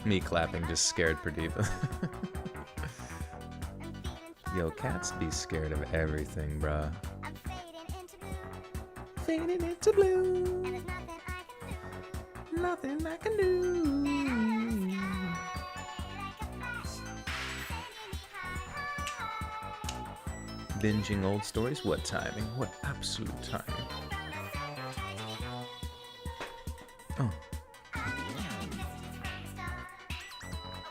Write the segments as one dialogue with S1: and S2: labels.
S1: Me clapping just scared Pradeep. Yo, cats be scared of everything, bruh. Fading into blue. Nothing I can do. Binging old stories? What timing? What absolute timing? Oh.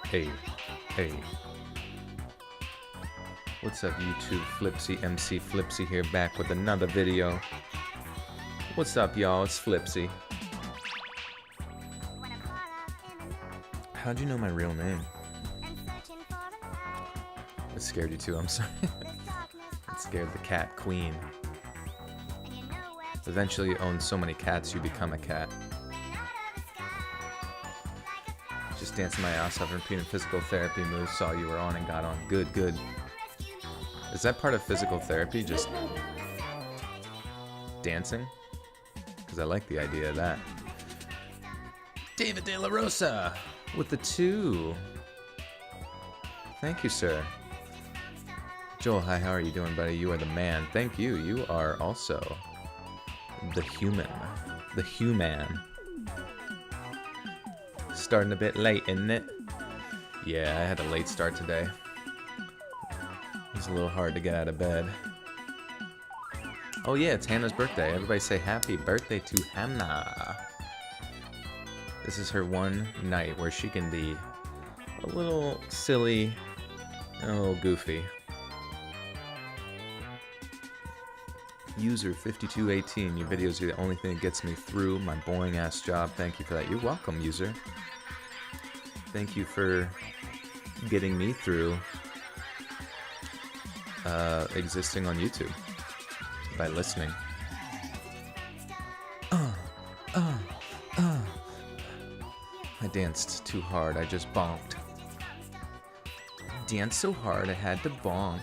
S1: Hey. What's up, YouTube? Flipsy MC Flipsy here, back with another video. What's up, y'all? It's Flipsy. How'd you know my real name? It scared you too, I'm sorry. It scared the cat queen. Eventually you own so many cats you become a cat. Just dancing my ass off and repeating physical therapy moves, saw you were on and got on. Good. Is that part of physical therapy, just dancing? Because I like the idea of that. David De La Rosa with the 2. Thank you, sir. Joel, hi, how are you doing, buddy? You are the man. Thank you. You are also the human. The human. Starting a bit late, isn't it? Yeah, I had a late start today. It was a little hard to get out of bed. Oh yeah, it's Hannah's birthday. Everybody say happy birthday to Hannah. This is her one night where she can be a little silly and a little goofy. User 5218, your videos are the only thing that gets me through my boring ass job. Thank you for that. You're welcome, user. Thank you for getting me through existing on YouTube by listening. I danced too hard. I just bonked. Danced so hard I had to bonk.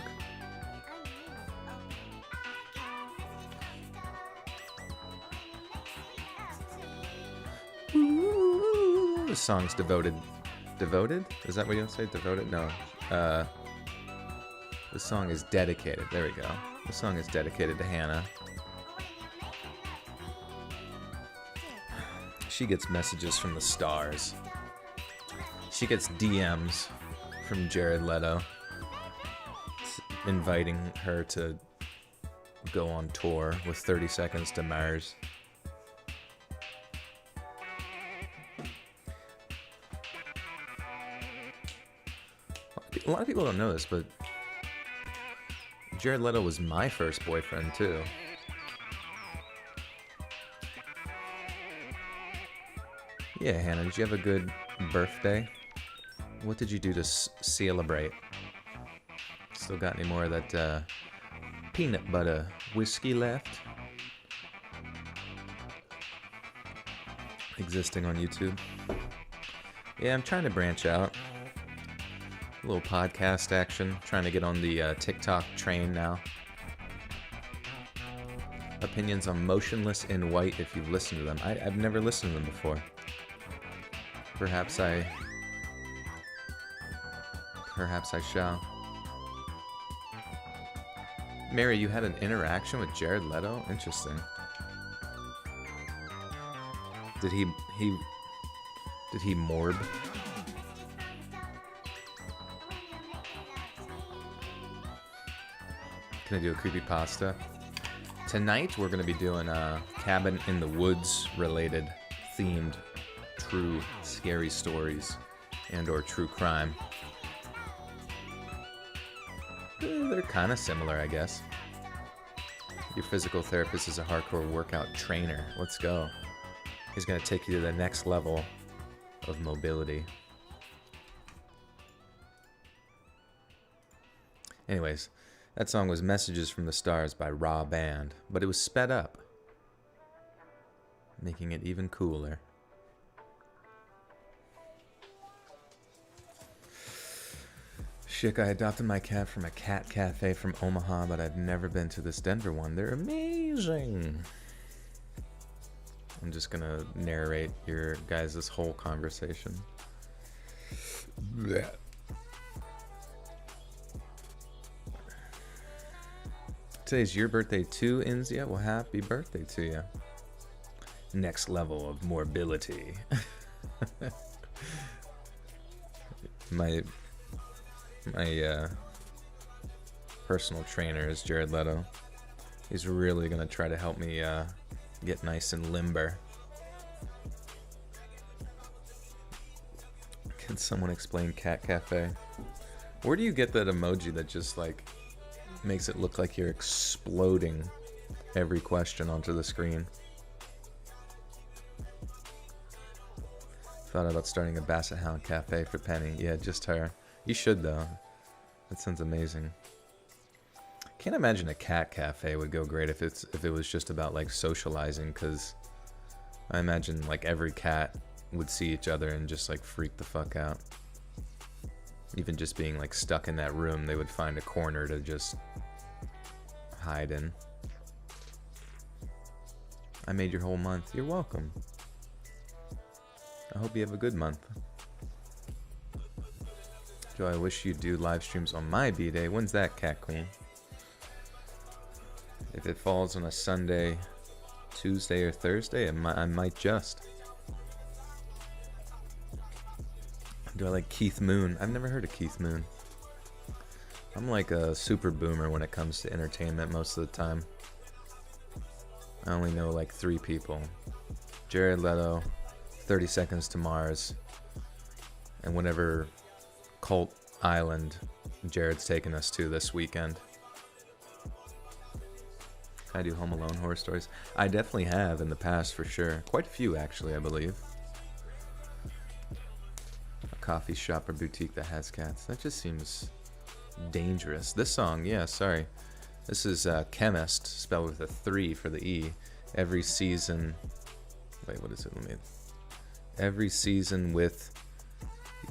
S1: Ooh, the song's devoted. Devoted? Is that what you say? Devoted? No. The song is dedicated. There we go. The song is dedicated to Hannah. She gets messages from the stars. She gets DMs from Jared Leto inviting her to go on tour with 30 Seconds to Mars. A lot of people don't know this, but Jared Leto was my first boyfriend, too. Yeah, Hannah, did you have a good birthday? What did you do to celebrate? Still got any more of that peanut butter whiskey left? Existing on YouTube. Yeah, I'm trying to branch out. A little podcast action. Trying to get on the TikTok train now. Opinions on Motionless in White, if you've listened to them. I've never listened to them before. Perhaps I shall. Mary, you had an interaction with Jared Leto? Interesting. Did he morb? Can I do a creepypasta? Tonight we're gonna be doing a cabin in the woods related themed true scary stories and or true crime. They're kind of similar, I guess. Your physical therapist is a hardcore workout trainer. Let's go. He's gonna take you to the next level of mobility. Anyways, that song was Messages from the Stars by Raw Band, but it was sped up, making it even cooler. Chick, I adopted my cat from a cat cafe from Omaha, but I've never been to this Denver one. They're amazing. I'm just gonna narrate your guys' whole conversation. Blech. Today's your birthday too, Inzia. Well, happy birthday to you. Next level of mobility. my personal trainer is Jared Leto. He's really gonna try to help me get nice and limber. Can someone explain Cat Cafe? Where do you get that emoji that just like makes it look like you're exploding every question onto the screen? Thought about starting a Basset Hound Cafe for Penny. Yeah, just her. You should though. That sounds amazing. Can't imagine a cat cafe would go great if it was just about like socializing, because I imagine like every cat would see each other and just like freak the fuck out. Even just being like stuck in that room, they would find a corner to just hide in. I made your whole month. You're welcome. I hope you have a good month. Joe, I wish you'd do live streams on my B-Day. When's that, Cat Queen? If it falls on a Sunday, Tuesday, or Thursday, I might just. Do I like Keith Moon? I've never heard of Keith Moon. I'm like a super boomer when it comes to entertainment most of the time. I only know like 3 people. Jared Leto, 30 Seconds to Mars, and whatever cult island Jared's taking us to this weekend. I do Home Alone horror stories. I definitely have in the past, for sure. Quite a few, actually, I believe. A coffee shop or boutique that has cats. That just seems dangerous. This song, yeah, sorry. This is Chemist, spelled with a 3 for the E. Every season... Wait, what is it? Let me... Every season with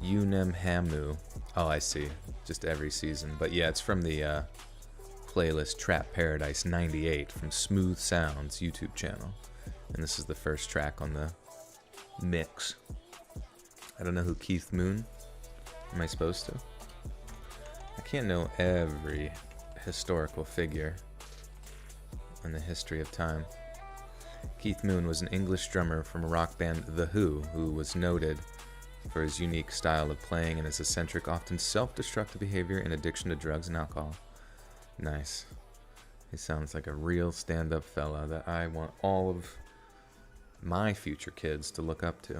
S1: Unem Hamu. Oh, I see. Just every season. But yeah, it's from the... playlist Trap Paradise 98 from Smooth Sounds YouTube channel, and this is the first track on the mix. I don't know who Keith Moon. Am I supposed to? I can't know every historical figure in the history of time. Keith Moon was an English drummer from rock band The Who was noted for his unique style of playing and his eccentric, often self-destructive behavior and addiction to drugs and alcohol. Nice. He sounds like a real stand-up fella that I want all of my future kids to look up to.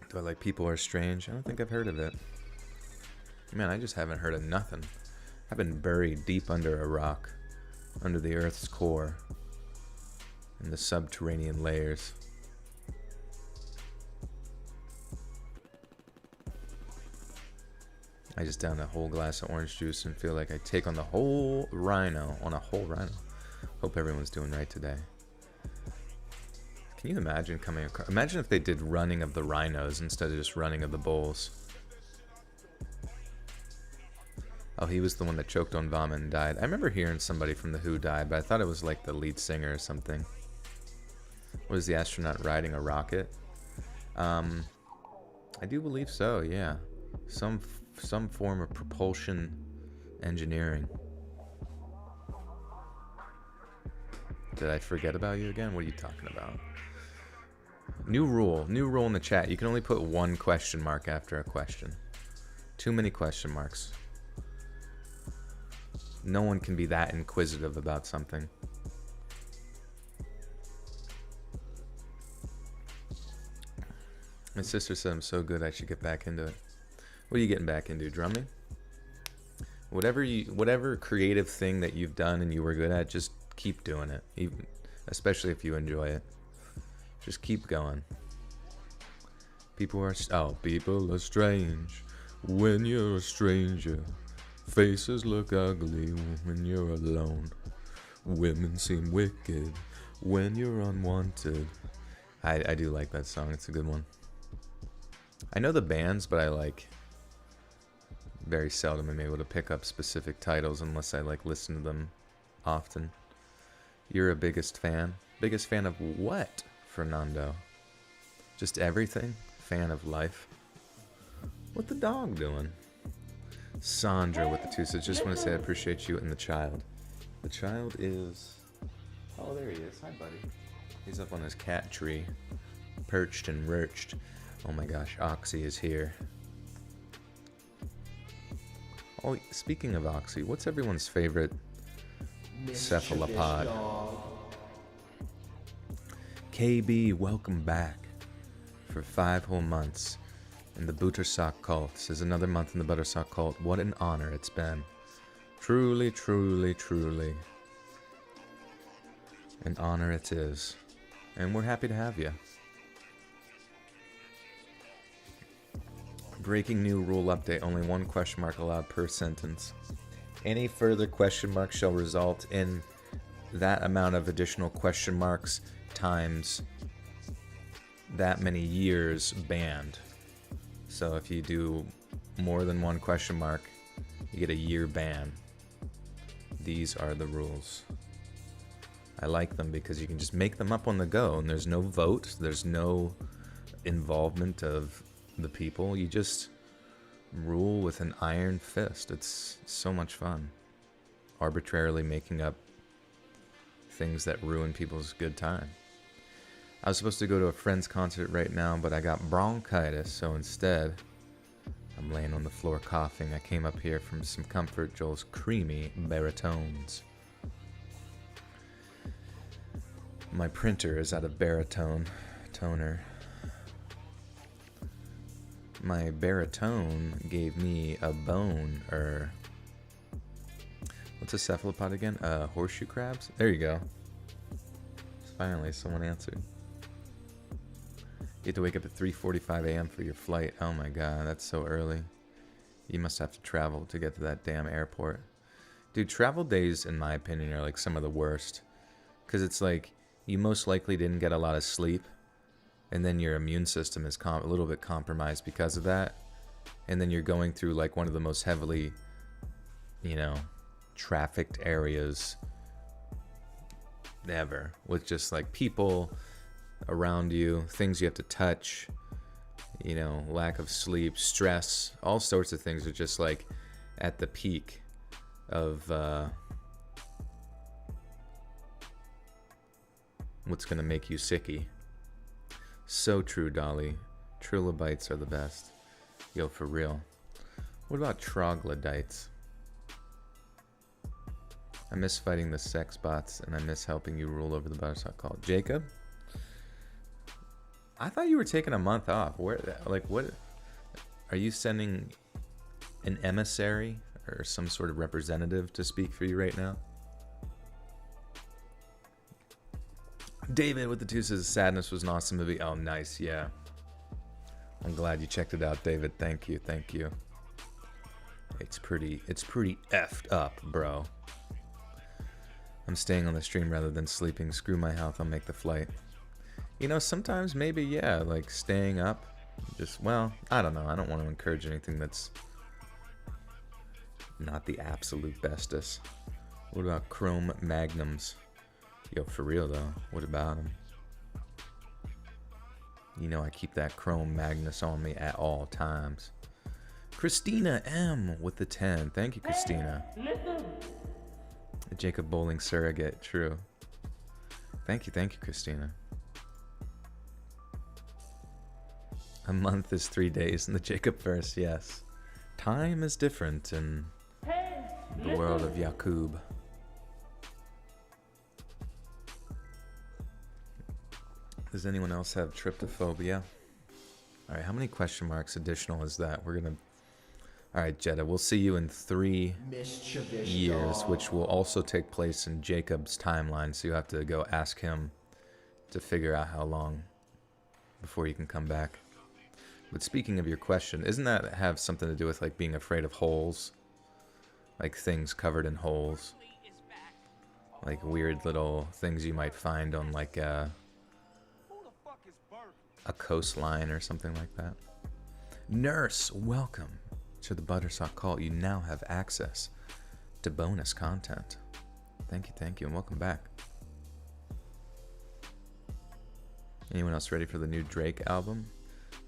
S1: Do I like People Are Strange? I don't think I've heard of it. Man, I just haven't heard of nothing. I've been buried deep under a rock, under the Earth's core, in the subterranean layers. I just downed a whole glass of orange juice and feel like I take on the whole rhino, Hope everyone's doing right today. Can you imagine coming across... Imagine if they did running of the rhinos instead of just running of the bulls. Oh, he was the one that choked on vomit and died. I remember hearing somebody from The Who died, but I thought it was like the lead singer or something. Was the astronaut riding a rocket? I do believe so, yeah. Some form of propulsion engineering. Did I forget about you again? What are you talking about? New rule in the chat. You can only put 1 question mark after a question. Too many question marks. No one can be that inquisitive about something. My sister said I'm so good I should get back into it. What are you getting back into? Drumming? Whatever creative thing that you've done and you were good at, just keep doing it. Even, especially if you enjoy it. Just keep going. People are strange when you're a stranger. Faces look ugly when you're alone. Women seem wicked when you're unwanted. I do like that song. It's a good one. I know the bands, but I very seldom am able to pick up specific titles unless I listen to them often. You're a biggest fan? Biggest fan of what, Fernando? Just everything? Fan of life? What the dog doing? Sandra with the 2 says, just want to say I appreciate you and the child. The child is... Oh, there he is. Hi, buddy. He's up on his cat tree. Perched and roached. Oh my gosh, Oxy is here. Oh, speaking of Oxy, what's everyone's favorite cephalopod? KB, welcome back for 5 whole months in the Buttersock cult. This is another month in the Buttersock cult. What an honor it's been. Truly, truly, truly. An honor it is. And we're happy to have you. Breaking new rule update. Only 1 question mark allowed per sentence. Any further question marks shall result in that amount of additional question marks times that many years banned. So if you do more than 1 question mark, you get a year ban. These are the rules. I like them because you can just make them up on the go, and there's no vote, there's no involvement of the people. You just rule with an iron fist. It's so much fun. Arbitrarily making up things that ruin people's good time. I was supposed to go to a friend's concert right now, but I got bronchitis, so instead I'm laying on the floor coughing. I came up here from some Comfort Joel's creamy baritones. My printer is out of baritone toner. My baritone gave me a bone, what's a cephalopod again? Horseshoe crabs? There you go. Finally, someone answered. You have to wake up at 3:45 a.m. for your flight. Oh my god, that's so early. You must have to travel to get to that damn airport. Dude, travel days, in my opinion, are like some of the worst. Because it's like, you most likely didn't get a lot of sleep. And then your immune system is a little bit compromised because of that. And then you're going through like one of the most heavily, trafficked areas ever. With just like people around you, things you have to touch, lack of sleep, stress, all sorts of things are just like at the peak of what's going to make you sicky. So true, Dolly. Trilobites are the best. Yo, for real. What about troglodytes? I miss fighting the sex bots, and I miss helping you rule over the Buttersock cult. Jacob? I thought you were taking a month off. What? Are you sending an emissary or some sort of representative to speak for you right now? David with the 2 says Sadness was an awesome movie. Oh, nice, yeah. I'm glad you checked it out, David. Thank you, thank you. It's pretty effed up, bro. I'm staying on the stream rather than sleeping. Screw my health, I'll make the flight. Sometimes maybe, yeah, like staying up. Just, well, I don't know. I don't want to encourage anything that's not the absolute bestest. What about Chrome Magnums? Yo, for real though, what about them? I keep that Chrome Magnus on me at all times. Christina M with the 10. Thank you, Christina. Jacob Bowling surrogate, true. Thank you, Christina. A month is 3 days in the Jacob verse, yes. Time is different in the world of Yakub. Does anyone else have tryptophobia? All right, how many question marks additional is that? All right, Jeddah, we'll see you in 3 years, which will also take place in Jacob's timeline, so you have to go ask him to figure out how long before you can come back. But speaking of your question, doesn't that have something to do with like being afraid of holes? Like things covered in holes? Like weird little things you might find on like a coastline or something like that. Nurse, welcome to the Buttersock cult. You now have access to bonus content. Thank you, and welcome back. Anyone else ready for the new Drake album?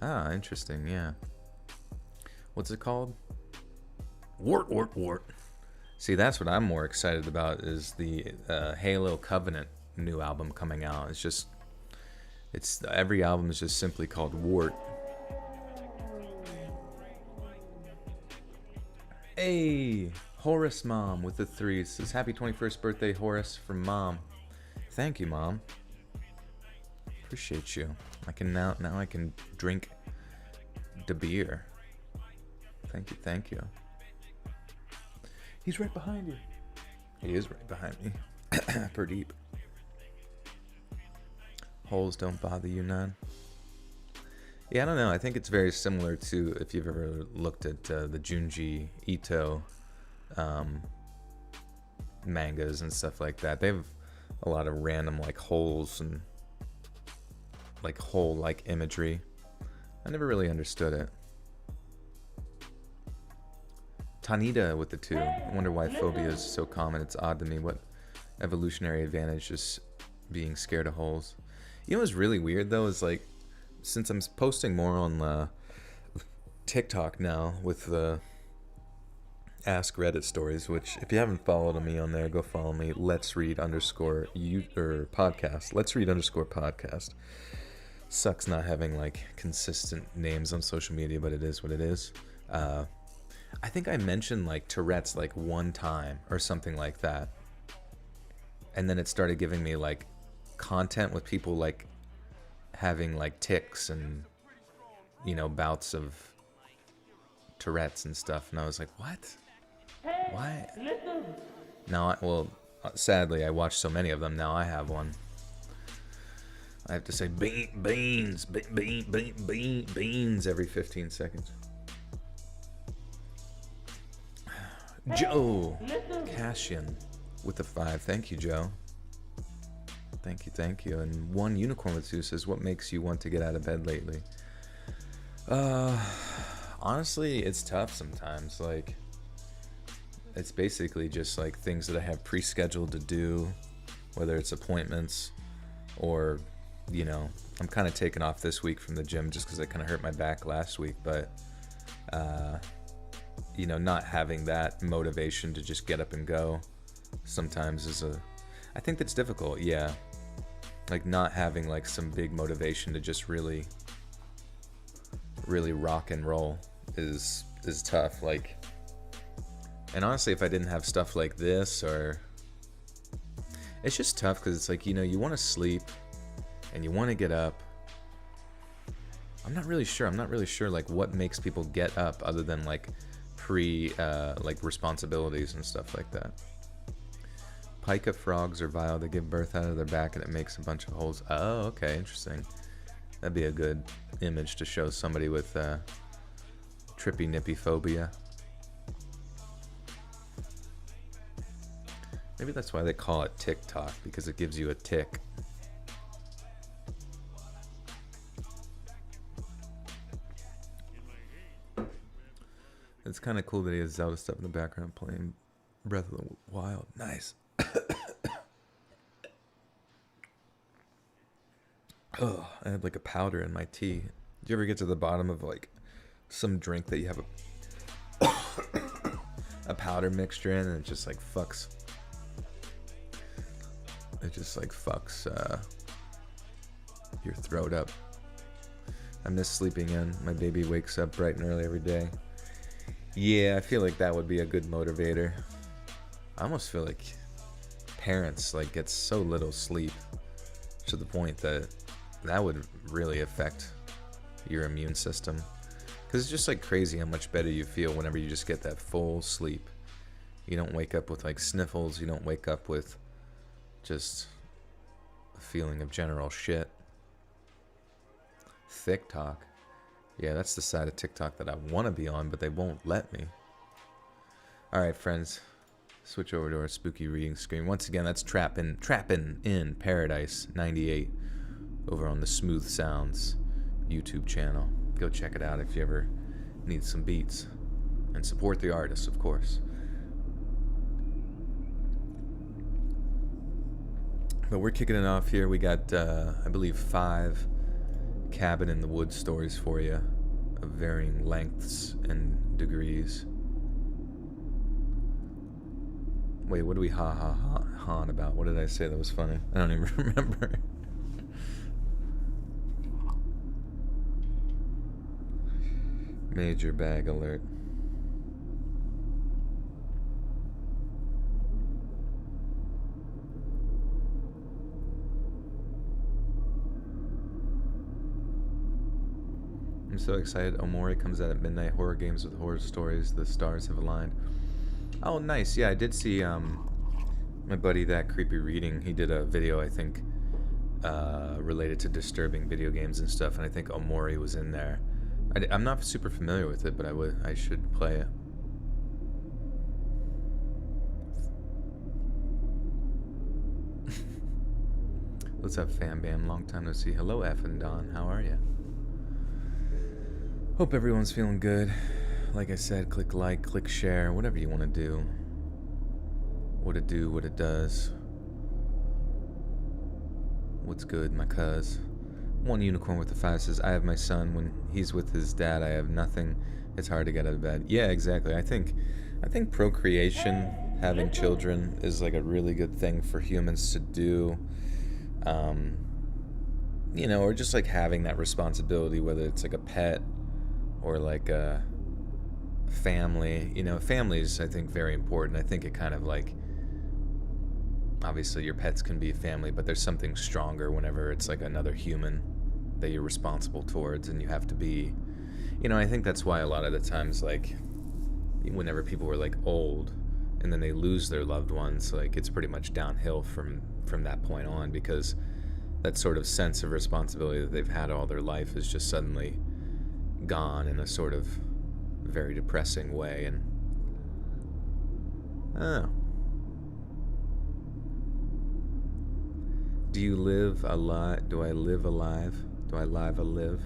S1: Ah, interesting, yeah. What's it called? Wart, wart, wart. See, that's what I'm more excited about, is the Halo Covenant new album coming out. Every album is just simply called Wart. Hey, Horace Mom with the 3 says, happy 21st birthday, Horace, from Mom. Thank you, Mom. Appreciate you. I can now I can drink the beer. Thank you. He's right behind you. He is right behind me. Per deep. Holes don't bother you none. Yeah, I don't know. I think it's very similar to, if you've ever looked at the Junji Ito mangas and stuff like that. They have a lot of random like holes and like hole-like imagery. I never really understood it. Tanita with the 2. I wonder why phobia is so common. It's odd to me. What evolutionary advantage is being scared of holes? You know what's really weird though is like, since I'm posting more on TikTok now with the Ask Reddit stories, which if you haven't followed me on there, go follow me. Let's read _podcast. Let's read _podcast. Sucks not having like consistent names on social media, but it is what it is. I think I mentioned like Tourette's like one time or something like that, and then it started giving me like content with people like having like tics and, you know, bouts of Tourette's and stuff, and I was like, what? Now, sadly, I watched so many of them. Now I have one. I have to say beans every 15 seconds. Joe Cashian with the 5. Thank you, Joe. Thank you. And One Unicorn with 2 says, what makes you want to get out of bed lately? Honestly, it's tough sometimes. Like, it's basically just like things that I have pre-scheduled to do, whether it's appointments or, you know, I'm kind of taking off this week from the gym just because I kind of hurt my back last week, but you know, not having that motivation to just get up and go sometimes I think that's difficult. Yeah, like not having like some big motivation to just really rock and roll is tough. Like, and honestly, if I didn't have stuff like this, or it's just tough because it's like, you know, you want to sleep and you want to get up. I'm not really sure like what makes people get up other than like like responsibilities and stuff like that. Pica frogs are vile. They give birth out of their back and it makes a bunch of holes. Oh, okay, interesting. That'd be a good image to show somebody with trippy nippy phobia. Maybe that's why they call it TikTok, because it gives you a tick. It's kind of cool that he has Zelda stuff in the background playing Breath of the Wild. Nice. Oh, I had like a powder in my tea. Did you ever get to the bottom of like some drink that you have a powder mixture in and it just like fucks? It just like fucks your throat up. I miss sleeping in. My baby wakes up bright and early every day. Yeah, I feel like that would be a good motivator. I almost feel like parents like get so little sleep to the point that would really affect your immune system. Because it's just like crazy how much better you feel whenever you just get that full sleep. You don't wake up with like sniffles. You don't wake up with just a feeling of general shit. TikTok. Yeah, that's the side of TikTok that I want to be on, but they won't let me. Alright, friends. Switch over to our spooky reading screen. Once again, that's Trappin' in Paradise 98 over on the Smooth Sounds YouTube channel. Go check it out if you ever need some beats. And support the artists, of course. But we're kicking it off here. We got, I believe, 5 cabin in the woods stories for you, of varying lengths and degrees. Wait, what do we ha-ha-ha-han about? What did I say that was funny? I don't even remember. Major bag alert. I'm so excited. Omori comes out at midnight. Horror games with horror stories. The stars have aligned. Oh, nice. Yeah, I did see my buddy That Creepy Reading. He did a video, I think, related to disturbing video games and stuff, and I think Omori was in there. I'm not super familiar with it, but I should play it. What's up, fam bam? Long time no see. Hello, F and Don. How are you? Hope everyone's feeling good. Like I said, click like, click share, whatever you want to do. What it do, what it does. What's good, my cuz? One unicorn with the 5 says, I have my son. When he's with his dad, I have nothing. It's hard to get out of bed. Yeah, exactly. I think procreation, having children, is like a really good thing for humans to do. You know, or just like having that responsibility, whether it's like a pet or like a family. You know, family is, I think, very important. I think it kind of like, obviously your pets can be a family, but there's something stronger whenever it's like another human that you're responsible towards, and you have to be, you know, I think that's why a lot of the times, like, whenever people were like old and then they lose their loved ones, like it's pretty much downhill from that point on, because that sort of sense of responsibility that they've had all their life is just suddenly gone in a sort of very depressing way. And do you live a lot? Do I live alive? Do I live a live?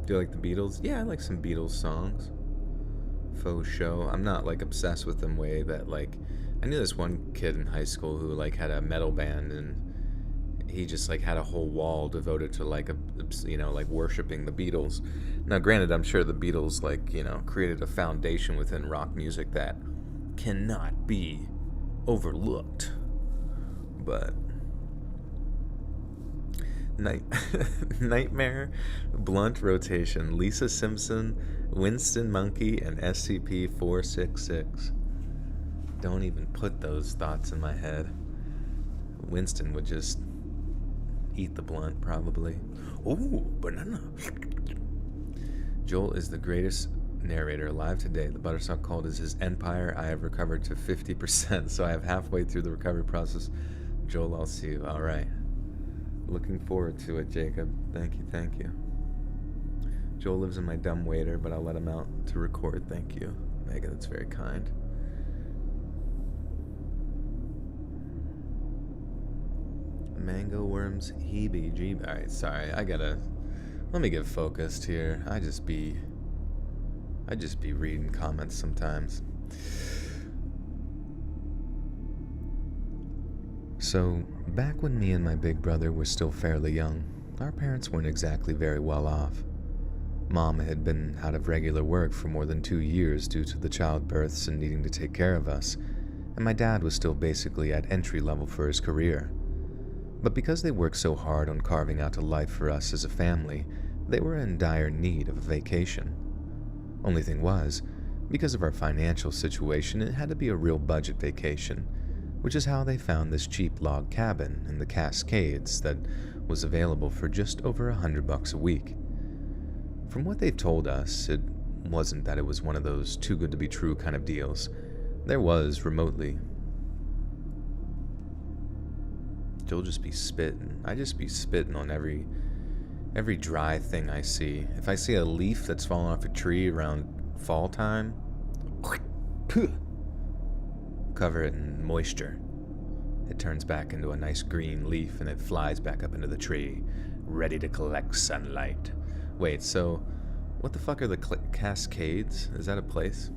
S1: Do you like the Beatles? Yeah, I like some Beatles songs. Faux show. I'm not like obsessed with them way that like, I knew this one kid in high school who like had a metal band, and he just like had a whole wall devoted to like you know, like worshiping the Beatles. Now granted, I'm sure the Beatles like, you know, created a foundation within rock music that cannot be overlooked. But Nightmare, Blunt Rotation, Lisa Simpson, Winston Monkey, and SCP-466. Don't even put those thoughts in my head. Winston would just eat the blunt, probably. Ooh, banana. Joel is the greatest narrator alive today. The Butterstalk Cult is his empire. I have recovered to 50%, so I have halfway through the recovery process. Joel, I'll see you. All right. Looking forward to it, Jacob. Thank you. Joel lives in my dumb waiter, but I'll let him out to record. Thank you, Megan. That's very kind. Mango worms, heebie-jeebie. All right, sorry. Let me get focused here. I just be reading comments sometimes. So, back when me and my big brother were still fairly young, our parents weren't exactly very well off. Mom had been out of regular work for more than 2 years due to the childbirths and needing to take care of us, and my dad was still basically at entry level for his career. But because they worked so hard on carving out a life for us as a family, they were in dire need of a vacation. Only thing was, because of our financial situation, it had to be a real budget vacation, which is how they found this cheap log cabin in the Cascades that was available for just over $100 a week. From what they've told us, it wasn't that it was one of those too good to be true kind of deals. There was, remotely. You'll just be spitting. I just be spitting on every dry thing I see. If I see a leaf that's fallen off a tree around fall time, cover it in moisture. It turns back into a nice green leaf and it flies back up into the tree, ready to collect sunlight. Wait, so what the fuck are the Cascades? Is that a place?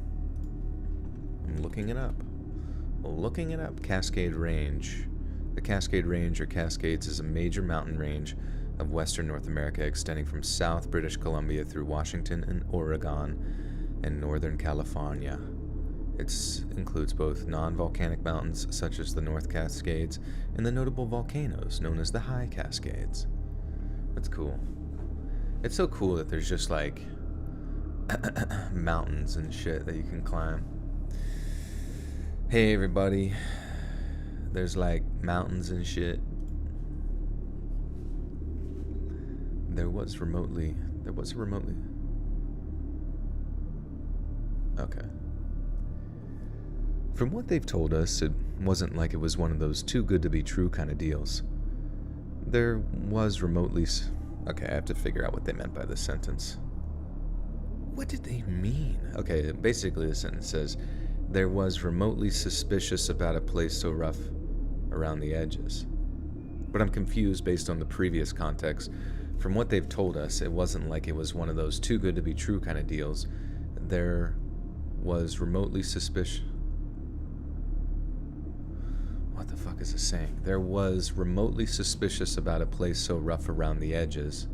S1: I'm looking it up. Cascade Range. The Cascade Range, or Cascades, is a major mountain range of western North America extending from South British Columbia through Washington and Oregon and northern California. It includes both non-volcanic mountains such as the North Cascades and the notable volcanoes known as the High Cascades. That's cool. It's so cool that there's just like mountains and shit that you can climb. Hey everybody, there's like mountains and shit. There was a remotely. Okay. From what they've told us, it wasn't like it was one of those too good to be true kind of deals. There was remotely. Okay, I have to figure out what they meant by this sentence. What did they mean? Okay, basically the sentence says, there was remotely suspicious about a place so rough around the edges. But I'm confused based on the previous context. From what they've told us, it wasn't like it was one of those too good to be true kind of deals. There was remotely suspicious. What the fuck is this saying? There was remotely suspicious about a place so rough around the edges.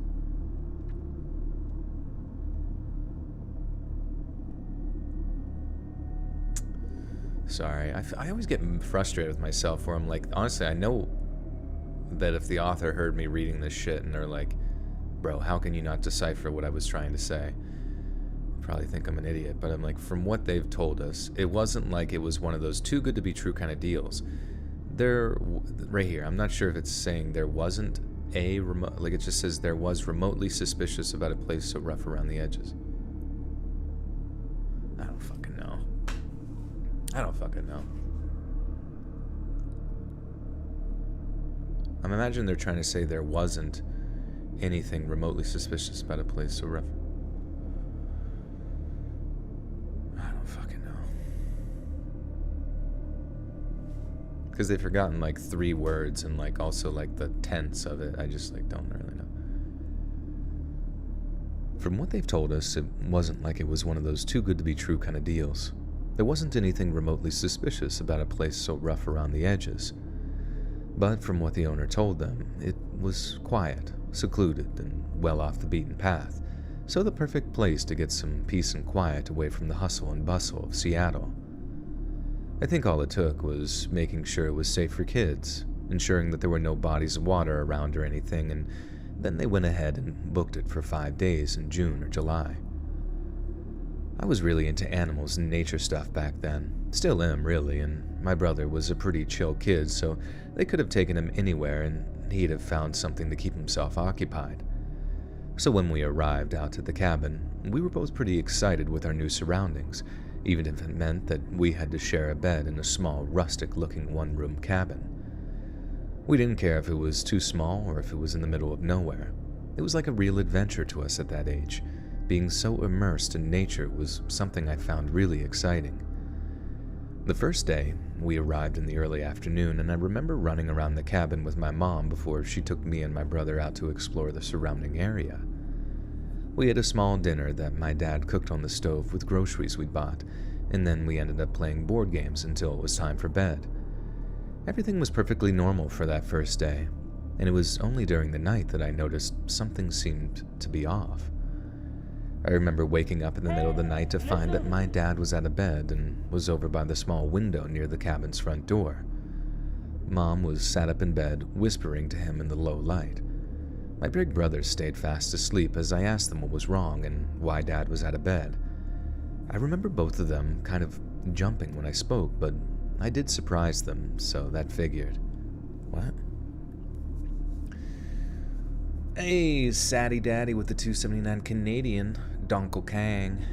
S1: Sorry, I always get frustrated with myself where I'm like, honestly, I know that if the author heard me reading this shit and they're like, bro, how can you not decipher what I was trying to say? Probably think I'm an idiot, but I'm like, from what they've told us, it wasn't like it was one of those too good to be true kind of deals. Right here, I'm not sure if it's saying there wasn't a remote, like it just says there was remotely suspicious about a place so rough around the edges. I don't fucking know. I'm imagining they're trying to say there wasn't anything remotely suspicious about a place so rough. I don't fucking know. Because they've forgotten like 3 words and like also like the tense of it. I just like don't really know. From what they've told us, it wasn't like it was one of those too good to be true kind of deals. There wasn't anything remotely suspicious about a place so rough around the edges. But from what the owner told them, it was quiet, secluded, and well off the beaten path, so the perfect place to get some peace and quiet away from the hustle and bustle of Seattle. I think all it took was making sure it was safe for kids, ensuring that there were no bodies of water around or anything, and then they went ahead and booked it for 5 days in June or July. I was really into animals and nature stuff back then, still am really, and my brother was a pretty chill kid, so they could have taken him anywhere and he'd have found something to keep himself occupied. So when we arrived out at the cabin, we were both pretty excited with our new surroundings, even if it meant that we had to share a bed in a small, rustic-looking one-room cabin. We didn't care if it was too small or if it was in the middle of nowhere. It was like a real adventure to us at that age. Being so immersed in nature was something I found really exciting. The first day, we arrived in the early afternoon, and I remember running around the cabin with my mom before she took me and my brother out to explore the surrounding area. We had a small dinner that my dad cooked on the stove with groceries we'd bought, and then we ended up playing board games until it was time for bed. Everything was perfectly normal for that first day, and it was only during the night that I noticed something seemed to be off. I remember waking up in the middle of the night to find that my dad was out of bed and was over by the small window near the cabin's front door. Mom was sat up in bed, whispering to him in the low light. My big brother stayed fast asleep as I asked them what was wrong and why Dad was out of bed. I remember both of them kind of jumping when I spoke, but I did surprise them, so that figured. What? Hey, Saddy Daddy with the 279 Canadian, Donkle Kang.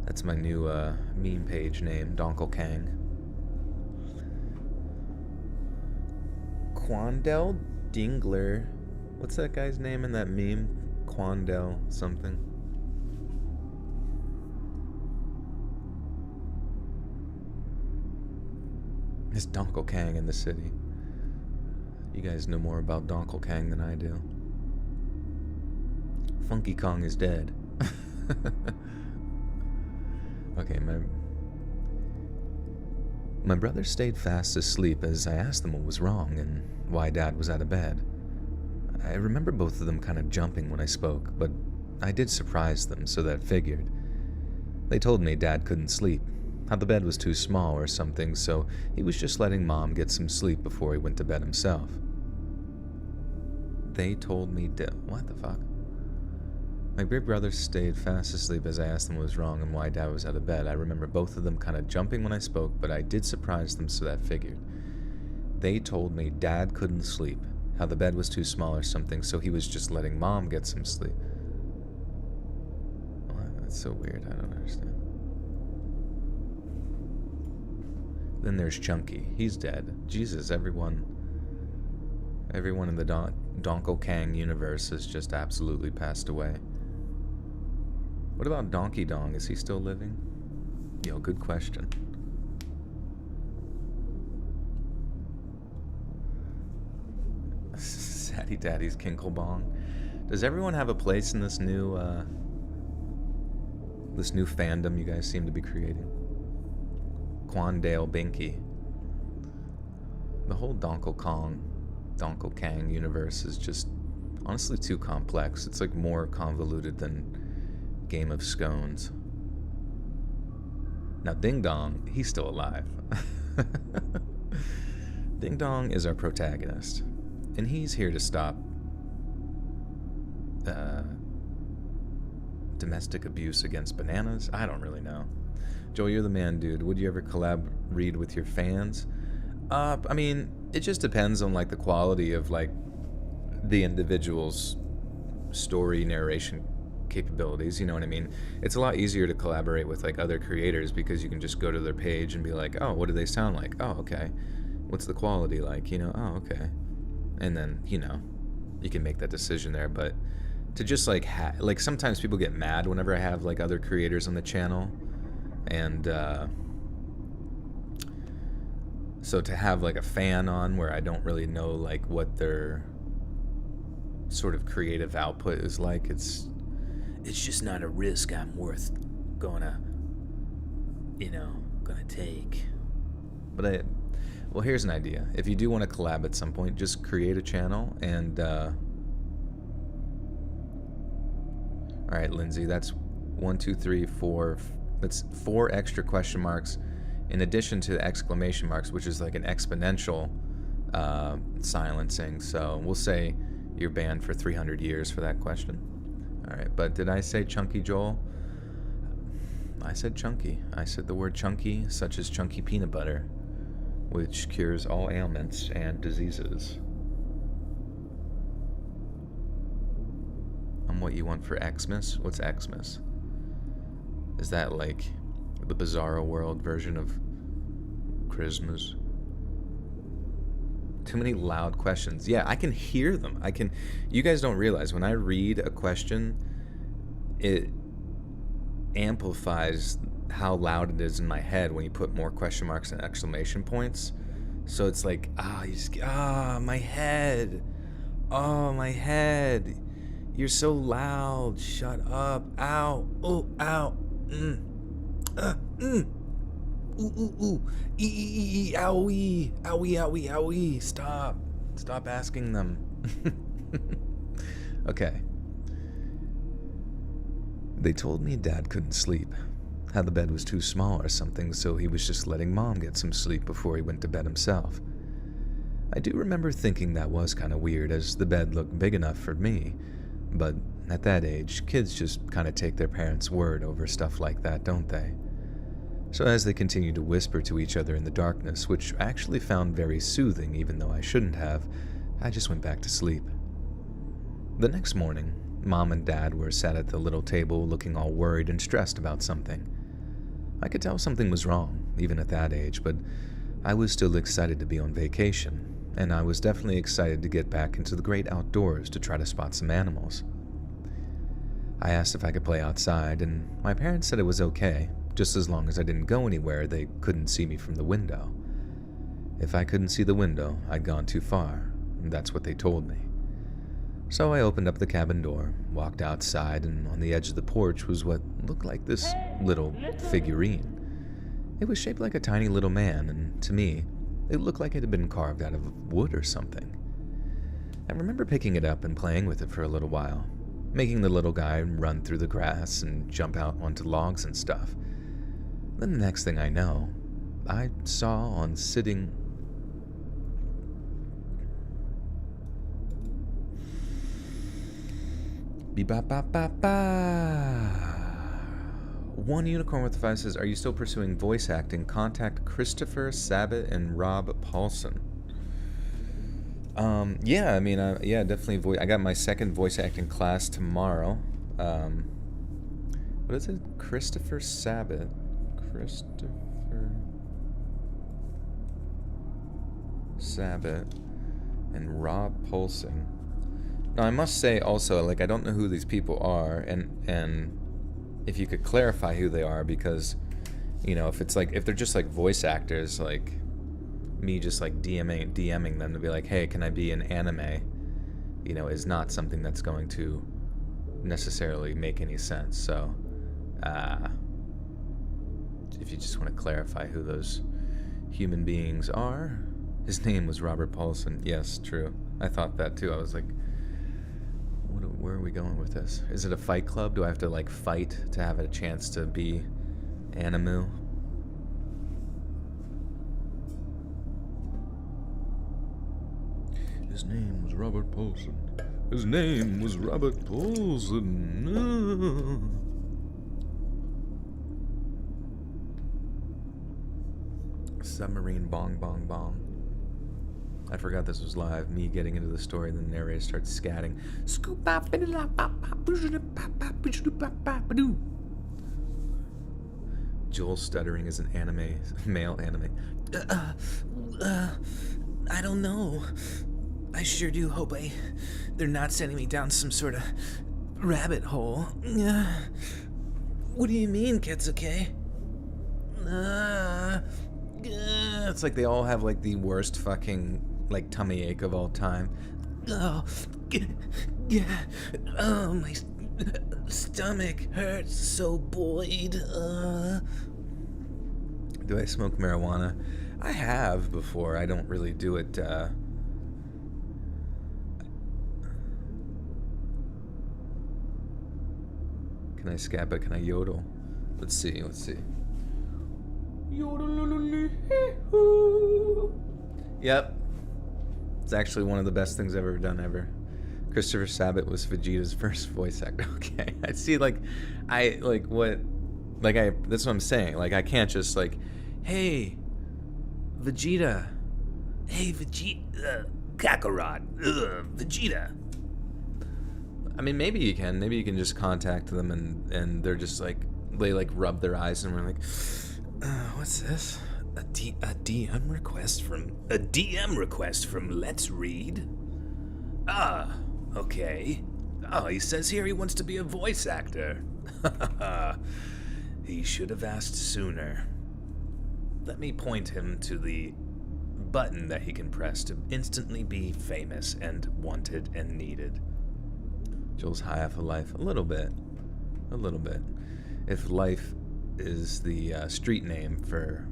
S1: That's my new meme page name, Donkle Kang. Quandel Dingler. What's that guy's name in that meme? Quandel something. It's Donkle Kang in the city. You guys know more about Donkle Kang than I do. Funky Kong is dead. Okay, My brother stayed fast asleep as I asked them what was wrong and why Dad was out of bed. I remember both of them kind of jumping when I spoke, but I did surprise them, so that figured. They told me Dad couldn't sleep, how the bed was too small or something, so he was just letting Mom get some sleep before he went to bed himself. They told me what the fuck? My big brother stayed fast asleep as I asked them what was wrong and why Dad was out of bed. I remember both of them kind of jumping when I spoke, but I did surprise them, so that figured. They told me Dad couldn't sleep, how the bed was too small or something, so he was just letting Mom get some sleep. What? That's so weird, I don't understand. Then there's Chunky. He's dead. Jesus, everyone in the Donkle Kang universe has just absolutely passed away. What about Donkey Dong? Is he still living? Yo, good question. Saddy Daddy's Kinklebong. Does everyone have a place in this new fandom you guys seem to be creating? Quandale Binky. The whole Donkle Kang universe is just honestly too complex. It's like more convoluted than Game of Scones. Now Ding Dong, he's still alive. Ding Dong is our protagonist, and he's here to stop domestic abuse against bananas? I don't really know. Joel, you're the man, dude. Would you ever read with your fans? I mean, it just depends on like the quality of like the individual's story narration capabilities, you know what I mean? It's a lot easier to collaborate with like other creators because you can just go to their page and be like, oh, what do they sound like? Oh, okay. What's the quality like? You know, oh, okay. And then, you know, you can make that decision there. But to just like like sometimes people get mad whenever I have like other creators on the channel, and so to have like a fan on where I don't really know like what their sort of creative output is like, it's just not a risk I'm worth gonna take. But well, here's an idea. If you do want to collab at some point, just create a channel and all right, Lindsay, that's 1, 2, 3, 4. That's 4 extra question marks in addition to the exclamation marks, which is like an exponential silencing. So we'll say you're banned for 300 years for that question. All right, but did I say chunky, Joel? I said chunky. I said the word chunky, such as chunky peanut butter, which cures all ailments and diseases. What you want for Xmas? What's Xmas? Is that like the Bizarro World version of Christmas? Too many loud questions. Yeah, I can hear them. You guys don't realize when I read a question, it amplifies how loud it is in my head when you put more question marks and exclamation points. So it's like, my head. Oh, my head. You're so loud. Shut up. Ow. Oh, ow. Ooh, ooh, ooh. Owie. Owie. Stop asking them. Okay. They told me Dad couldn't sleep. How the bed was too small or something, so he was just letting Mom get some sleep before he went to bed himself. I do remember thinking that was kind of weird, as the bed looked big enough for me. But at that age, kids just kind of take their parents' word over stuff like that, don't they? So as they continued to whisper to each other in the darkness, which I actually found very soothing even though I shouldn't have, I just went back to sleep. The next morning, Mom and Dad were sat at the little table looking all worried and stressed about something. I could tell something was wrong, even at that age, but I was still excited to be on vacation. And I was definitely excited to get back into the great outdoors to try to spot some animals. I asked if I could play outside, and my parents said it was okay, just as long as I didn't go anywhere they couldn't see me from the window. If I couldn't see the window, I'd gone too far, and that's what they told me. So I opened up the cabin door, walked outside, and on the edge of the porch was what looked like this little figurine. It was shaped like a tiny little man, and to me, it looked like it had been carved out of wood or something. I remember picking it up and playing with it for a little while, making the little guy run through the grass and jump out onto logs and stuff. Then the next thing I know, I saw on sitting... Be-ba-ba-ba-ba. One Unicorn with the 5 says, are you still pursuing voice acting? Contact Christopher Sabat and Rob Paulson. Yeah, I mean, yeah, definitely. I got my second voice acting class tomorrow. What is it? Christopher Sabat. Christopher Sabat and Rob Paulson. Now, I must say also, like, I don't know who these people are, and if you could clarify who they are, because, you know, if they're just like voice actors, like me just like DMing them to be like, hey, can I be in anime, you know, is not something that's going to necessarily make any sense. So, if you just want to clarify who those human beings are. His name was Robert Paulson. Yes, true. I thought that too. I was like, where are we going with this? Is it a fight club? Do I have to like fight to have a chance to be Animu? His name was Robert Paulson. His name was Robert Paulson. Submarine bong bong bong. I forgot this was live. Me getting into the story, and the narrator starts scatting. Joel stuttering is an male anime. I don't know. I sure do hope they're not sending me down some sort of rabbit hole. What do you mean, Ketsuke? It's like they all have like the worst fucking like tummy ache of all time. Oh, my stomach hurts so, Boyd. Do I smoke marijuana? I have before. I don't really do it. Can I scab it? Can I yodel? Let's see. Yep. It's actually one of the best things I've ever done ever. Christopher Sabat was Vegeta's first voice actor. Okay. I see, that's what I'm saying. Like, I can't just like, hey, Vegeta. Hey, Vegeta. Kakarot. Vegeta. I mean, maybe you can just contact them and they're just like, they like rub their eyes and we're like, what's this? A DM request from Let's Read? Ah, okay. Oh, he says here he wants to be a voice actor. He should have asked sooner. Let me point him to the button that he can press to instantly be famous and wanted and needed. Joel's high off of life. A little bit. If life is the street name for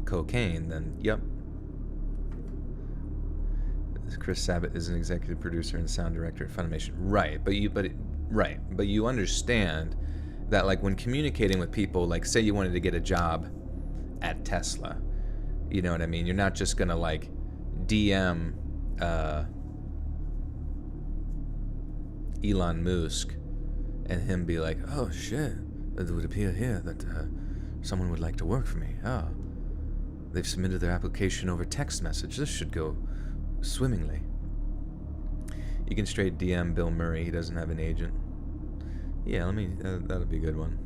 S1: cocaine, then yep. Chris Sabat is an executive producer and sound director at Funimation. Right, but you understand that, like, when communicating with people, like, say you wanted to get a job at Tesla, you know what I mean? You're not just gonna like DM Elon Musk and him be like, oh shit, it would appear here that someone would like to work for me. Oh, they've submitted their application over text message. This should go swimmingly. You can straight DM Bill Murray. He doesn't have an agent. Yeah, that'll be a good one.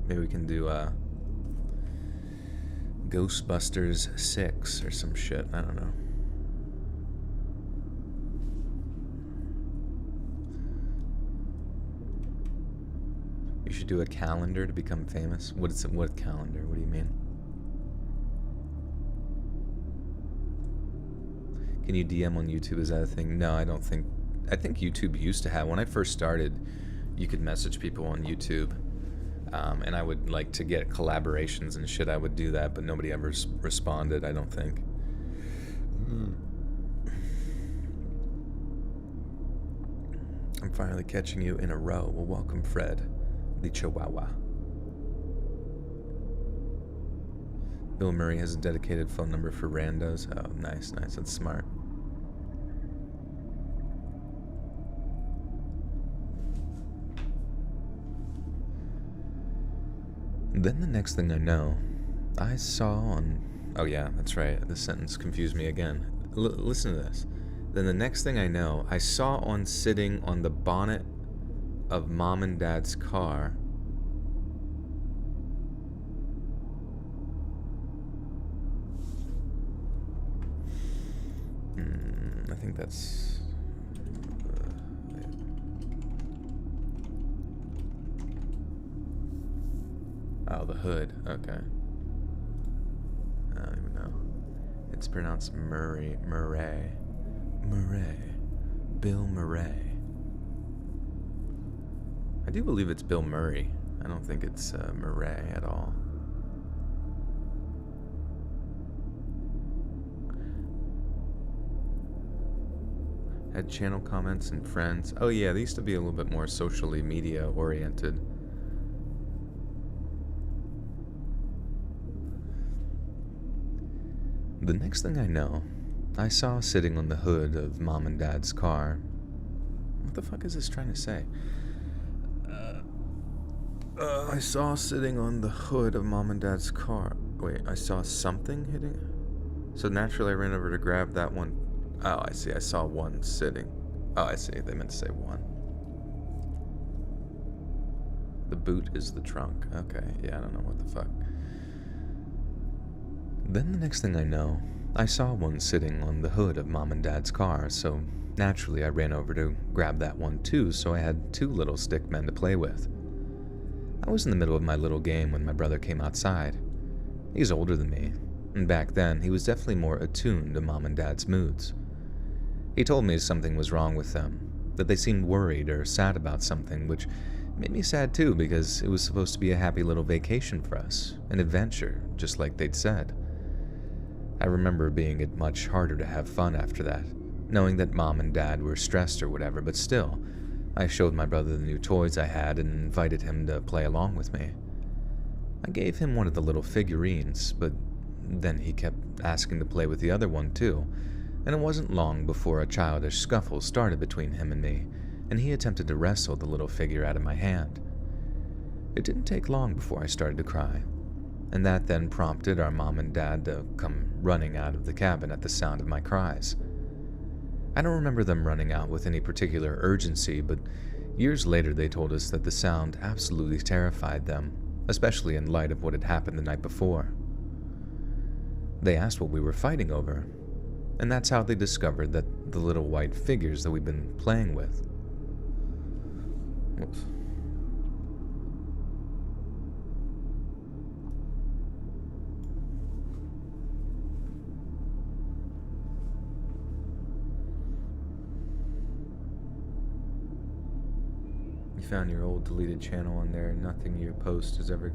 S1: Maybe we can do Ghostbusters 6 or some shit. I don't know. You should do a calendar to become famous. What calendar? What do you mean? Can you DM on YouTube? Is that a thing? No, I don't think. I think YouTube used to have. When I first started, you could message people on YouTube. And I would like to get collaborations and shit. I would do that, but nobody ever responded, I don't think. I'm finally catching you in a row. Well, welcome, Fred, the Chihuahua. Bill Murray has a dedicated phone number for randos. Oh, nice, nice. That's smart. Then the next thing I know, I saw on... Oh yeah, that's right. The sentence confused me again. Listen to this. Then the next thing I know, I saw on sitting on the bonnet of Mom and Dad's car. I think that's... Oh, the hood. Okay. I don't even know. It's pronounced Murray. Bill Murray. I do believe it's Bill Murray. I don't think it's Murray at all. Had channel comments and friends. Oh yeah, they used to be a little bit more socially media oriented. The next thing I know, I saw sitting on the hood of Mom and Dad's car. What the fuck is this trying to say? I saw sitting on the hood of Mom and Dad's car. Wait, I saw something hitting it? So naturally I ran over to grab that one. Oh, I see. I saw one sitting. Oh, I see. They meant to say one. The boot is the trunk. Okay, yeah, I don't know what the fuck. Then the next thing I know, I saw one sitting on the hood of Mom and Dad's car, so naturally I ran over to grab that one too, so I had two little stick men to play with. I was in the middle of my little game when my brother came outside. He's older than me, and back then he was definitely more attuned to Mom and Dad's moods. He told me something was wrong with them, that they seemed worried or sad about something, which made me sad too because it was supposed to be a happy little vacation for us, an adventure, just like they'd said. I remember being it much harder to have fun after that, knowing that Mom and Dad were stressed or whatever, but still, I showed my brother the new toys I had and invited him to play along with me. I gave him one of the little figurines, but then he kept asking to play with the other one too, and it wasn't long before a childish scuffle started between him and me, and he attempted to wrestle the little figure out of my hand. It didn't take long before I started to cry, and that then prompted our Mom and Dad to come running out of the cabin at the sound of my cries. I don't remember them running out with any particular urgency, but years later they told us that the sound absolutely terrified them, especially in light of what had happened the night before. They asked what we were fighting over, and that's how they discovered that the little white figures that we've been playing with. Whoops. You found your old deleted channel on there. Nothing you post is never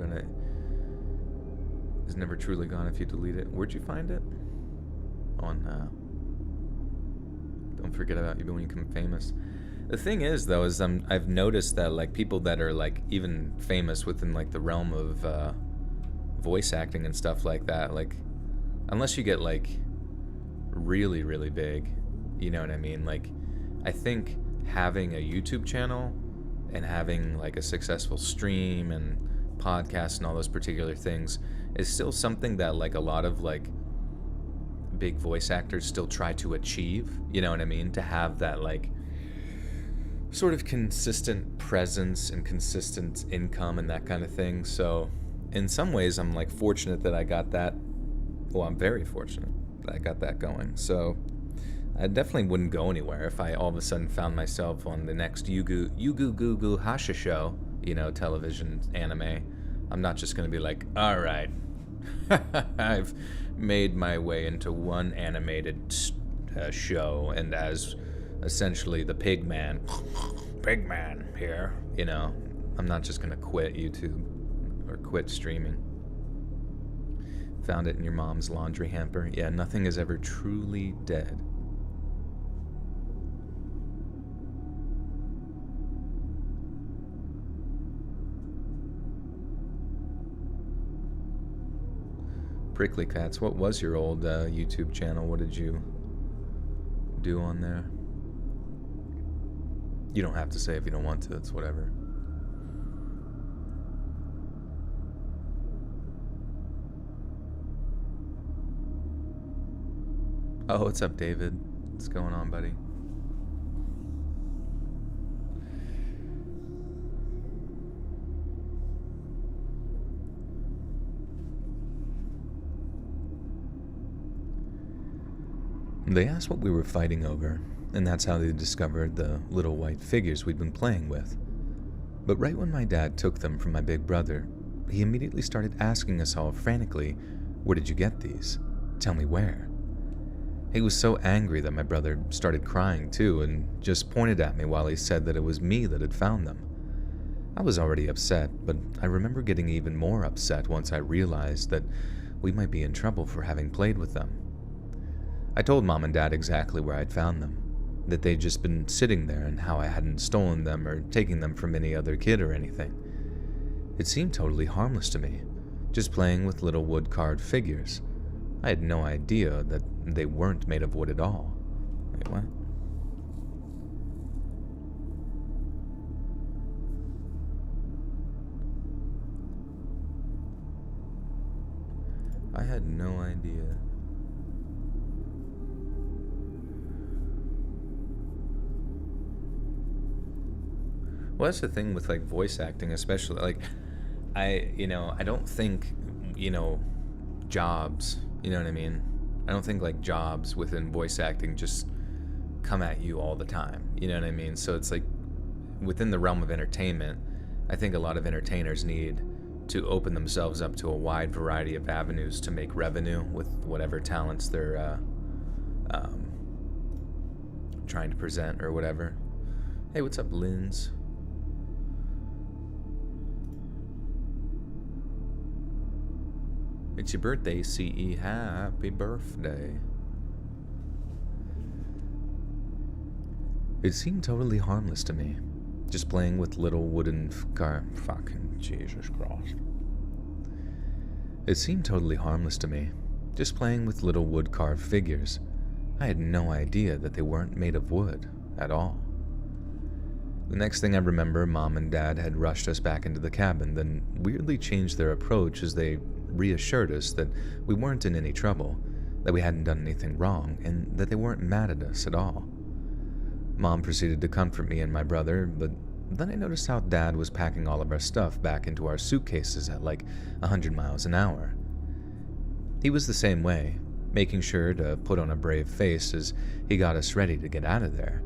S1: truly gone if you delete it. Where'd you find it? On Don't Forget About You when you become famous. The thing is though is I've noticed that like people that are like even famous within like the realm of voice acting and stuff like that, like unless you get like really really big, you know what I mean, like I think having a YouTube channel and having like a successful stream and podcast and all those particular things is still something that like a lot of like big voice actors still try to achieve, you know what I mean, to have that like sort of consistent presence and consistent income and that kind of thing. So in some ways I'm like fortunate that I got that. Well, I'm very fortunate that I got that going. So I definitely wouldn't go anywhere if I all of a sudden found myself on the next Yugu Gugu Hasha show, you know, television anime. I'm not just going to be like, all right, I've made my way into one animated show, and as essentially the pig man here, you know, I'm not just going to quit YouTube or quit streaming. Found it in your mom's laundry hamper. Yeah, nothing is ever truly dead. Prickly Cats, what was your old YouTube channel? What did you do on there? You don't have to say if you don't want to, it's whatever. Oh, what's up, David? What's going on, buddy? They asked what we were fighting over, and that's how they discovered the little white figures we'd been playing with. But right when my dad took them from my big brother, he immediately started asking us all frantically, "Where did you get these? Tell me where." He was so angry that my brother started crying too, and just pointed at me while he said that it was me that had found them. I was already upset, but I remember getting even more upset once I realized that we might be in trouble for having played with them. I told Mom and Dad exactly where I'd found them, that they'd just been sitting there and how I hadn't stolen them or taken them from any other kid or anything. It seemed totally harmless to me, just playing with little wood-carved figures. I had no idea that they weren't made of wood at all. Wait, what? I had no idea. Well, that's the thing with like voice acting, especially like I don't think, jobs, you know what I mean? I don't think like jobs within voice acting just come at you all the time, you know what I mean? So it's like within the realm of entertainment, I think a lot of entertainers need to open themselves up to a wide variety of avenues to make revenue with whatever talents they're trying to present or whatever. Hey, what's up, Linz? It's your birthday, CE. Happy birthday. It seemed totally harmless to me, just playing with little wooden fucking Jesus Christ. It seemed totally harmless to me, just playing with little wood-carved figures. I had no idea that they weren't made of wood at all. The next thing I remember, Mom and Dad had rushed us back into the cabin, then weirdly changed their approach as they reassured us that we weren't in any trouble, that we hadn't done anything wrong, and that they weren't mad at us at all. Mom proceeded to comfort me and my brother, but then I noticed how Dad was packing all of our stuff back into our suitcases at like 100 miles an hour. He was the same way, making sure to put on a brave face as he got us ready to get out of there.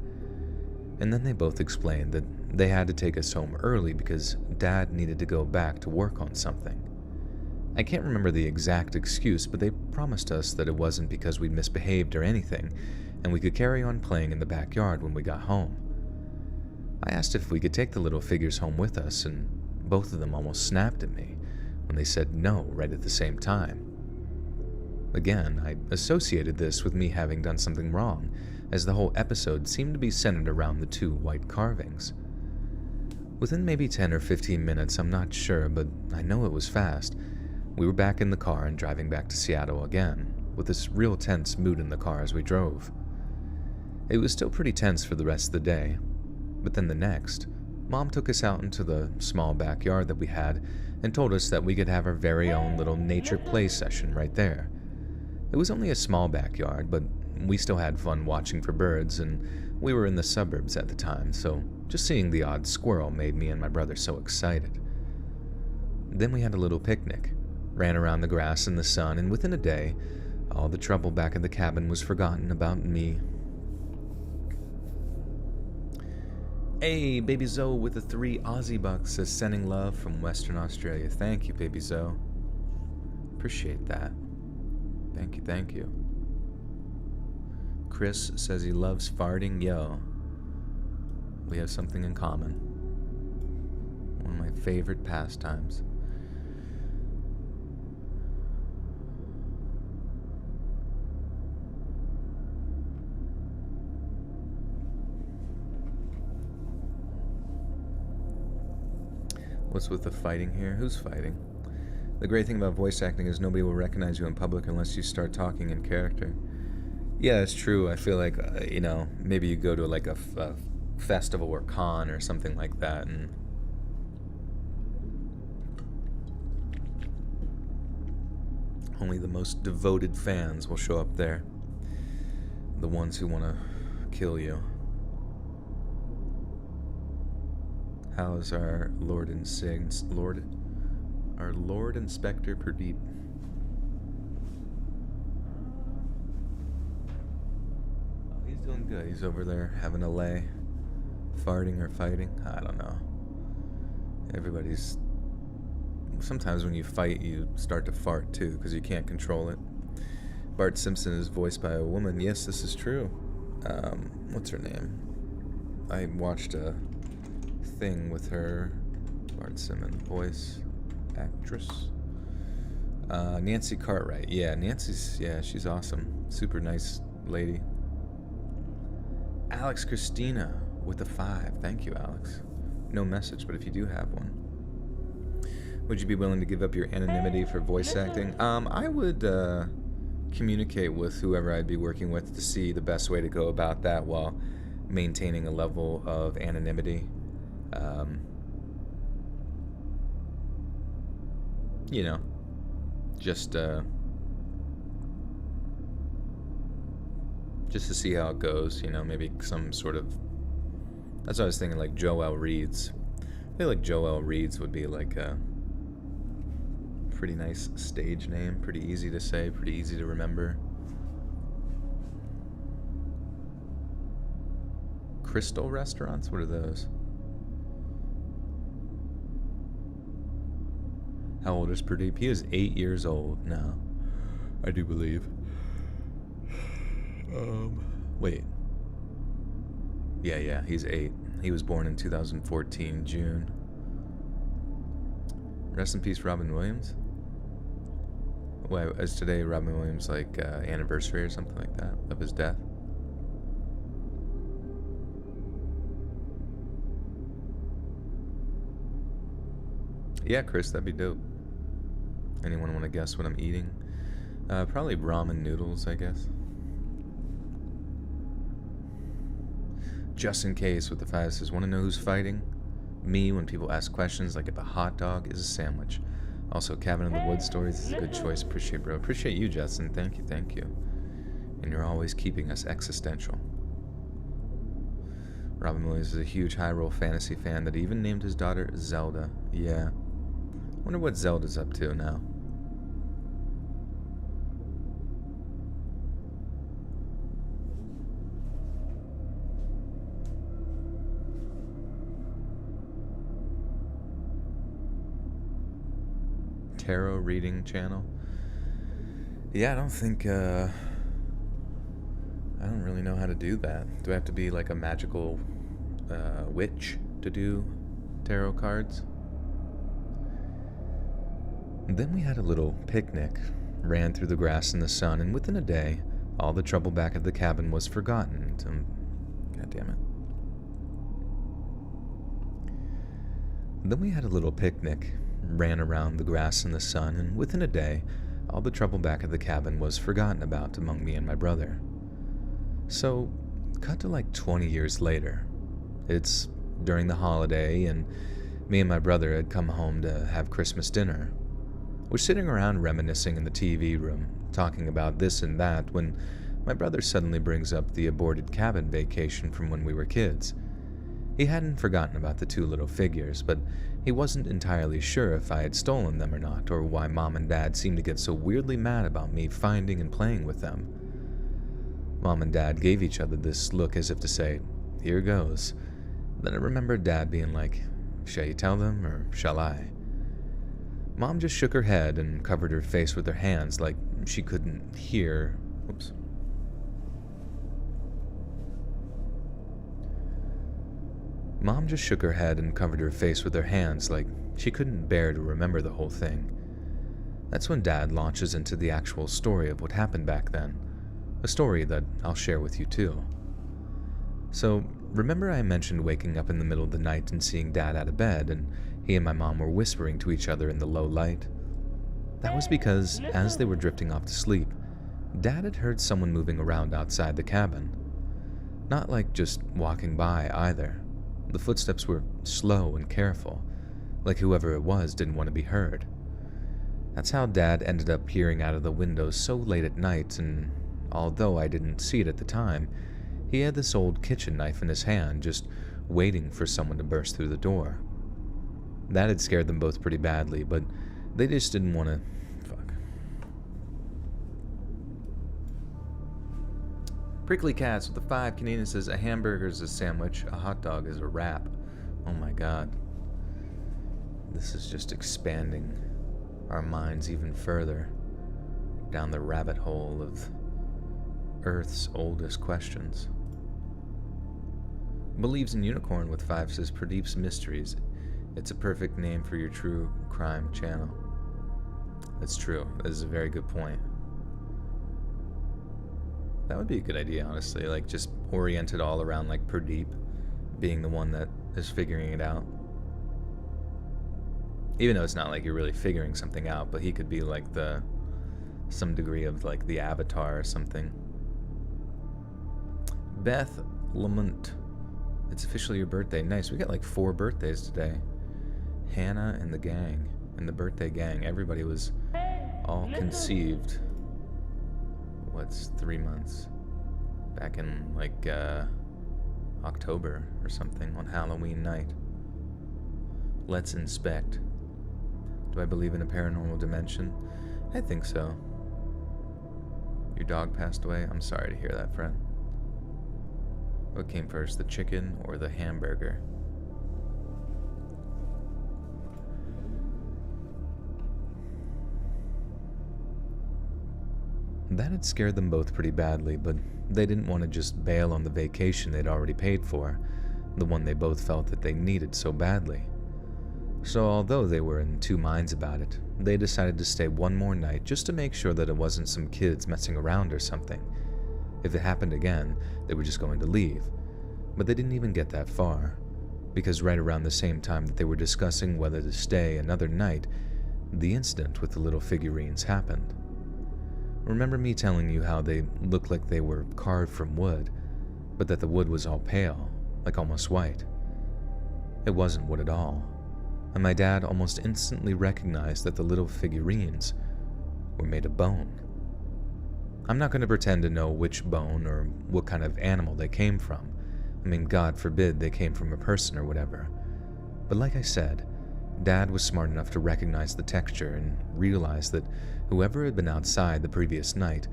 S1: And then they both explained that they had to take us home early because Dad needed to go back to work on something. I can't remember the exact excuse, but they promised us that it wasn't because we'd misbehaved or anything, and we could carry on playing in the backyard when we got home. I asked if we could take the little figures home with us, and both of them almost snapped at me when they said no right at the same time. Again, I associated this with me having done something wrong, as the whole episode seemed to be centered around the two white carvings. Within maybe 10 or 15 minutes, I'm not sure, but I know it was fast, we were back in the car and driving back to Seattle again, with this real tense mood in the car as we drove. It was still pretty tense for the rest of the day, but then the next, Mom took us out into the small backyard that we had and told us that we could have our very own little nature play session right there. It was only a small backyard, but we still had fun watching for birds, and we were in the suburbs at the time, so just seeing the odd squirrel made me and my brother so excited. Then we had a little picnic, ran around the grass in the sun, and within a day, all the trouble back at the cabin was forgotten about me. Hey, Baby Zoe with the 3 Aussie bucks says sending love from Western Australia. Thank you, Baby Zoe. Appreciate that. Thank you, thank you. Chris says he loves farting. Yo, we have something in common. One of my favorite pastimes. What's with the fighting here? Who's fighting? The great thing about voice acting is nobody will recognize you in public unless you start talking in character. Yeah, it's true. I feel like, maybe you go to like a festival or con or something like that, and only the most devoted fans will show up there. The ones who want to kill you. How's our Lord Inspector Pradeep? Oh, he's doing good. He's over there having a lay, farting or fighting. I don't know. Sometimes when you fight, you start to fart too, because you can't control it. Bart Simpson is voiced by a woman. Yes, this is true. What's her name? I watched a thing with her. Bart Simpson, voice actress. Nancy Cartwright. Yeah, she's awesome. Super nice lady. Alex Christina with a 5. Thank you, Alex. No message, but if you do have one. Would you be willing to give up your anonymity for voice acting? I would communicate with whoever I'd be working with to see the best way to go about that while maintaining a level of anonymity. Just to see how it goes, maybe some sort of... That's what I was thinking, like Joel Reeds. I feel like Joel Reeds would be like a pretty nice stage name, pretty easy to say, pretty easy to remember. Crystal Restaurants? What are those? How old is Pradeep? He is 8 years old now, I do believe. Wait. Yeah, he's 8. He was born in 2014, June. Rest in peace, Robin Williams. Why is today Robin Williams' anniversary or something like that of his death? Yeah, Chris, that'd be dope. Anyone want to guess what I'm eating? Probably ramen noodles, I guess. Just in case with the 5 says, want to know who's fighting? Me, when people ask questions like if a hot dog is a sandwich. Also, Cabin in the Woods stories is a good choice. Appreciate you, Justin. Thank you. And you're always keeping us existential. Robin Williams is a huge Hyrule Fantasy fan that even named his daughter Zelda. Yeah. Wonder what Zelda's up to now. Tarot reading channel. Yeah, I don't really know how to do that. Do I have to be like a magical witch to do tarot cards? Then we had a little picnic, ran through the grass in the sun, and within a day, all the trouble back at the cabin was forgotten. God damn it. Then we had a little picnic, ran around the grass in the sun, and within a day, all the trouble back at the cabin was forgotten about among me and my brother. So, cut to like 20 years later. It's during the holiday, and me and my brother had come home to have Christmas dinner. We're sitting around reminiscing in the TV room, talking about this and that, when my brother suddenly brings up the aborted cabin vacation from when we were kids. He hadn't forgotten about the 2 little figures, but he wasn't entirely sure if I had stolen them or not, or why Mom and Dad seemed to get so weirdly mad about me finding and playing with them. Mom and Dad gave each other this look as if to say, "Here goes." Then I remembered Dad being like, "Shall you tell them, or shall I?" Mom just shook her head and covered her face with her hands like she couldn't hear. Whoops. Mom just shook her head and covered her face with her hands like she couldn't bear to remember the whole thing. That's when Dad launches into the actual story of what happened back then. A story that I'll share with you too. So, remember I mentioned waking up in the middle of the night and seeing Dad out of bed, and He and my mom were whispering to each other in the low light. That was because, as they were drifting off to sleep, Dad had heard someone moving around outside the cabin. Not like just walking by either. The footsteps were slow and careful, like whoever it was didn't want to be heard. That's how Dad ended up peering out of the window so late at night, and although I didn't see it at the time, he had this old kitchen knife in his hand, just waiting for someone to burst through the door. That had scared them both pretty badly, but they just didn't want to... Prickly Cats with the 5 Canadian says, a hamburger is a sandwich, a hot dog is a wrap. Oh my god. This is just expanding our minds even further down the rabbit hole of Earth's oldest questions. Believes in Unicorn with 5 says, Pradeep's Mysteries. It's a perfect name for your true crime channel. That's true. That is a very good point. That would be a good idea, honestly. Like, just oriented all around, like, Pradeep being the one that is figuring it out. Even though it's not like you're really figuring something out, but he could be, like, some degree of, like, the Avatar or something. Beth Lamont. It's officially your birthday. Nice. We got, like, 4 birthdays today. Hannah and the gang. And the birthday gang. Everybody was all conceived... What's 3 months? Back in, like, October or something on Halloween night. Let's inspect. Do I believe in a paranormal dimension? I think so. Your dog passed away? I'm sorry to hear that, friend. What came first, the chicken or the hamburger? That had scared them both pretty badly, but they didn't want to just bail on the vacation they'd already paid for, the one they both felt that they needed so badly. So although they were in 2 minds about it, they decided to stay 1 more night just to make sure that it wasn't some kids messing around or something. If it happened again, they were just going to leave. But they didn't even get that far, because right around the same time that they were discussing whether to stay another night, the incident with the little figurines happened. Remember me telling you how they looked like they were carved from wood, but that the wood was all pale, like almost white? It wasn't wood at all, and my dad almost instantly recognized that the little figurines were made of bone. I'm not going to pretend to know which bone or what kind of animal they came from. I mean, God forbid they came from a person or whatever. But like I said, Dad was smart enough to recognize the texture and realize that whoever had been outside the previous night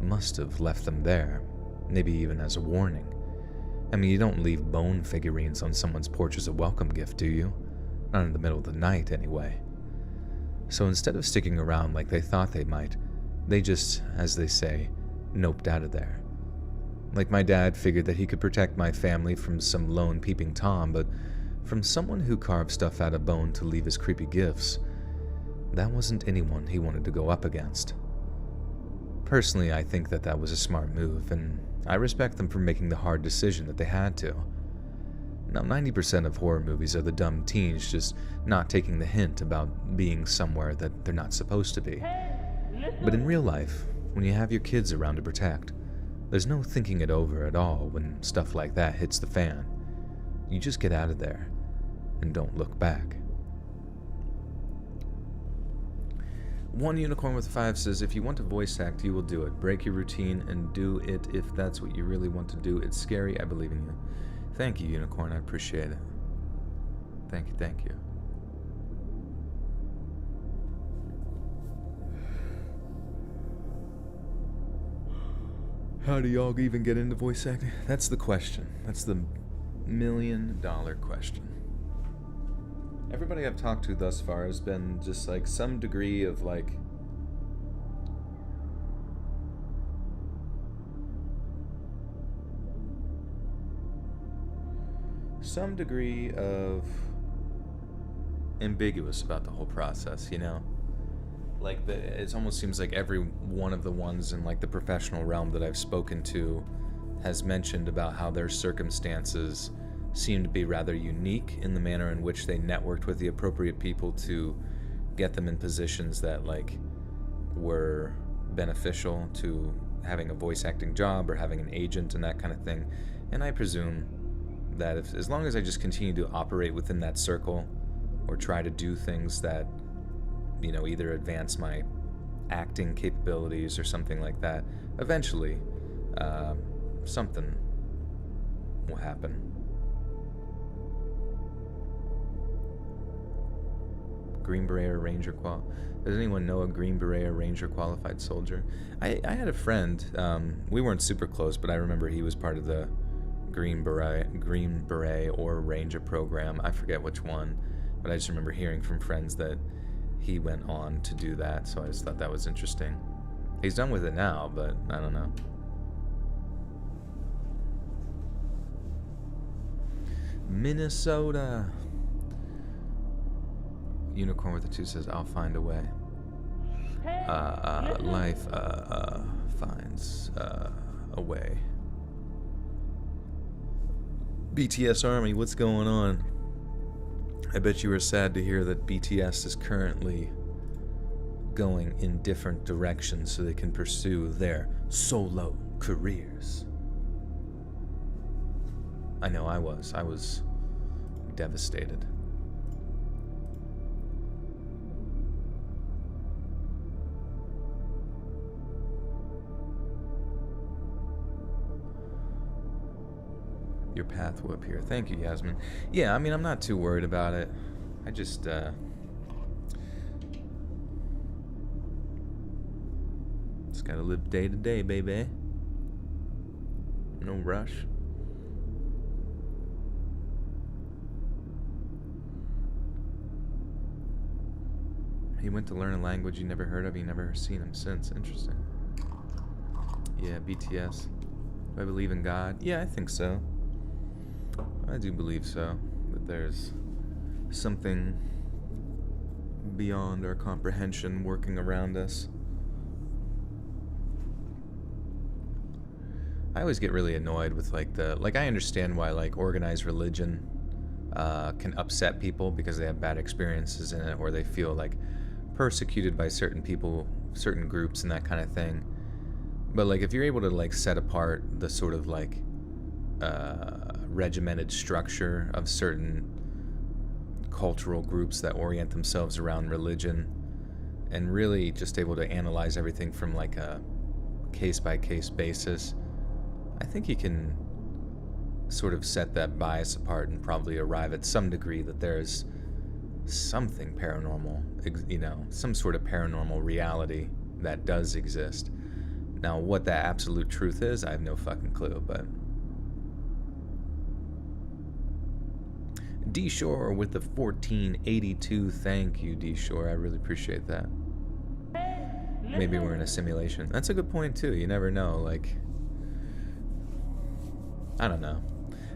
S1: must have left them there, maybe even as a warning. I mean, you don't leave bone figurines on someone's porch as a welcome gift, do you? Not in the middle of the night, anyway. So instead of sticking around like they thought they might, they just, as they say, noped out of there. Like my dad figured that he could protect my family from some lone peeping Tom, but from someone who carved stuff out of bone to leave as creepy gifts, that wasn't anyone he wanted to go up against. Personally, I think that that was a smart move, and I respect them for making the hard decision that they had to. Now, 90% of horror movies are the dumb teens just not taking the hint about being somewhere that they're not supposed to be. But in real life, when you have your kids around to protect, there's no thinking it over at all when stuff like that hits the fan. You just get out of there and don't look back. One Unicorn with 5 says, if you want to voice act, you will do it. Break your routine and do it if that's what you really want to do. It's scary. I believe in you. Thank you, Unicorn. I appreciate it. Thank you, thank you. How do y'all even get into voice acting? That's the question. That's the $1 million question. Everybody I've talked to thus far has been just like some degree of like ambiguous about the whole process, you know? Like, it almost seems like every one of the ones in like the professional realm that I've spoken to has mentioned about how their circumstances seemed to be rather unique in the manner in which they networked with the appropriate people to get them in positions that like were beneficial to having a voice acting job or having an agent and that kind of thing. And I presume that as long as I just continue to operate within that circle or try to do things that, you know, either advance my acting capabilities or something like that, eventually something will happen. Green Beret or Ranger Does anyone know a Green Beret or Ranger qualified soldier? I had a friend, we weren't super close, but I remember he was part of the Green Beret or Ranger program. I forget which one, but I just remember hearing from friends that he went on to do that, so I just thought that was interesting. He's done with it now, but I don't know. Minnesota. Unicorn with the 2 says, I'll find a way. Life finds a way. BTS Army, what's going on? I bet you were sad to hear that BTS is currently going in different directions so they can pursue their solo careers. I know I was devastated. Your path will appear. Thank you, Yasmin. Yeah, I mean, I'm not too worried about it. I just gotta live day to day, baby. No rush. He went to learn a language you never heard of. You never seen him since. Interesting. Yeah, BTS. Do I believe in God? Yeah, I think so. I do believe so. That there's something beyond our comprehension working around us. I always get really annoyed with I understand why like organized religion can upset people because they have bad experiences in it, or they feel like persecuted by certain people, certain groups, and that kind of thing. But like if you're able to like set apart the sort of like regimented structure of certain cultural groups that orient themselves around religion, and really just able to analyze everything from like a case-by-case basis, I think you can sort of set that bias apart and probably arrive at some degree that there's something paranormal, you know, some sort of paranormal reality that does exist. Now, what that absolute truth is, I have no fucking clue, but... D-Shore with the 1482, thank you, D-Shore, I really appreciate that. Maybe we're in a simulation. That's a good point, too, you never know, like... I don't know.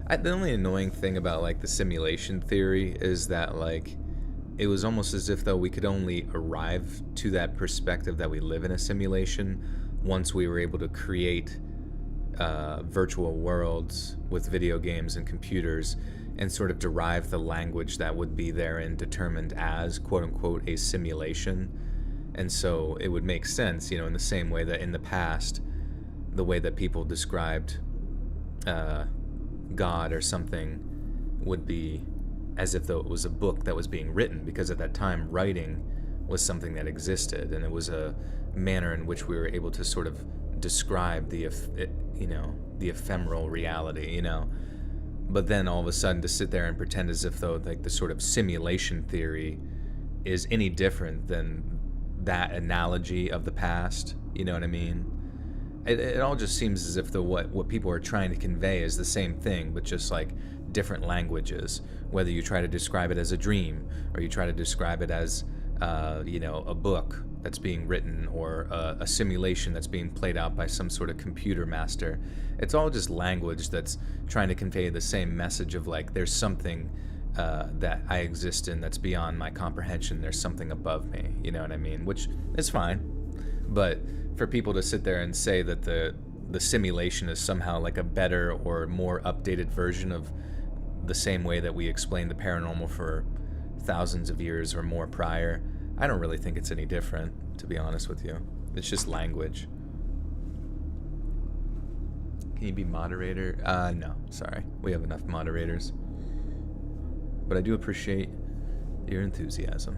S1: The only annoying thing about, like, the simulation theory is that, like, it was almost as if, though, we could only arrive to that perspective that we live in a simulation once we were able to create virtual worlds with video games and computers and sort of derive the language that would be therein determined as, quote-unquote, a simulation. And so it would make sense, you know, in the same way that in the past, the way that people described God or something would be as if though it was a book that was being written, because at that time writing was something that existed, and it was a manner in which we were able to sort of describe the ephemeral reality, you know. But then all of a sudden to sit there and pretend as if though like the sort of simulation theory is any different than that analogy of the past, you know what I mean? It all just seems as if what people are trying to convey is the same thing, but just like different languages. Whether you try to describe it as a dream, or you try to describe it as, a book that's being written, or a simulation that's being played out by some sort of computer master. It's all just language that's trying to convey the same message of like, there's something that I exist in that's beyond my comprehension. There's something above me, you know what I mean? Which is fine, but for people to sit there and say that the simulation is somehow like a better or more updated version of the same way that we explained the paranormal for thousands of years or more prior. I don't really think it's any different, to be honest with you. It's just language. Can you be moderator? No, sorry. We have enough moderators. But I do appreciate your enthusiasm.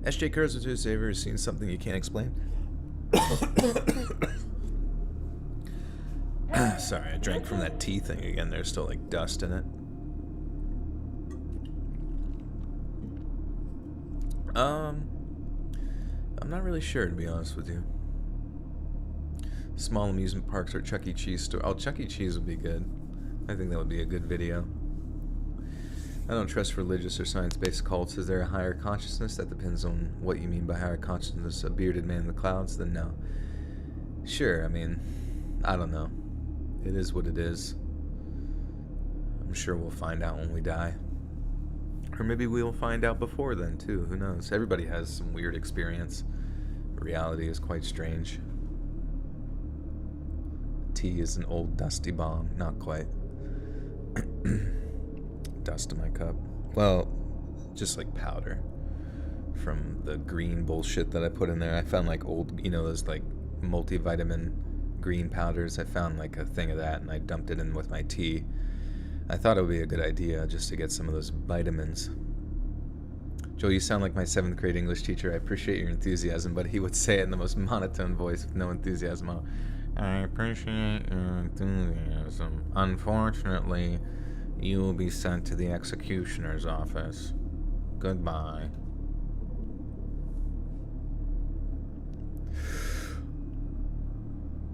S1: SJ Kurz with his saver has seen something you can't explain. Sorry, I drank from that tea thing again. There's still like dust in it. I'm not really sure, to be honest with you. Small amusement parks or Chuck E. Cheese store. Oh, Chuck E. Cheese would be good. I think that would be a good video. I don't trust religious or science-based cults. Is there a higher consciousness? That depends on what you mean by higher consciousness. A bearded man in the clouds? Then no. Sure, I mean, I don't know. It is what it is. I'm sure we'll find out when we die. Or maybe we'll find out before then, too. Who knows? Everybody has some weird experience. Reality is quite strange. Tea is an old dusty bomb. Not quite. Dust in my cup. Well, just like powder from the green bullshit that I put in there. I found like old, those like multivitamin green powders. I found like a thing of that and I dumped it in with my tea. I thought it would be a good idea just to get some of those vitamins. Joel, you sound like my 7th grade English teacher. I appreciate your enthusiasm, but he would say it in the most monotone voice with no enthusiasm. I appreciate your enthusiasm. Unfortunately, you will be sent to the executioner's office. Goodbye.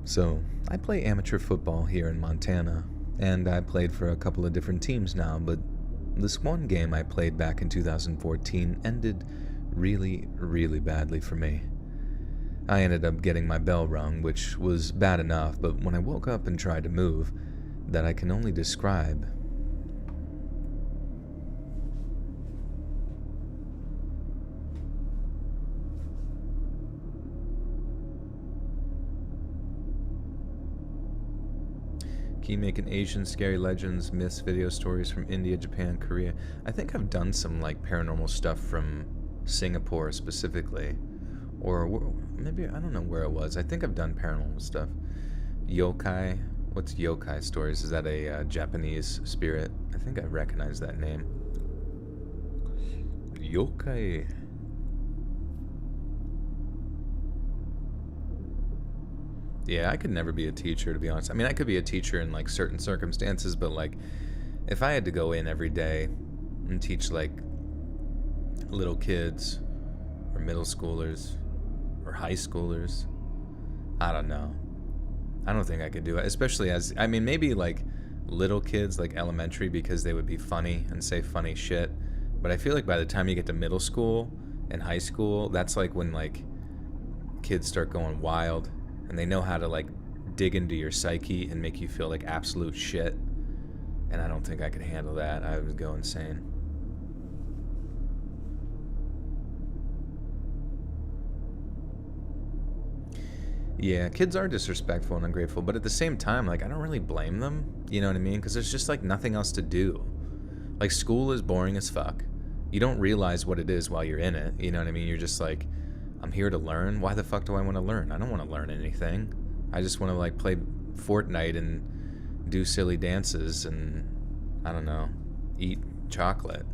S1: So, I play amateur football here in Montana, and I played for a couple of different teams now, but this one game I played back in 2014 ended really, really badly for me. I ended up getting my bell rung, which was bad enough, but when I woke up and tried to move, that I can only describe. Can you make an Asian scary legends, myths, video stories from India, Japan, Korea? I think I've done some like paranormal stuff from Singapore specifically. Or maybe, I don't know where it was. I think I've done paranormal stuff. Yokai. What's yokai stories? Is that a Japanese spirit? I think I recognize that name. Yokai. Yeah, I could never be a teacher, to be honest. I mean, I could be a teacher in like certain circumstances, but like if I had to go in every day and teach like little kids or middle schoolers or high schoolers, I don't know. I don't think I could do it, especially as, I mean, maybe like little kids, like elementary, because they would be funny and say funny shit. But I feel like by the time you get to middle school and high school, that's like when like kids start going wild. And they know how to like dig into your psyche and make you feel like absolute shit. And I don't think I could handle that. I would go insane. Yeah, kids are disrespectful and ungrateful, but at the same time, like, I don't really blame them. You know what I mean? Because there's just like nothing else to do. Like, school is boring as fuck. You don't realize what it is while you're in it. You know what I mean? You're just like, I'm here to learn. Why the fuck do I want to learn? I don't want to learn anything. I just want to like play Fortnite and do silly dances and, I don't know, eat chocolate.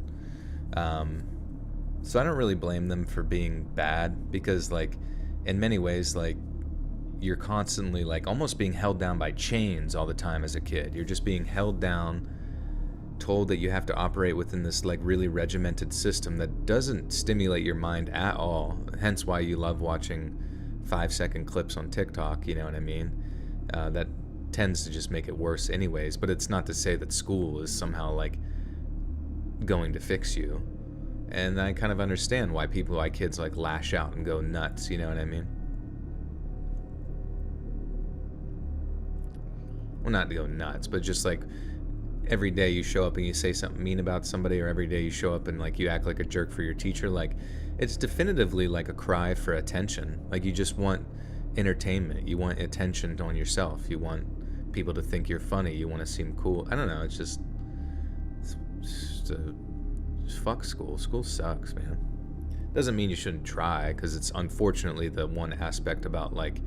S1: So I don't really blame them for being bad, because like in many ways, like you're constantly like almost being held down by chains all the time as a kid. You're just being held down, told that you have to operate within this like really regimented system that doesn't stimulate your mind at all. Hence why you love watching 5-second clips on TikTok, you know what I mean? That tends to just make it worse anyways, but it's not to say that school is somehow like going to fix you. And I kind of understand why kids like lash out and go nuts, you know what I mean? Well, not to go nuts, but just like every day you show up and you say something mean about somebody, or every day you show up and like you act like a jerk for your teacher, like it's definitively like a cry for attention. Like you just want entertainment, you want attention on yourself, you want people to think you're funny, you want to seem cool. I don't know, it's just fuck school. School sucks, man. Doesn't mean you shouldn't try, because it's unfortunately the one aspect about like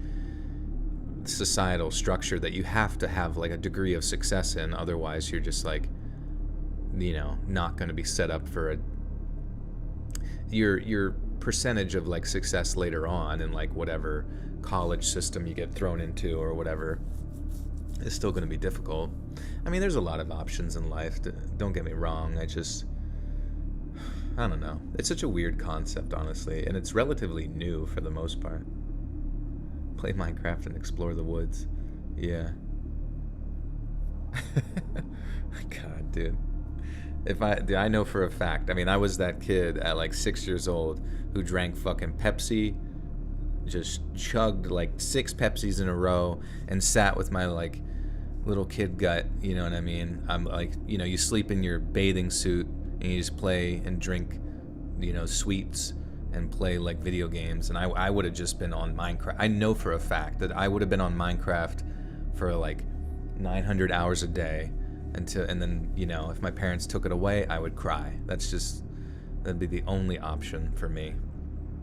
S1: societal structure that you have to have like a degree of success in, otherwise you're just like, you know, not going to be set up for your percentage of like success later on in like whatever college system you get thrown into or whatever is still going to be difficult. I mean, there's a lot of options in life, don't get me wrong. I don't know. It's such a weird concept, honestly, and it's relatively new for the most part. Play Minecraft and explore the woods. Yeah. God, dude. I know for a fact. I mean, I was that kid at like 6 years old who drank fucking Pepsi, just chugged like 6 Pepsis in a row, and sat with my like little kid gut. You know what I mean? I'm like, you know, you sleep in your bathing suit and you just play and drink, you know, sweets and play like video games, and I would have just been on Minecraft. I know for a fact that I would have been on Minecraft for like 900 hours a day and then, you know, if my parents took it away, I would cry. That'd be the only option for me.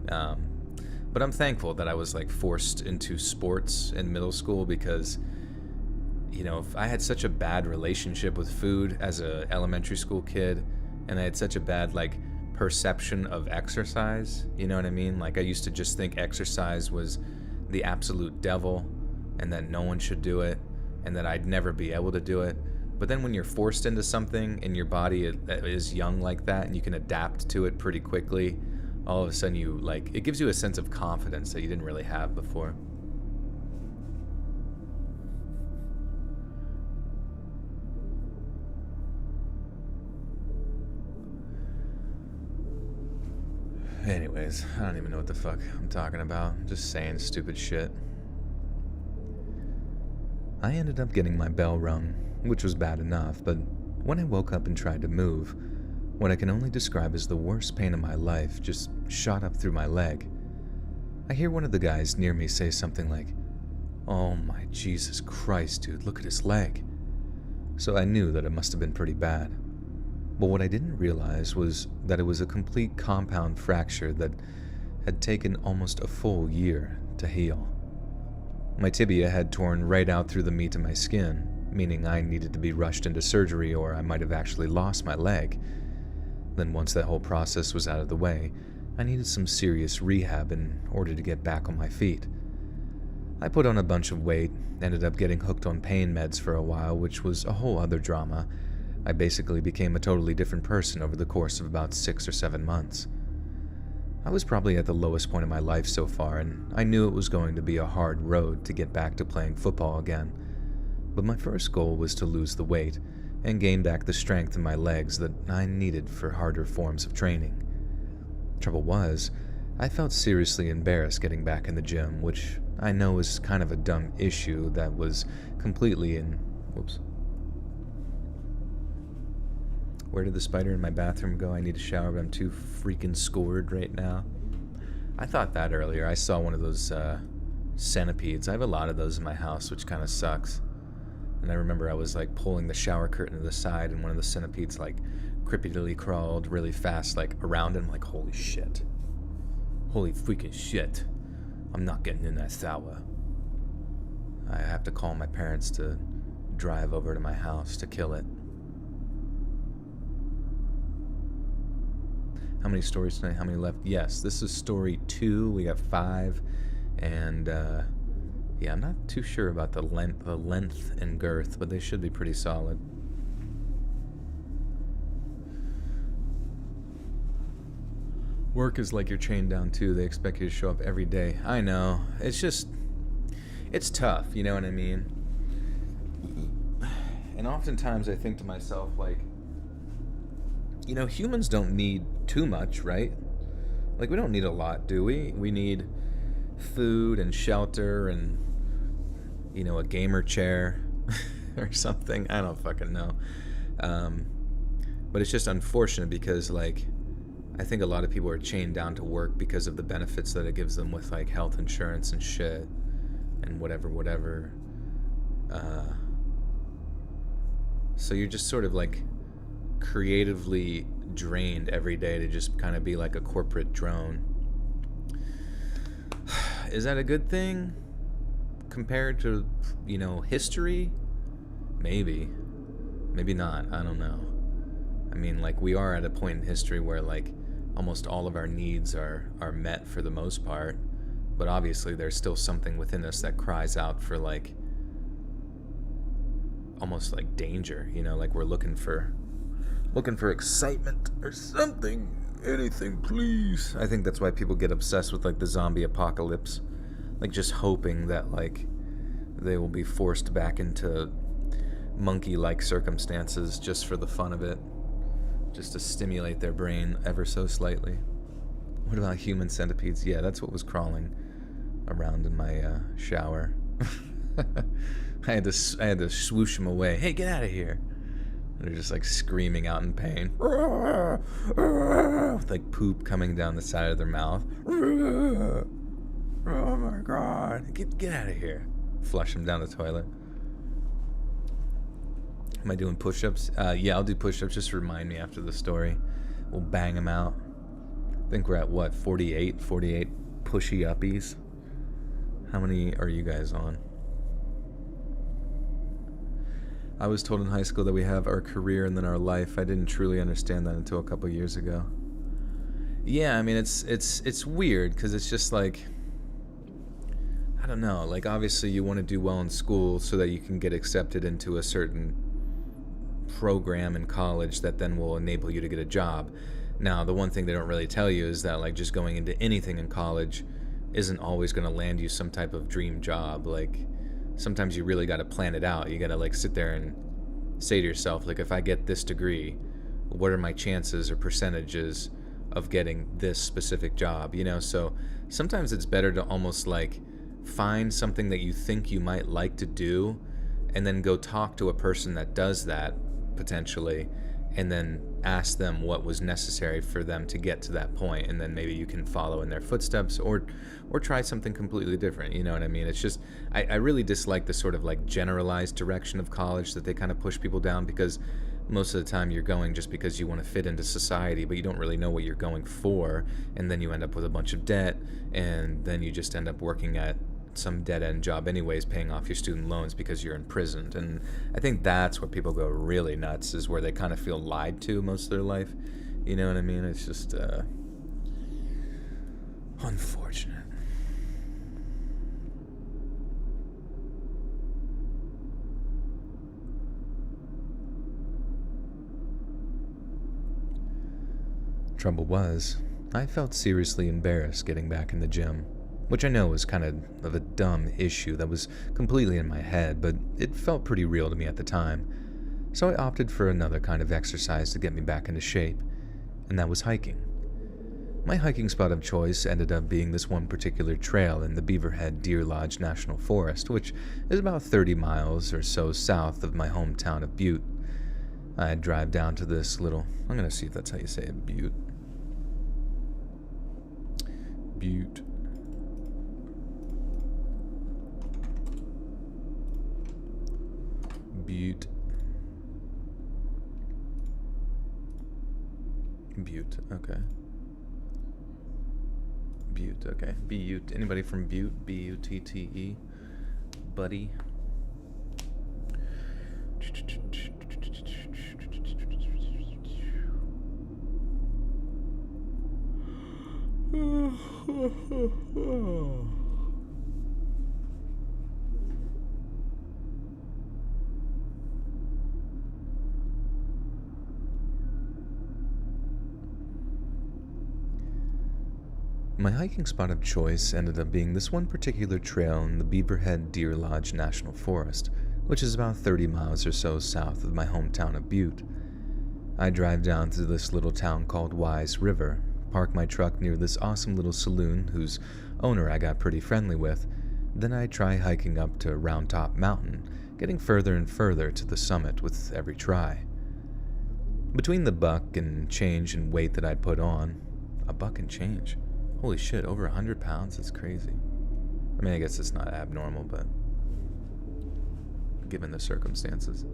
S1: But I'm thankful that I was like forced into sports in middle school, because, you know, if I had such a bad relationship with food as a elementary school kid, and I had such a bad like perception of exercise, you know what I mean? Like I used to just think exercise was the absolute devil and that no one should do it and that I'd never be able to do it. But then when you're forced into something and your body is young like that and you can adapt to it pretty quickly, all of a sudden you like, it gives you a sense of confidence that you didn't really have before. Anyways, I don't even know what the fuck I'm talking about. I'm just saying stupid shit. I ended up getting my bell rung, which was bad enough, but when I woke up and tried to move, what I can only describe as the worst pain of my life just shot up through my leg. I hear one of the guys near me say something like, "Oh my Jesus Christ, dude, look at his leg." So I knew that it must have been pretty bad. But what I didn't realize was that it was a complete compound fracture that had taken almost a full year to heal. My tibia had torn right out through the meat of my skin, meaning I needed to be rushed into surgery or I might have actually lost my leg. Then once that whole process was out of the way, I needed some serious rehab in order to get back on my feet. I put on a bunch of weight, ended up getting hooked on pain meds for a while, which was a whole other drama. I basically became a totally different person over the course of about 6 or 7 months. I was probably at the lowest point of my life so far, and I knew it was going to be a hard road to get back to playing football again. But my first goal was to lose the weight and gain back the strength in my legs that I needed for harder forms of training. Trouble was, I felt seriously embarrassed getting back in the gym, which I know is kind of a dumb issue that was completely in... Whoops. Where did the spider in my bathroom go? I need a shower, but I'm too freaking scored right now. I thought that earlier. I saw one of those centipedes. I have a lot of those in my house, which kind of sucks. And I remember I was like pulling the shower curtain to the side, and one of the centipedes like creepily crawled really fast like around it. I'm like, holy shit. Holy freaking shit. I'm not getting in that shower. I have to call my parents to drive over to my house to kill it. How many stories tonight? How many left? Yes, this is story 2. We got 5. And, yeah, I'm not too sure about the length and girth, but they should be pretty solid. Work is like you're chained down, too. They expect you to show up every day. I know. It's just... It's tough, you know what I mean? And oftentimes I think to myself, like... You know, humans don't need too much, right? Like, we don't need a lot, do we? We need food and shelter and, you know, a gamer chair or something. I don't fucking know. But it's just unfortunate because, like, I think a lot of people are chained down to work because of the benefits that it gives them with, like, health insurance and shit and whatever. So you're just sort of, like, creatively drained every day to just kind of be like a corporate drone. Is that a good thing compared to, history? Maybe not. I don't know. I mean, like, we are at a point in history where, like, almost all of our needs are met for the most part, but obviously there's still something within us that cries out for, like, almost like danger, like we're looking for excitement or something. Anything, please. I think that's why people get obsessed with, like, the zombie apocalypse, like, just hoping that, like, they will be forced back into monkey-like circumstances just for the fun of it, just to stimulate their brain ever so slightly. What about human centipedes? Yeah, that's what was crawling around in my shower. I had to swoosh them away. Hey, get out of here! They're just, like, screaming out in pain, with, like, poop coming down the side of their mouth. Oh my god! Get out of here! Flush them down the toilet. Am I doing push-ups? Yeah, I'll do push-ups. Just remind me after the story. We'll bang them out. I think we're at, what, 48 pushy uppies? How many are you guys on? I was told in high school that we have our career and then our life. I didn't truly understand that until a couple years ago. Yeah, I mean, it's weird because it's just like, I don't know, like, obviously you want to do well in school so that you can get accepted into a certain program in college that then will enable you to get a job. Now, the one thing they don't really tell you is that, like, just going into anything in college isn't always going to land you some type of dream job. Like, sometimes you really got to plan it out. You got to, like, sit there and say to yourself, like, if I get this degree, what are my chances or percentages of getting this specific job, So sometimes it's better to almost, like, find something that you think you might like to do and then go talk to a person that does that, potentially, and then ask them what was necessary for them to get to that point, and then maybe you can follow in their footsteps or try something completely different, you know what I mean? It's just, I really dislike the sort of, like, generalized direction of college that they kind of push people down, because most of the time you're going just because you want to fit into society, but you don't really know what you're going for, and then you end up with a bunch of debt, and then you just end up working at some dead-end job anyways, paying off your student loans because you're imprisoned. And I think that's where people go really nuts, is where they kind of feel lied to most of their life. You know what I mean? It's just unfortunate. Trouble was, I felt seriously embarrassed getting back in the gym, which I know was kind of a dumb issue that was completely in my head, but it felt pretty real to me at the time. So I opted for another kind of exercise to get me back into shape, and that was hiking. My hiking spot of choice ended up being this one particular trail in the Beaverhead Deer Lodge National Forest, which is about 30 miles or so south of my hometown of Butte. I'd drive down to this little, I'm going to see if that's how you say it, Butte. Butte. Butte, okay. Butte, okay. Butte. Anybody from Butte? B-U-T-T-E? Buddy? My hiking spot of choice ended up being this one particular trail in the Beaverhead Deer Lodge National Forest, which is about 30 miles or so south of my hometown of Butte. I drive down to this little town called Wise River, park my truck near this awesome little saloon whose owner I got pretty friendly with, then I try hiking up to Round Top Mountain, getting further and further to the summit with every try. Between the buck and change in weight that I'd put on, a buck and change. Holy shit, over 100 pounds? That's crazy. I mean, I guess it's not abnormal, but given the circumstances.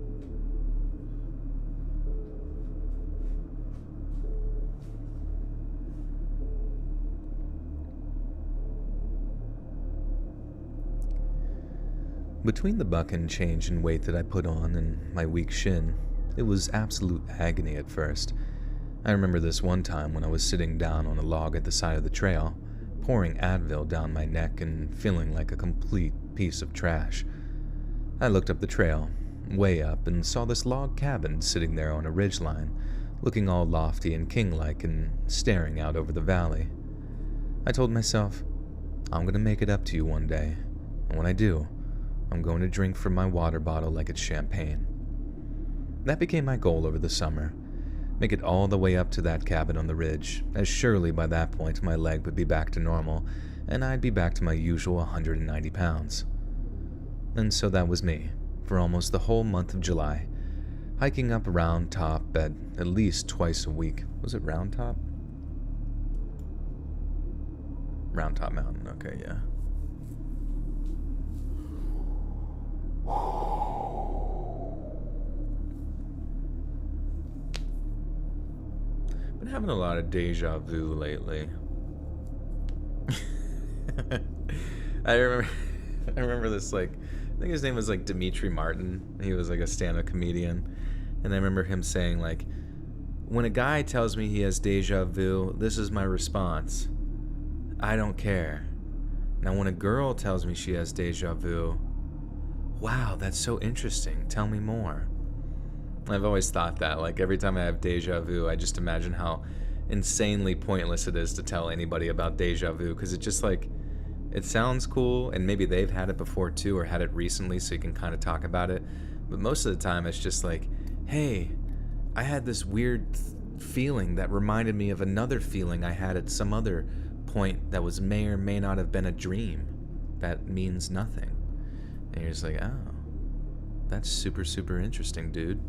S1: Between the buck and change in weight that I put on and my weak shin, it was absolute agony at first. I remember this one time when I was sitting down on a log at the side of the trail, pouring Advil down my neck and feeling like a complete piece of trash. I looked up the trail, way up, and saw this log cabin sitting there on a ridgeline, looking all lofty and king-like and staring out over the valley. I told myself, I'm going to make it up to you one day, and when I do, I'm going to drink from my water bottle like it's champagne. That became my goal over the summer. Make it all the way up to that cabin on the ridge, as surely by that point my leg would be back to normal, and I'd be back to my usual 190 pounds. And so that was me, for almost the whole month of July, hiking up Round Top at least twice a week. Was it Round Top? Round Top Mountain, okay, yeah. Been having a lot of deja vu lately. I remember this, like, I think his name was like Dimitri Martin. He was like a stand-up comedian, and I remember him saying, like, when a guy tells me he has deja vu, this is my response: I don't care. Now when a girl tells me she has deja vu, wow, that's so interesting, tell me more. I've always thought that, like, every time I have deja vu, I just imagine how insanely pointless it is to tell anybody about deja vu, because it just, like, it sounds cool, and maybe they've had it before too, or had it recently, so you can kind of talk about it, but most of the time it's just like, hey, I had this weird feeling that reminded me of another feeling I had at some other point that was may or may not have been a dream that means nothing. And you're just like, oh, that's super, super interesting, dude.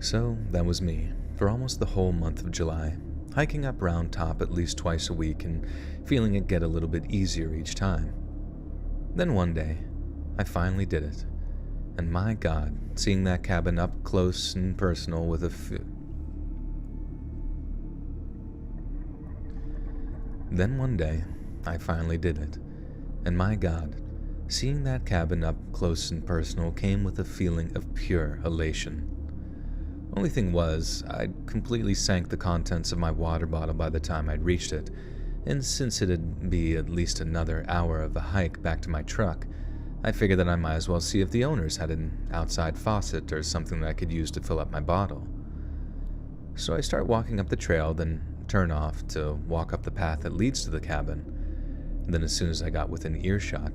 S1: So that was me, for almost the whole month of July, hiking up Round Top at least twice a week and feeling it get a little bit easier each time. Then one day, I finally did it, and my God, seeing that cabin up close and personal with Then one day, I finally did it, and my God, seeing that cabin up close and personal came with a feeling of pure elation. Only thing was, I'd completely sank the contents of my water bottle by the time I'd reached it, and since it'd be at least another hour of a hike back to my truck, I figured that I might as well see if the owners had an outside faucet or something that I could use to fill up my bottle. So I start walking up the trail, then turn off to walk up the path that leads to the cabin. And then as soon as I got within earshot,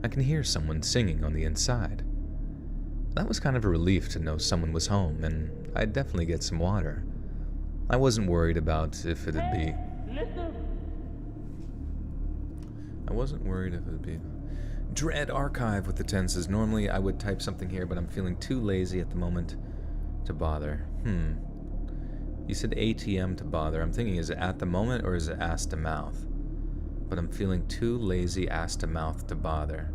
S1: I can hear someone singing on the inside. That was kind of a relief to know someone was home, and I'd definitely get some water. I wasn't worried about if it'd be... Dread archive with the tenses. Normally I would type something here, but I'm feeling too lazy at the moment to bother. You said ATM to bother. I'm thinking, is it at the moment or is it ass to mouth? But I'm feeling too lazy ass to mouth to bother.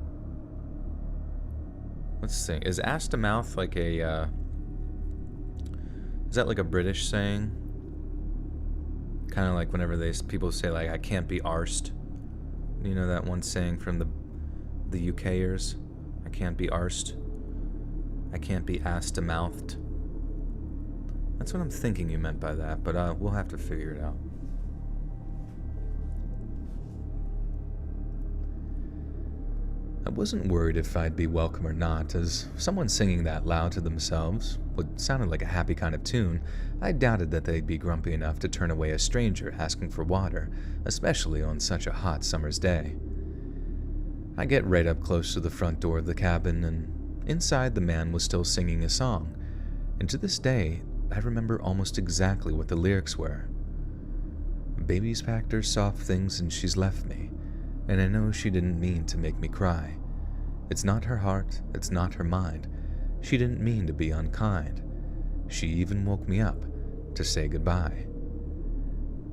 S1: Let's see. Is ass to mouth like a, is that like a British saying? Kind of like whenever people say, like, I can't be arsed. You know that one saying from the UKers? I can't be arsed. I can't be ass to mouthed. That's what I'm thinking you meant by that, but we'll have to figure it out. I wasn't worried if I'd be welcome or not, as someone singing that loud to themselves, what sounded like a happy kind of tune, I doubted that they'd be grumpy enough to turn away a stranger asking for water, especially on such a hot summer's day. I get right up close to the front door of the cabin, and inside the man was still singing a song, and to this day, I remember almost exactly what the lyrics were. Baby's packed her soft things and she's left me. and I know she didn't mean to make me cry. It's not her heart, it's not her mind. She didn't mean to be unkind. She even woke me up to say goodbye.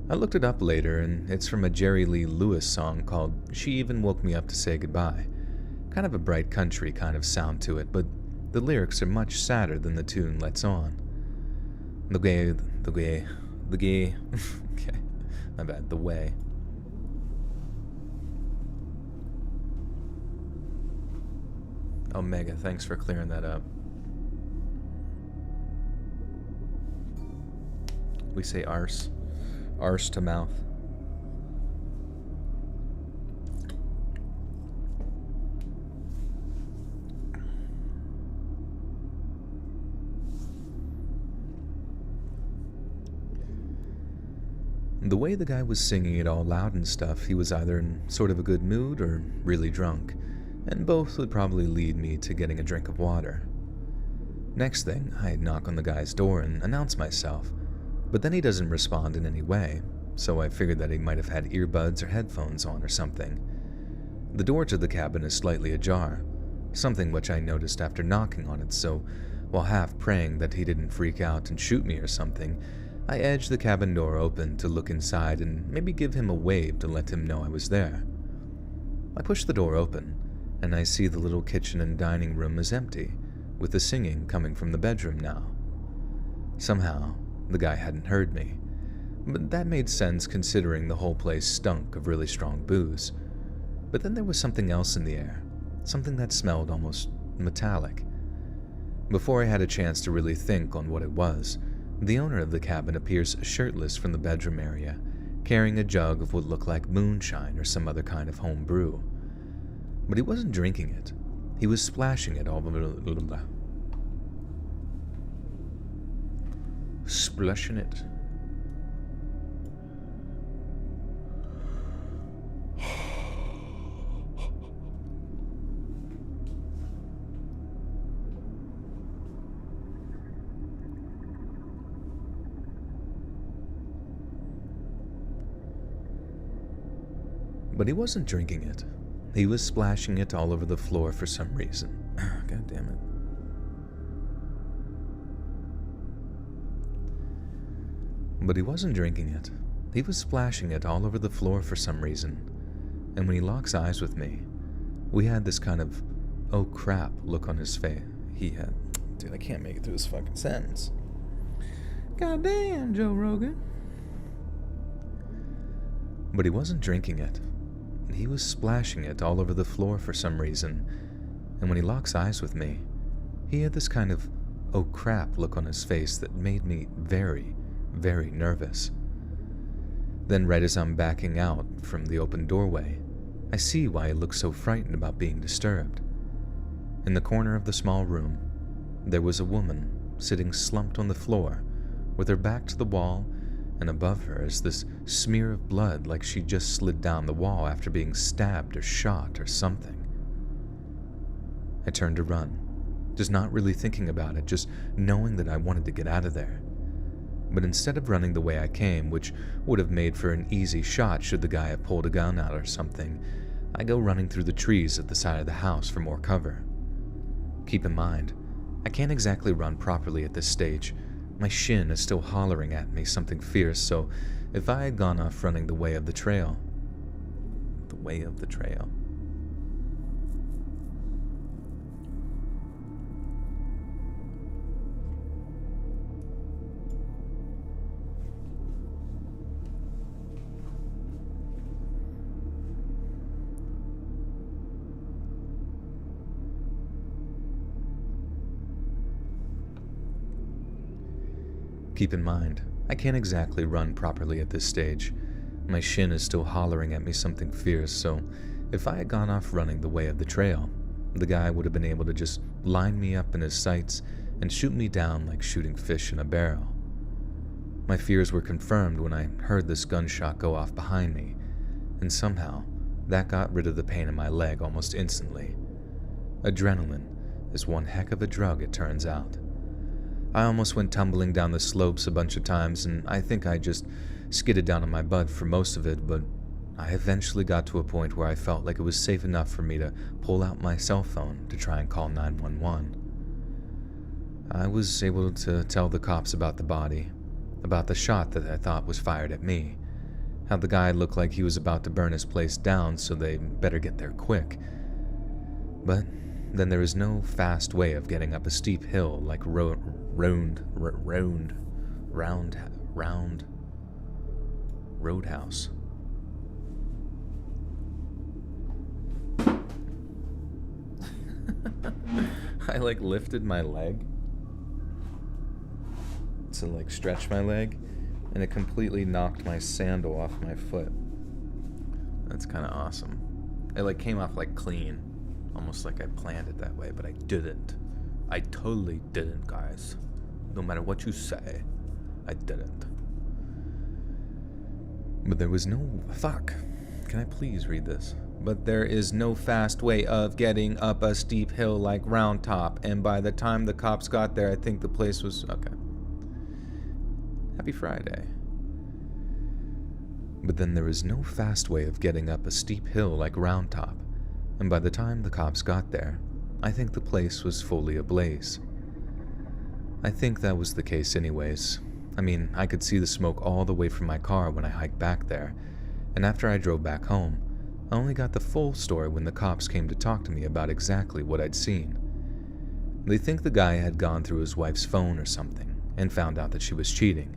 S1: I looked it up later, and it's from a Jerry Lee Lewis song called She Even Woke Me Up to Say Goodbye. Kind of a bright country kind of sound to it, but the lyrics are much sadder than the tune lets on. The way, okay, my bad, the way. Omega, thanks for clearing that up. We say arse to mouth. The way the guy was singing it all loud and stuff, he was either in sort of a good mood or really drunk, and both would probably lead me to getting a drink of water. Next thing, I'd knock on the guy's door and announce myself, but then he doesn't respond in any way, so I figured that he might have had earbuds or headphones on or something. The door to the cabin is slightly ajar, something which I noticed after knocking on it, so while half praying that he didn't freak out and shoot me or something, I edged the cabin door open to look inside and maybe give him a wave to let him know I was there. I push the door open, and I see the little kitchen and dining room is empty, with the singing coming from the bedroom now. Somehow, the guy hadn't heard me, but that made sense considering the whole place stunk of really strong booze. But then there was something else in the air, something that smelled almost metallic. Before I had a chance to really think on what it was, the owner of the cabin appears shirtless from the bedroom area, carrying a jug of what looked like moonshine or some other kind of home brew. But he wasn't drinking it. He was splashing it all over. Splashing it. But he wasn't drinking it. He was splashing it all over the floor for some reason. God damn it. But he wasn't drinking it. He was splashing it all over the floor for some reason. And when he locks eyes with me, we had this kind of, oh crap, look on his face. He had... Dude, I can't make it through this fucking sentence. God damn, Joe Rogan. But he wasn't drinking it. He was splashing it all over the floor for some reason, and when he locks eyes with me, he had this kind of, oh crap look on his face that made me very, very nervous. Then right as I'm backing out from the open doorway, I see why he looked so frightened about being disturbed. In the corner of the small room, there was a woman sitting slumped on the floor with her back to the wall, and above her is this smear of blood like she just slid down the wall after being stabbed or shot or something. I turned to run, just not really thinking about it, just knowing that I wanted to get out of there. But instead of running the way I came, which would have made for an easy shot should the guy have pulled a gun out or something, I go running through the trees at the side of the house for more cover. Keep in mind, I can't exactly run properly at this stage. My shin is still hollering at me something fierce, so if I had gone off running the way of the trail... The way of the trail... Keep in mind, I can't exactly run properly at this stage. My shin is still hollering at me something fierce, so if I had gone off running the way of the trail, the guy would have been able to just line me up in his sights and shoot me down like shooting fish in a barrel. My fears were confirmed when I heard this gunshot go off behind me, and somehow that got rid of the pain in my leg almost instantly. Adrenaline is one heck of a drug, it turns out. I almost went tumbling down the slopes a bunch of times, and I think I just skidded down on my butt for most of it, but I eventually got to a point where I felt like it was safe enough for me to pull out my cell phone to try and call 911. I was able to tell the cops about the body, about the shot that I thought was fired at me, how the guy looked like he was about to burn his place down, so they better get there quick. But then there is no fast way of getting up a steep hill like Roadhouse. I lifted my leg to stretch my leg, and it completely knocked my sandal off my foot. That's kind of awesome. It came off clean, almost like I planned it that way, but I didn't. I totally didn't, guys. No matter what you say, I didn't. But there was no... Fuck. Can I please read this? But there is no fast way of getting up a steep hill like Round Top, and by the time the cops got there, I think the place was... Okay. Happy Friday. But then there is no fast way of getting up a steep hill like Round Top, and by the time the cops got there, I think the place was fully ablaze. I think that was the case anyways. I mean, I could see the smoke all the way from my car when I hiked back there, and after I drove back home, I only got the full story when the cops came to talk to me about exactly what I'd seen. They think the guy had gone through his wife's phone or something and found out that she was cheating,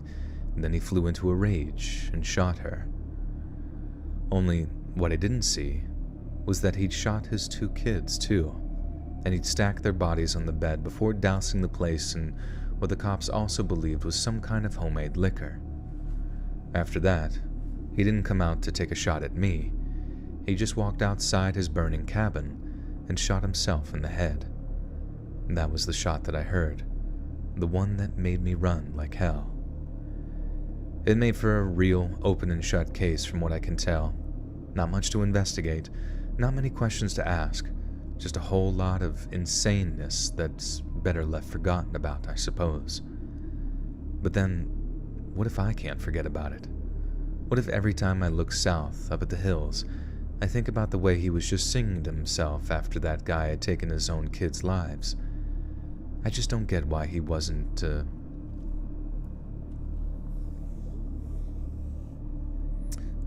S1: and then he flew into a rage and shot her. Only what I didn't see was that he'd shot his 2 kids too, and he'd stacked their bodies on the bed before dousing the place in what the cops also believed was some kind of homemade liquor. After that, he didn't come out to take a shot at me. He just walked outside his burning cabin and shot himself in the head. And that was the shot that I heard, the one that made me run like hell. It made for a real open and shut case from what I can tell. Not much to investigate, not many questions to ask, just a whole lot of insaneness that's better left forgotten about, I suppose. But then, what if I can't forget about it? What if every time I look south up at the hills, I think about the way he was just singing to himself after that guy had taken his own kids' lives? I just don't get why he wasn't,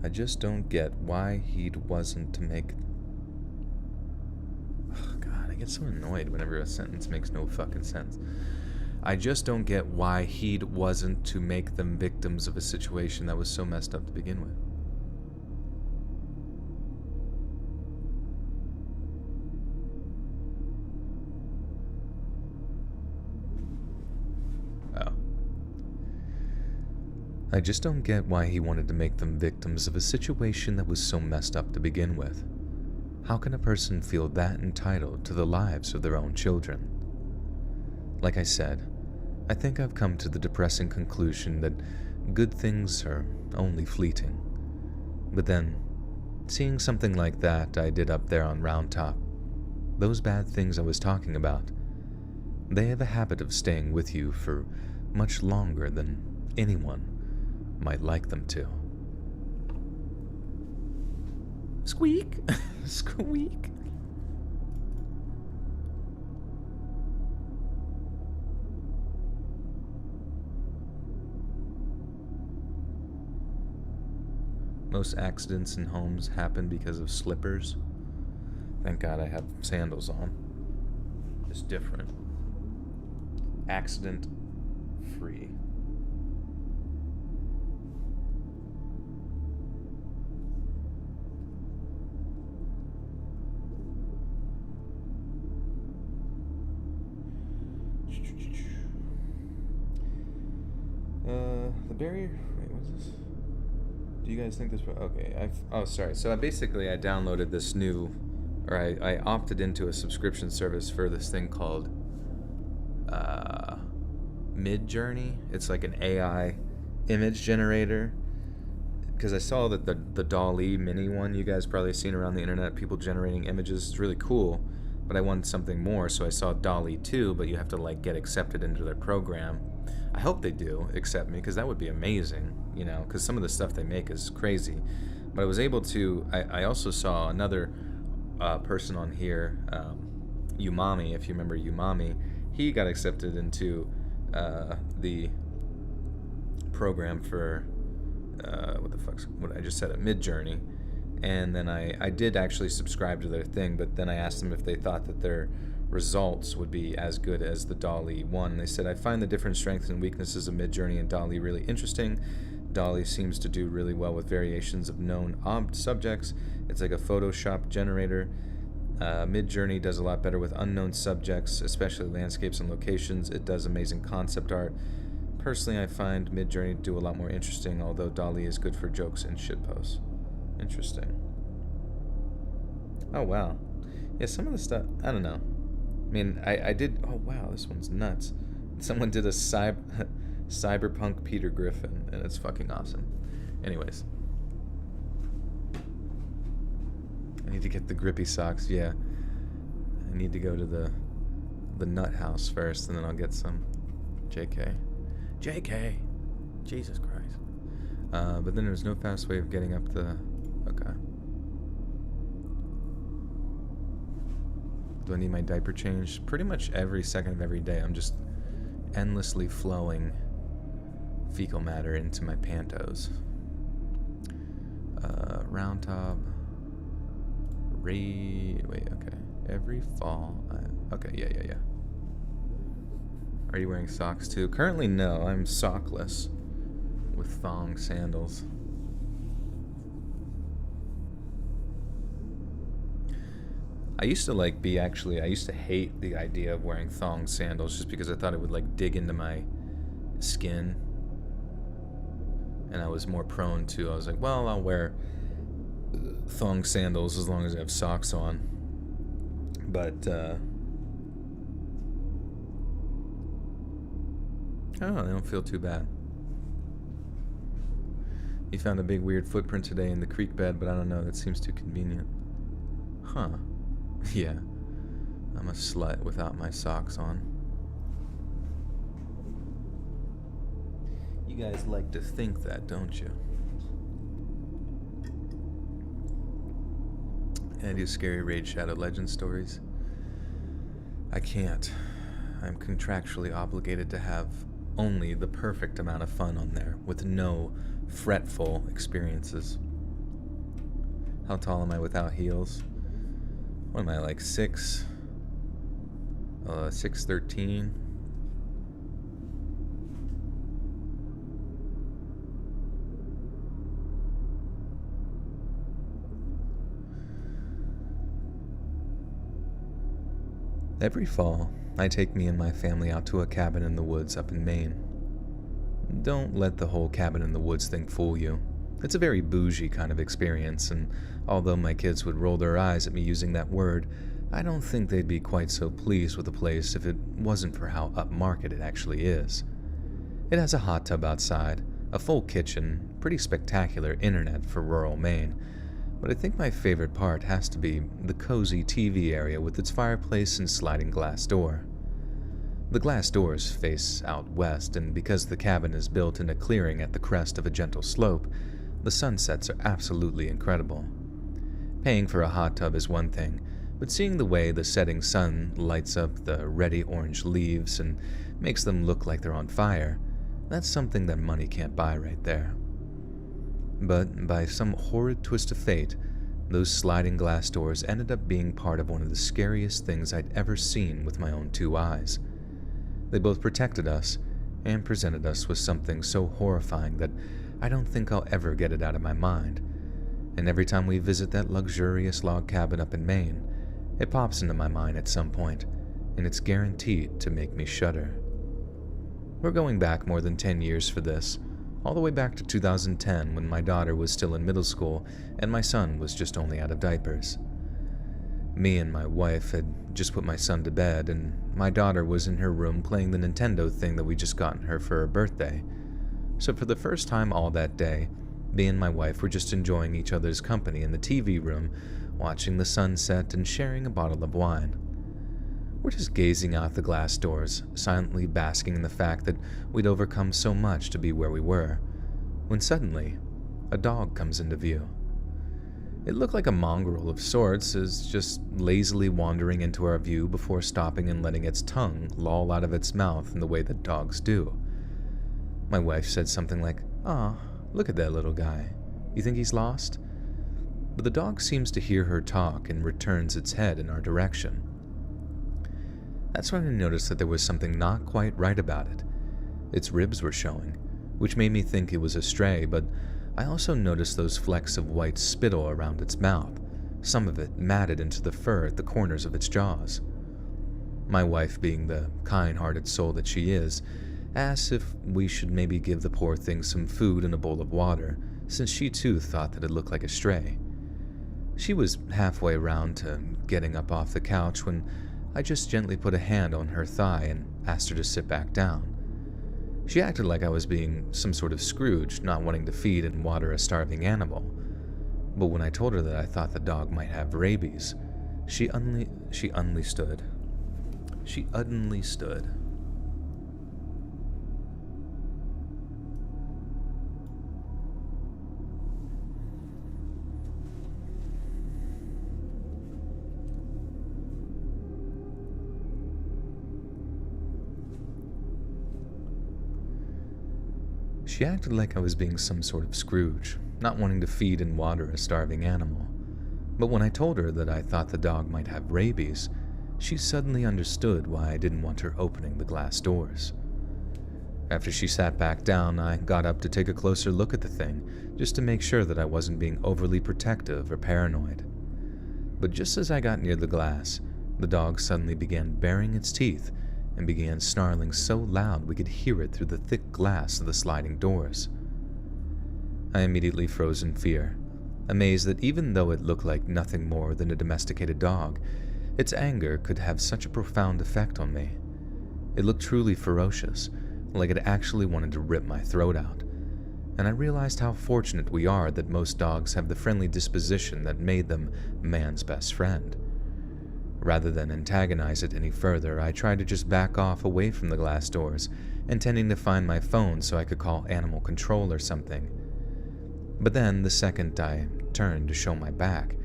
S1: I just don't get why he wasn't to make... Oh, God, I get so annoyed whenever a sentence makes no fucking sense. I just don't get why he wasn't to make them victims of a situation that was so messed up to begin with. I just don't get why he wanted to make them victims of a situation that was so messed up to begin with. How can a person feel that entitled to the lives of their own children? Like I said, I think I've come to the depressing conclusion that good things are only fleeting. But then, seeing something like that I did up there on Round Top, those bad things I was talking about, they have a habit of staying with you for much longer than anyone might like them to. Squeak! Squeak! Most accidents in homes happen because of slippers. Thank God I have sandals on. It's different. Accident free. The barrier... Wait, what's this? Do you guys think this... Okay, oh, sorry. So I downloaded this new... Or I opted into a subscription service for this thing called... Midjourney. It's like an AI image generator. Because I saw that the DALL-E mini one you guys probably seen around the internet, people generating images, is really cool. But I wanted something more, so I saw DALL-E 2, but you have to get accepted into their program. I hope they do accept me, because that would be amazing, because some of the stuff they make is crazy. But I was able to. I also saw another person on here, Umami. If you remember Umami, he got accepted into the program for what I just said at Midjourney, and then I did actually subscribe to their thing. But then I asked them if they thought that their results would be as good as the DALL-E 1. They said, I find the different strengths and weaknesses of Midjourney and DALL-E really interesting. DALL-E seems to do really well with variations of known subjects. It's like a Photoshop generator. Midjourney does a lot better with unknown subjects, especially landscapes and locations. It does amazing concept art. Personally, I find Midjourney do a lot more interesting, although DALL-E is good for jokes and shitposts. Interesting. Oh, wow. Yeah, some of the stuff, I don't know. I mean, I did, oh wow, this one's nuts. Someone did a cyberpunk Peter Griffin, and it's fucking awesome. Anyways. I need to get the grippy socks, yeah. I need to go to the nut house first, and then I'll get some. JK. Jesus Christ. But then there's no fast way of getting up the, okay. Do I need my diaper changed? Pretty much every second of every day, I'm just endlessly flowing fecal matter into my pantos. Round top. Wait, okay. Every fall. Okay, yeah. Are you wearing socks too? Currently, no. I'm sockless with thong sandals. I used to hate the idea of wearing thong sandals just because I thought it would like dig into my skin. And I was more prone to, I was like, well, I'll wear thong sandals as long as I have socks on. But, oh, they don't feel too bad. You found a big weird footprint today in the creek bed, but I don't know, that seems too convenient. Huh. Yeah. I'm a slut without my socks on. You guys like to think that, don't you? Can I do scary Raid Shadow Legend stories? I can't. I'm contractually obligated to have only the perfect amount of fun on there, with no fretful experiences. How tall am I without heels? What am I, like 6'13"? Every fall, I take me and my family out to a cabin in the woods up in Maine. Don't let the whole cabin in the woods thing fool you. It's a very bougie kind of experience, and although my kids would roll their eyes at me using that word, I don't think they'd be quite so pleased with the place if it wasn't for how upmarket it actually is. It has a hot tub outside, a full kitchen, pretty spectacular internet for rural Maine, but I think my favorite part has to be the cozy TV area with its fireplace and sliding glass door. The glass doors face out west, and because the cabin is built in a clearing at the crest of a gentle slope, the sunsets are absolutely incredible. Paying for a hot tub is one thing, but seeing the way the setting sun lights up the reddy orange leaves and makes them look like they're on fire, that's something that money can't buy right there. But by some horrid twist of fate, those sliding glass doors ended up being part of one of the scariest things I'd ever seen with my own 2 eyes. They both protected us and presented us with something so horrifying that I don't think I'll ever get it out of my mind. And every time we visit that luxurious log cabin up in Maine, it pops into my mind at some point, and it's guaranteed to make me shudder. We're going back more than 10 years for this, all the way back to 2010 when my daughter was still in middle school and my son was just only out of diapers. Me and my wife had just put my son to bed, and my daughter was in her room playing the Nintendo thing that we just gotten her for her birthday. So for the first time all that day, me and my wife were just enjoying each other's company in the TV room, watching the sunset and sharing a bottle of wine. We're just gazing out the glass doors, silently basking in the fact that we'd overcome so much to be where we were, when suddenly, a dog comes into view. It looked like a mongrel of sorts, is just lazily wandering into our view before stopping and letting its tongue loll out of its mouth in the way that dogs do. My wife said something like, "Aw, look at that little guy. You think he's lost?" But the dog seems to hear her talk and returns its head in our direction. That's when I noticed that there was something not quite right about it. Its ribs were showing, which made me think it was a stray, but I also noticed those flecks of white spittle around its mouth, some of it matted into the fur at the corners of its jaws. My wife, being the kind-hearted soul that she is, asked if we should maybe give the poor thing some food and a bowl of water, since she too thought that it looked like a stray. She was halfway around to getting up off the couch when I just gently put a hand on her thigh and asked her to sit back down. She acted like I was being some sort of Scrooge, not wanting to feed and water a starving animal. But when I told her that I thought the dog might have rabies, she unly stood. She suddenly stood. She acted like I was being some sort of Scrooge, not wanting to feed and water a starving animal. But when I told her that I thought the dog might have rabies, she suddenly understood why I didn't want her opening the glass doors. After she sat back down, I got up to take a closer look at the thing, just to make sure that I wasn't being overly protective or paranoid. But just as I got near the glass, the dog suddenly began baring its teeth and began snarling so loud we could hear it through the thick glass of the sliding doors. I immediately froze in fear, amazed that even though it looked like nothing more than a domesticated dog, its anger could have such a profound effect on me. It looked truly ferocious, like it actually wanted to rip my throat out, and I realized how fortunate we are that most dogs have the friendly disposition that made them man's best friend. Rather than antagonize it any further, I tried to just back off away from the glass doors, intending to find my phone so I could call animal control or something. But then, the second I turned to show my back,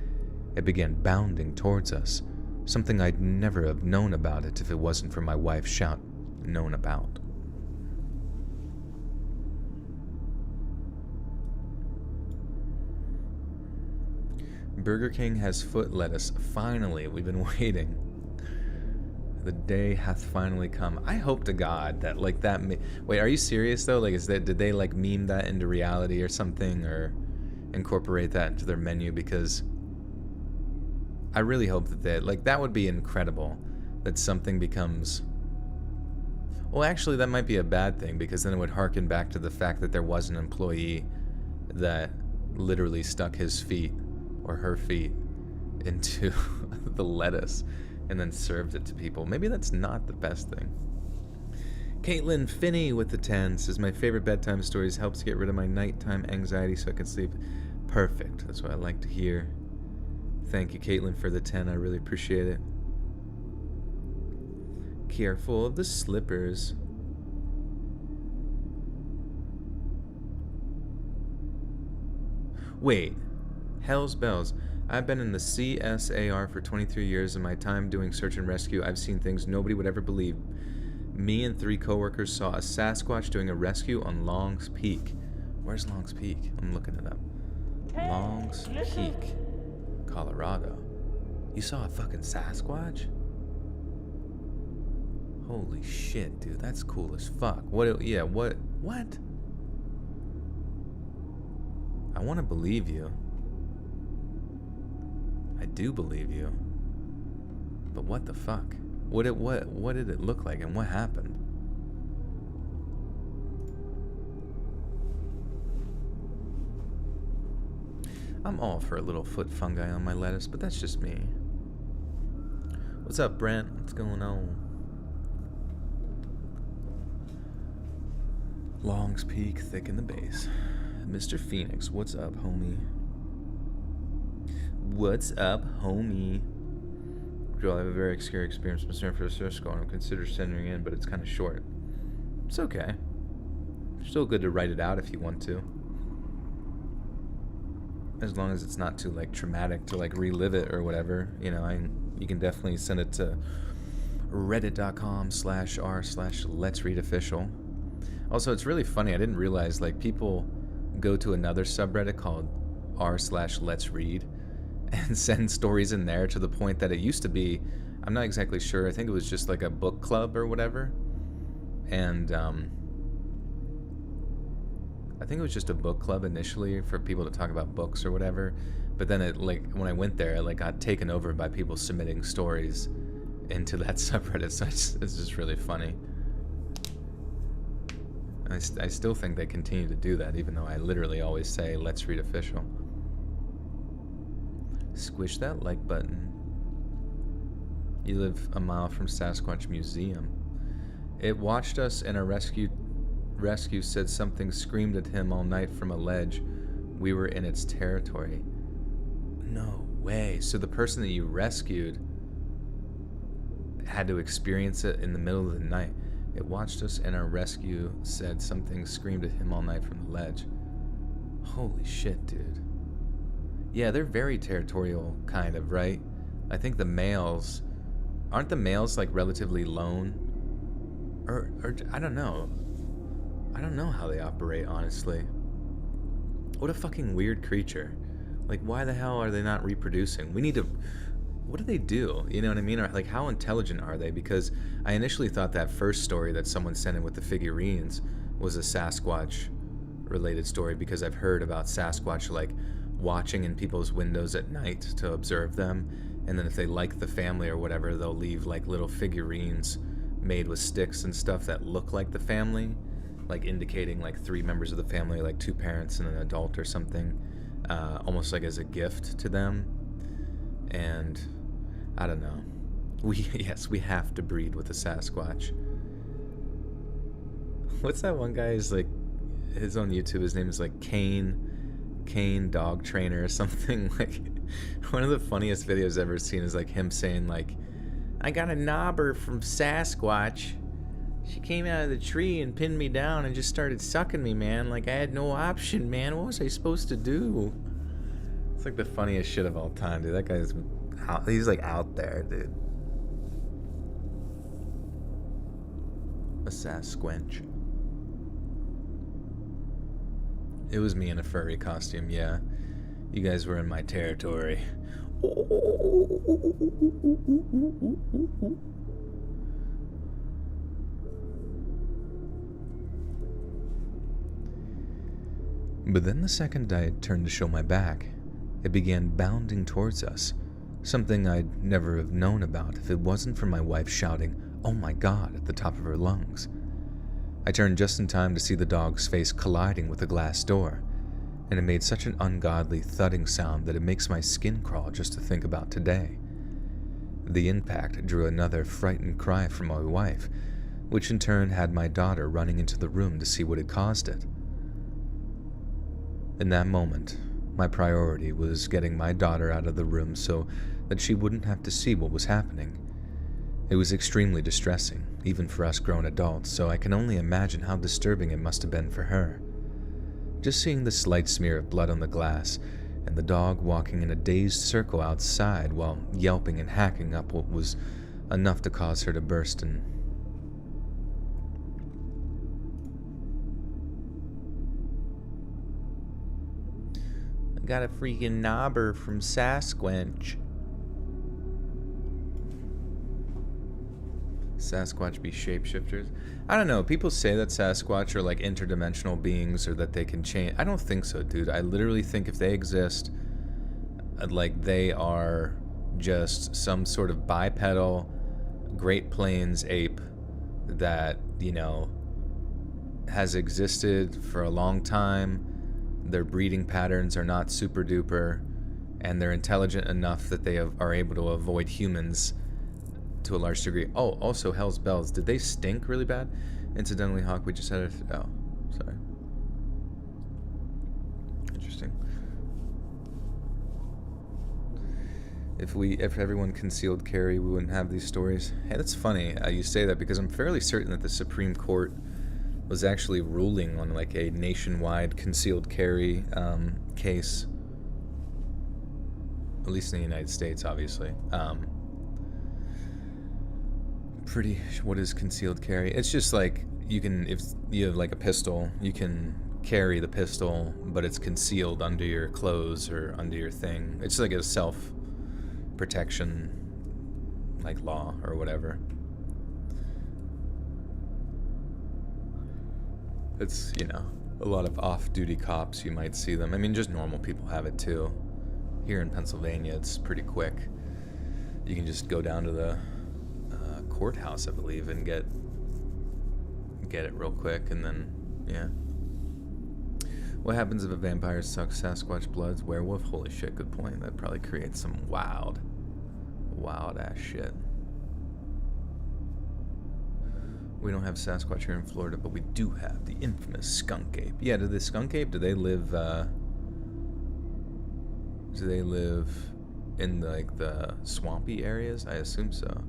S1: it began bounding towards us, something I'd never have known about it if it wasn't for my wife's shout, "known about." Burger King has foot lettuce. Finally, we've been waiting. The day hath finally come. I hope to God that wait, are you serious though? Did they meme that into reality or something, or incorporate that into their menu? Because I really hope that that would be incredible. That something becomes. Well, actually, that might be a bad thing, because then it would harken back to the fact that there was an employee that literally stuck his feet or her feet into the lettuce and then served it to people. Maybe that's not the best thing. Caitlin Finney with the 10 says, "My favorite bedtime stories helps get rid of my nighttime anxiety so I can sleep." Perfect. That's what I like to hear. Thank you, Caitlin, for the 10. I really appreciate it. Careful of the slippers. Wait. Hell's bells. I've been in the CSAR for 23 years. In my time doing search and rescue, I've seen things nobody would ever believe. Me and 3 coworkers saw a Sasquatch doing a rescue on Long's Peak. Where's Long's Peak? I'm looking it up. Long's Peak, Colorado. You saw a fucking Sasquatch? Holy shit, dude. That's cool as fuck. What? I want to believe you. I do believe you. But what the fuck? What did it look like, and what happened? I'm all for a little foot fungi on my lettuce, but that's just me. What's up, Brent? What's going on? Long's Peak, thick in the base. Mr. Phoenix, what's up, homie? What's up, homie? Girl, I have a very scary experience with San Francisco, and I'm considering sending in, but it's kind of short. It's okay. Still good to write it out if you want to. as long as it's not too like traumatic to like relive it or whatever, you know, you can definitely send it to reddit.com/r/let's-read-official. Also, it's really funny. I didn't realize like people go to another subreddit called r/let's-read and send stories in there, to the point that it used to be, I'm not exactly sure, I think it was just like a book club or whatever. And I think it was just a book club initially for people to talk about books or whatever. But then it, like, when I went there, it like got taken over by people submitting stories into that subreddit. So it's just really funny. I still think they continue to do that, even though I literally always say, let's read official. Squish that like button. You live a mile from Sasquatch Museum. It watched us, and our rescue said something screamed at him all night from a ledge. We were in its territory. No way. So the person that you rescued had to experience it in the middle of the night. It watched us, and our rescue said something screamed at him all night from the ledge. Holy shit, dude. Yeah, they're very territorial, kind of, right? I think the males... Aren't the males, like, relatively lone? Or I don't know. I don't know how they operate, honestly. What a fucking weird creature. Like, why the hell are they not reproducing? We need to... What do they do? You know what I mean? Or, like, how intelligent are they? Because I initially thought that first story that someone sent in with the figurines was a Sasquatch-related story, because I've heard about Sasquatch, like, watching in people's windows at night to observe them, and then if they like the family or whatever, they'll leave, like, little figurines made with sticks and stuff that look like the family, like indicating, like, 3 members of the family, like 2 parents and an adult or something, almost like as a gift to them. And I don't know. Yes, we have to breed with a Sasquatch. What's that one guy's, like, his own YouTube, his name is like Kane Dog Trainer or something. Like, one of the funniest videos I've ever seen is like him saying, like, I got a knobber from Sasquatch. She came out of the tree and pinned me down and just started sucking me, man. Like, I had no option, man. What was I supposed to do? It's like the funniest shit of all time, dude. That guy's out, he's like out there, dude. A Sasquatch. It was me in a furry costume, yeah. You guys were in my territory. But then the second I turned to show my back, it began bounding towards us, something I'd never have known about if it wasn't for my wife shouting, "Oh my God," at the top of her lungs. I turned just in time to see the dog's face colliding with a glass door, and it made such an ungodly thudding sound that it makes my skin crawl just to think about today. The impact drew another frightened cry from my wife, which in turn had my daughter running into the room to see what had caused it. In that moment, my priority was getting my daughter out of the room so that she wouldn't have to see what was happening. It was extremely distressing, even for us grown adults, so I can only imagine how disturbing it must have been for her. Just seeing the slight smear of blood on the glass, and the dog walking in a dazed circle outside while yelping and hacking up what was enough to cause her to burst in. I got a freaking knobber from Sasquatch. Sasquatch be shapeshifters? I don't know. People say that Sasquatch are like interdimensional beings or that they can change. I don't think so, dude. I literally think if they exist, like they are just some sort of bipedal Great Plains ape that, you know, has existed for a long time. Their breeding patterns are not super duper, and they're intelligent enough that they are able to avoid humans to a large degree. Oh, also, Hell's Bells. Did they stink really bad? Incidentally, Hawk, we just had it. Oh, sorry. Interesting. If everyone concealed carry, we wouldn't have these stories. Hey, that's funny you say that, because I'm fairly certain that the Supreme Court was actually ruling on like a nationwide concealed carry case At least in the United States, obviously. What is concealed carry? It's just like you can, if you have like a pistol, you can carry the pistol, but it's concealed under your clothes or under your thing. It's like a self-protection, like law or whatever. It's, you know, a lot of off-duty cops, you might see them. I mean, just normal people have it too. Here in Pennsylvania, it's pretty quick. You can just go down to the courthouse, I believe, and get it real quick, and then, yeah. What happens if a vampire sucks Sasquatch blood? Werewolf? Holy shit, good point. That probably creates some wild ass shit. We don't have Sasquatch here in Florida, but we do have the infamous skunk ape. Yeah, do the skunk ape, do they live in like the swampy areas? I assume so.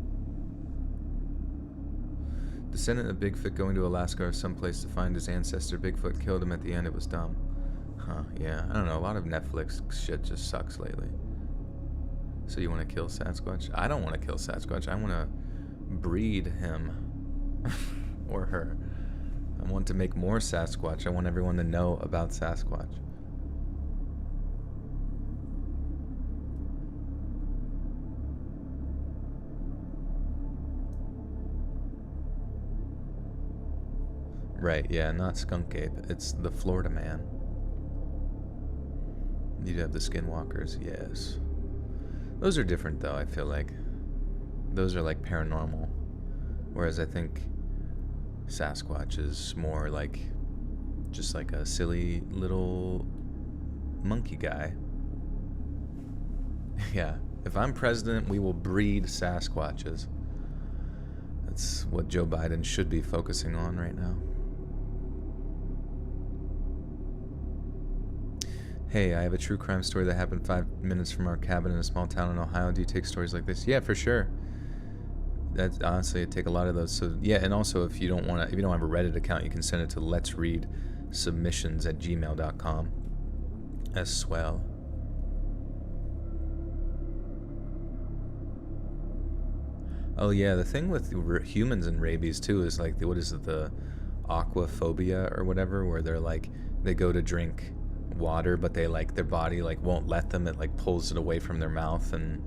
S1: Descendant of Bigfoot going to Alaska or someplace to find his ancestor. Bigfoot killed him at the end. It was dumb. Huh, yeah. I don't know. A lot of Netflix shit just sucks lately. So you want to kill Sasquatch? I don't want to kill Sasquatch. I want to breed him. Or her. I want to make more Sasquatch. I want everyone to know about Sasquatch. Right, yeah, not skunk ape. It's the Florida man. You'd have the skinwalkers, yes. Those are different, though, I feel like. Those are, like, paranormal. Whereas I think Sasquatch is more like just like a silly little monkey guy. Yeah, if I'm president, we will breed Sasquatches. That's what Joe Biden should be focusing on right now. Hey, I have a true crime story that happened 5 minutes from our cabin in a small town in Ohio. Do you take stories like this? Yeah, for sure. That's honestly, I take a lot of those. So yeah, and also if you don't have a Reddit account, you can send it to letsreadsubmissions@gmail.com as well. Oh yeah, the thing with humans and rabies too is like, what is it, the aquaphobia or whatever, where they're like, they go to drink water, but they like, their body like won't let them. It like pulls it away from their mouth, and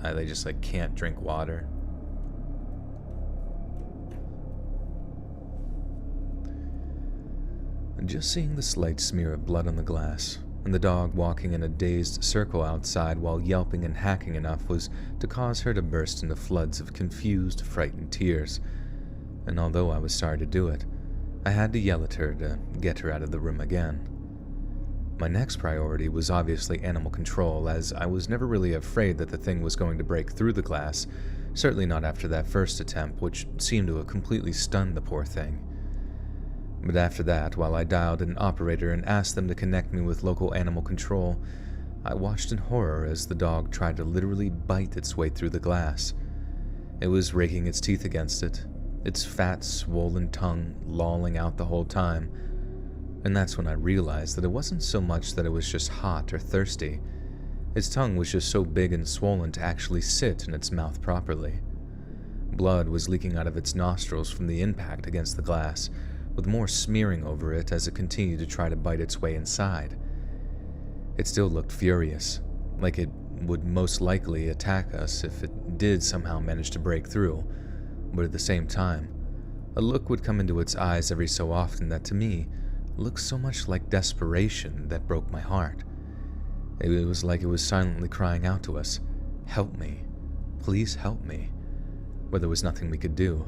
S1: they just like can't drink water. Just seeing the slight smear of blood on the glass, and the dog walking in a dazed circle outside while yelping and hacking enough was to cause her to burst into floods of confused, frightened tears. And although I was sorry to do it, I had to yell at her to get her out of the room again. My next priority was obviously animal control, as I was never really afraid that the thing was going to break through the glass, certainly not after that first attempt, which seemed to have completely stunned the poor thing. But after that, while I dialed an operator and asked them to connect me with local animal control, I watched in horror as the dog tried to literally bite its way through the glass. It was raking its teeth against it, its fat, swollen tongue lolling out the whole time. And that's when I realized that it wasn't so much that it was just hot or thirsty. Its tongue was just so big and swollen to actually sit in its mouth properly. Blood was leaking out of its nostrils from the impact against the glass, with more smearing over it as it continued to try to bite its way inside. It still looked furious, like it would most likely attack us if it did somehow manage to break through, but at the same time, a look would come into its eyes every so often that to me looked so much like desperation that broke my heart. It was like it was silently crying out to us, "Help me, please help me," but there was nothing we could do.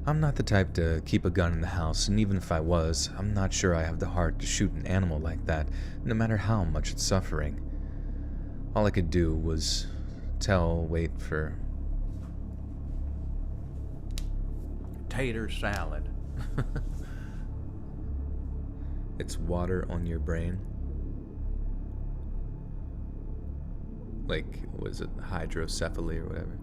S1: I'm not the type to keep a gun in the house, and even if I was, I'm not sure I have the heart to shoot an animal like that, no matter how much it's suffering. All I could do was wait for tater salad. It's water on your brain. Like, was it hydrocephaly or whatever?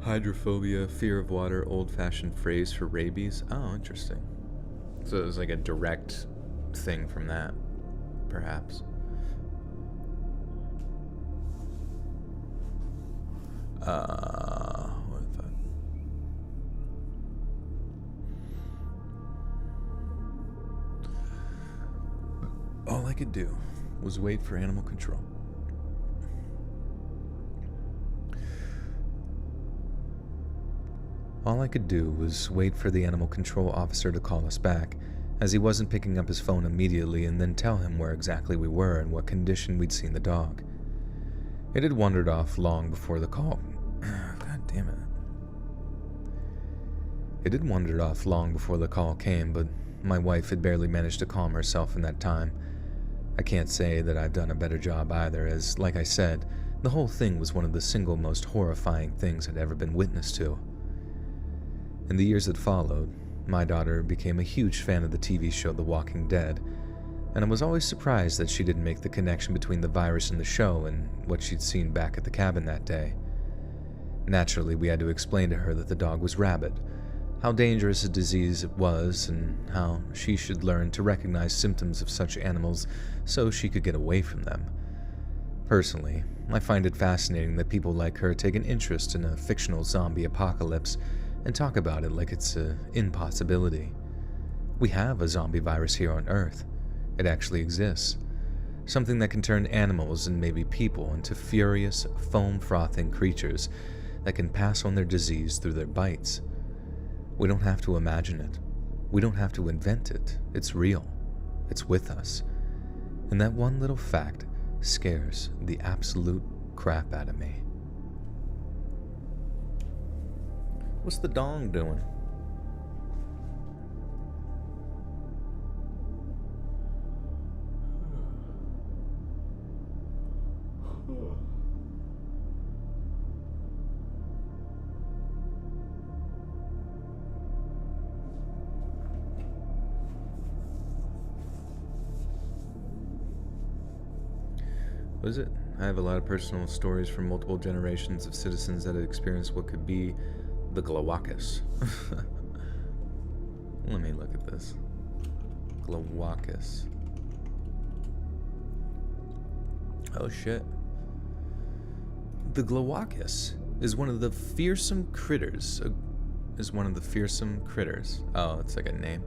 S1: Hydrophobia, fear of water, old-fashioned phrase for rabies. Oh, interesting. So it was like a direct thing from that, perhaps. What the fuck? All I could do was wait for animal control. All I could do was wait for the animal control officer to call us back, as he wasn't picking up his phone immediately, and then tell him where exactly we were and what condition we'd seen the dog. It had wandered off long before the call. God damn it. It had wandered off long before the call came, but my wife had barely managed to calm herself in that time. I can't say that I've done a better job either, as, like I said, the whole thing was one of the single most horrifying things I'd ever been witness to. In the years that followed, my daughter became a huge fan of the TV show The Walking Dead, and I was always surprised that she didn't make the connection between the virus in the show and what she'd seen back at the cabin that day. Naturally, we had to explain to her that the dog was rabid, how dangerous a disease it was, and how she should learn to recognize symptoms of such animals so she could get away from them. Personally, I find it fascinating that people like her take an interest in a fictional zombie apocalypse and talk about it like it's an impossibility. We have a zombie virus here on Earth. It actually exists. Something that can turn animals and maybe people into furious, foam-frothing creatures that can pass on their disease through their bites. We don't have to imagine it. We don't have to invent it. It's real. It's with us. And that one little fact scares the absolute crap out of me. What's the dong doing? What is it? I have a lot of personal stories from multiple generations of citizens that had experienced what could be the Glowacus. Let me look at this. Glowacus. Oh shit. The Glowacus is one of the fearsome critters. Oh, it's like a name.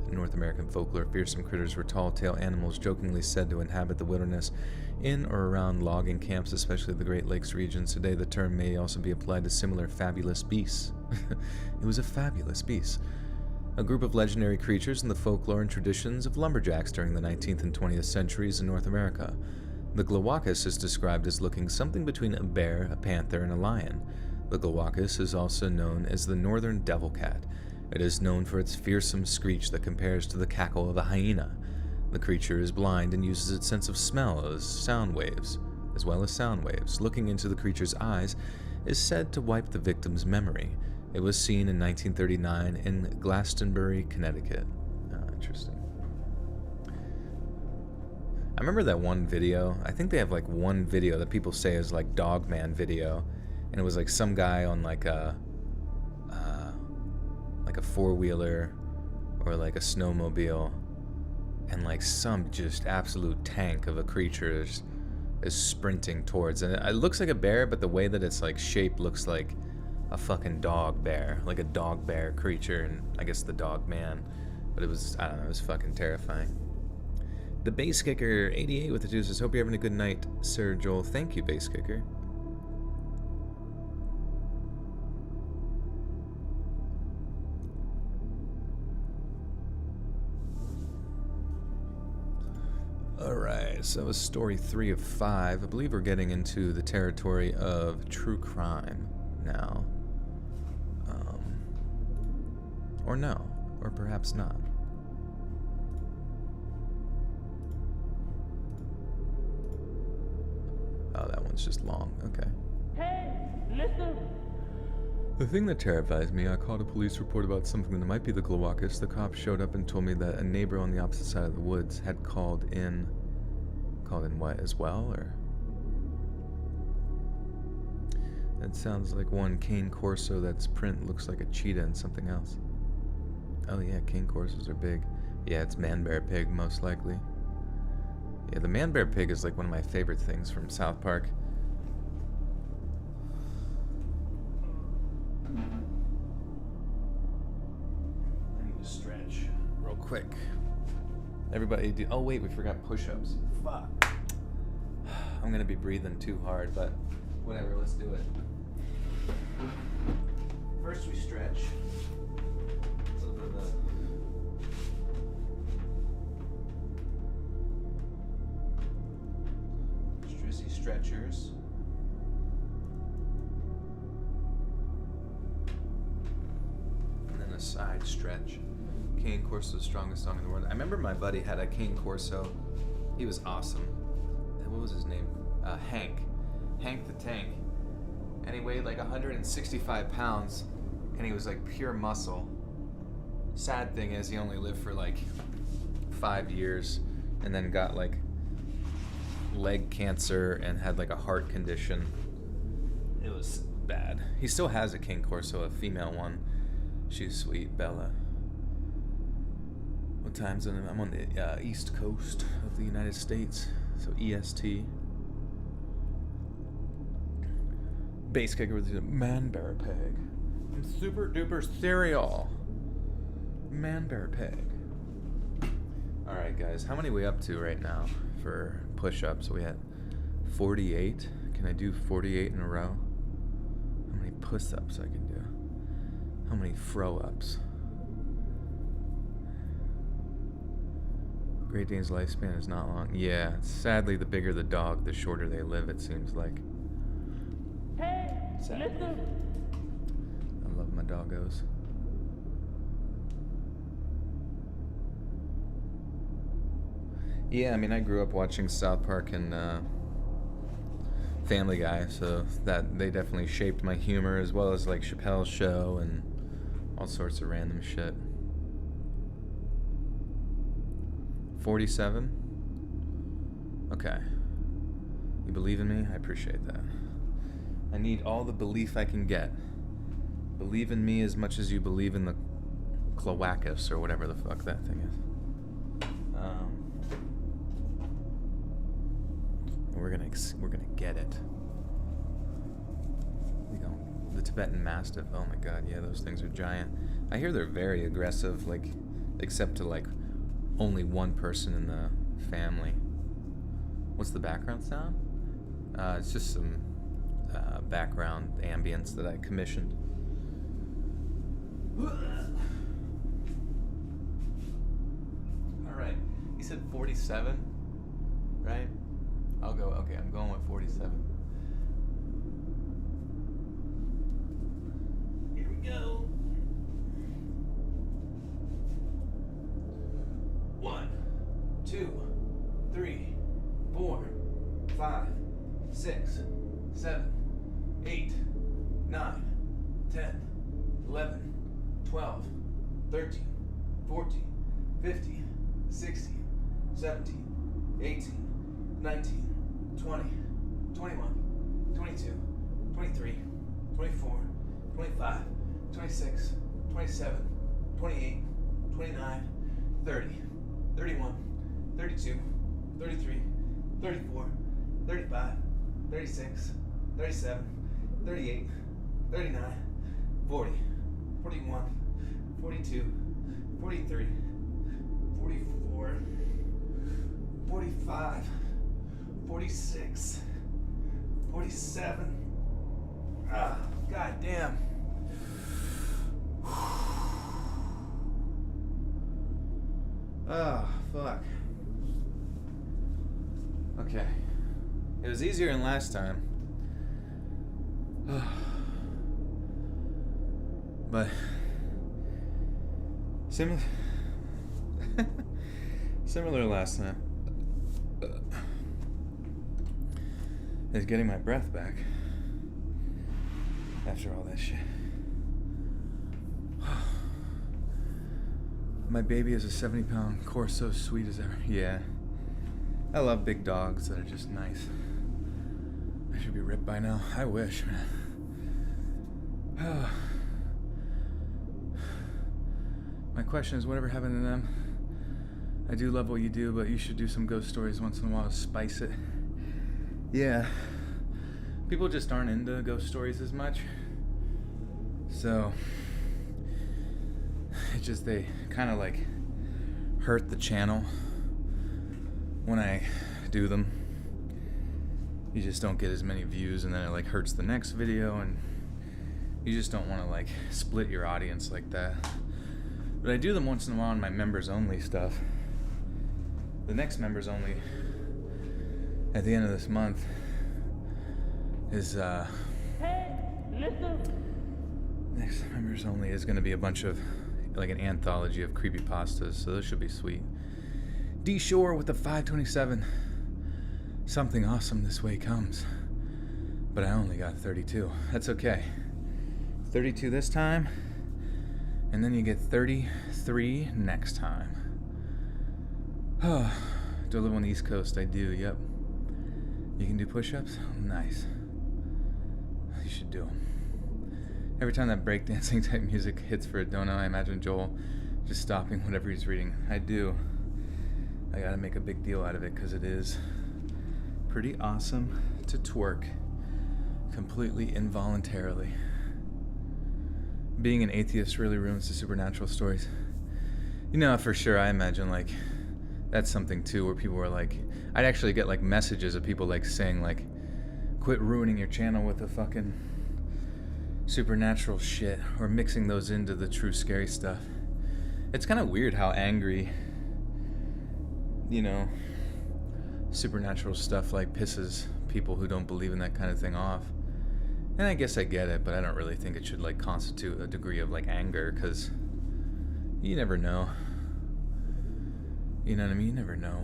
S1: In North American folklore, fearsome critters were tall-tale animals jokingly said to inhabit the wilderness in or around logging camps, especially the Great Lakes regions. Today, the term may also be applied to similar fabulous beasts. It was a fabulous beast. A group of legendary creatures in the folklore and traditions of lumberjacks during the 19th and 20th centuries in North America. The Glowacus is described as looking something between a bear, a panther, and a lion. The Glowacus is also known as the Northern Devil Cat. It is known for its fearsome screech that compares to the cackle of a hyena. The creature is blind and uses its sense of smell as sound waves. Looking into the creature's eyes is said to wipe the victim's memory. It was seen in 1939 in Glastonbury, Connecticut. Interesting. I remember that one video. I think they have like one video that people say is like Dogman video, and it was like some guy on like a four-wheeler or like a snowmobile, and like some just absolute tank of a creature is sprinting towards, and it looks like a bear, but the way that it's like shaped looks like a fucking dog bear, like a dog bear creature, and I guess the dog man. But it was, I don't know, it was fucking terrifying. The Bass Kicker 88 with the deuces. Hope you're having a good night, Sir Joel. Thank you, Bass Kicker. Alright, so that was story 3 of 5. I believe we're getting into the territory of true crime now. Or no, or perhaps not. Oh, that one's just long, okay.
S2: Hey, listen!
S1: The thing that terrifies me, I called a police report about something that might be the Glowacus. The cops showed up and told me that a neighbor on the opposite side of the woods had called in what, as well, or? It sounds like one cane corso that's print looks like a cheetah and something else. Oh yeah, cane corsos are big. Yeah, it's man bear pig most likely. Yeah, the man bear pig is like one of my favorite things from South Park. I need to stretch real quick. Everybody do. Oh wait, we forgot push-ups. Fuck. I'm gonna be breathing too hard, but whatever. Let's do it. First we stretch. A little bit of the Strizzy stretchers. And then a side stretch. Cane Corso is the strongest song in the world. I remember my buddy had a Cane Corso. He was awesome. What was his name? Hank. Hank the Tank. And he weighed like 165 pounds. And he was like pure muscle. Sad thing is he only lived for like 5 years. And then got like leg cancer and had like a heart condition. It was bad. He still has a Cane Corso, a female one. She's sweet, Bella. What time zone? I'm on the east coast of the United States, so EST. Bass kicker with the man bear pig. And super duper cereal. Man bear pig. Alright guys, how many are we up to right now for push-ups? We had 48. Can I do 48 in a row? How many push-ups I can do? How many throw-ups? Great Dane's lifespan is not long. Yeah, sadly, the bigger the dog, the shorter they live, it seems like.
S2: Hey,
S1: Sadly.
S2: listen.
S1: I love my doggos. Yeah, I mean, I grew up watching South Park and Family Guy, so that they definitely shaped my humor, as well as like Chappelle's Show and all sorts of random shit. 47? Okay. You believe in me? I appreciate that. I need all the belief I can get. Believe in me as much as you believe in the cloacus or whatever the fuck that thing is. We're gonna get it. The Tibetan Mastiff. Oh my god, yeah, those things are giant. I hear they're very aggressive, like, except to like only one person in the family. What's the background sound? It's just some background ambience that I commissioned. Alright, you said 47, right? I'll go, okay, I'm going with 47. Here we go. 1, 2, 3, 4, 5, 6, 7, 8, 9, 10, 11, 12, 13, 14, 15, 16, 17, 18, 19, 20, 21, 22, 23, 24, 25, 26, 27, 28, 29, 30, 31, 32, 33, 34, 35, 36, 37, 38, 39, 40, 41, 42, 43, 44, 45, 46, 47. Ah, god damn. Oh, fuck. Okay. It was easier than last time. But similar last time. Is getting my breath back after all that shit. My baby is a 70-pound Corso, sweet as ever. Yeah. I love big dogs that are just nice. I should be ripped by now. I wish, man. My question is, whatever happened to them? I do love what you do, but you should do some ghost stories once in a while to spice it. Yeah. People just aren't into ghost stories as much. So, it just, they kind of like hurt the channel when I do them. You just don't get as many views, and then it like hurts the next video, and you just don't want to like split your audience like that. But I do them once in a while on my members only stuff. The next members only at the end of this month is
S2: Hey, listen.
S1: next members only is going to be a bunch of like an anthology of creepypastas, so those should be sweet. D Shore with the 527. Something awesome this way comes, but I only got 32. That's okay. 32 this time, and then you get 33 next time. Oh, do I live on the East Coast? I do, yep. You can do push-ups? Nice. You should do them. Every time that breakdancing type music hits for a donut, I imagine Joel just stopping whatever he's reading. I do. I gotta make a big deal out of it, because it is pretty awesome to twerk completely involuntarily. Being an atheist really ruins the supernatural stories. You know, for sure, I imagine like that's something too where people are like, I'd actually get like messages of people like saying like, quit ruining your channel with the fucking supernatural shit, or mixing those into the true scary stuff. It's kind of weird how angry, you know, supernatural stuff like pisses people who don't believe in that kind of thing off. And I guess I get it, but I don't really think it should like constitute a degree of like anger, because you never know. You know what I mean? You never know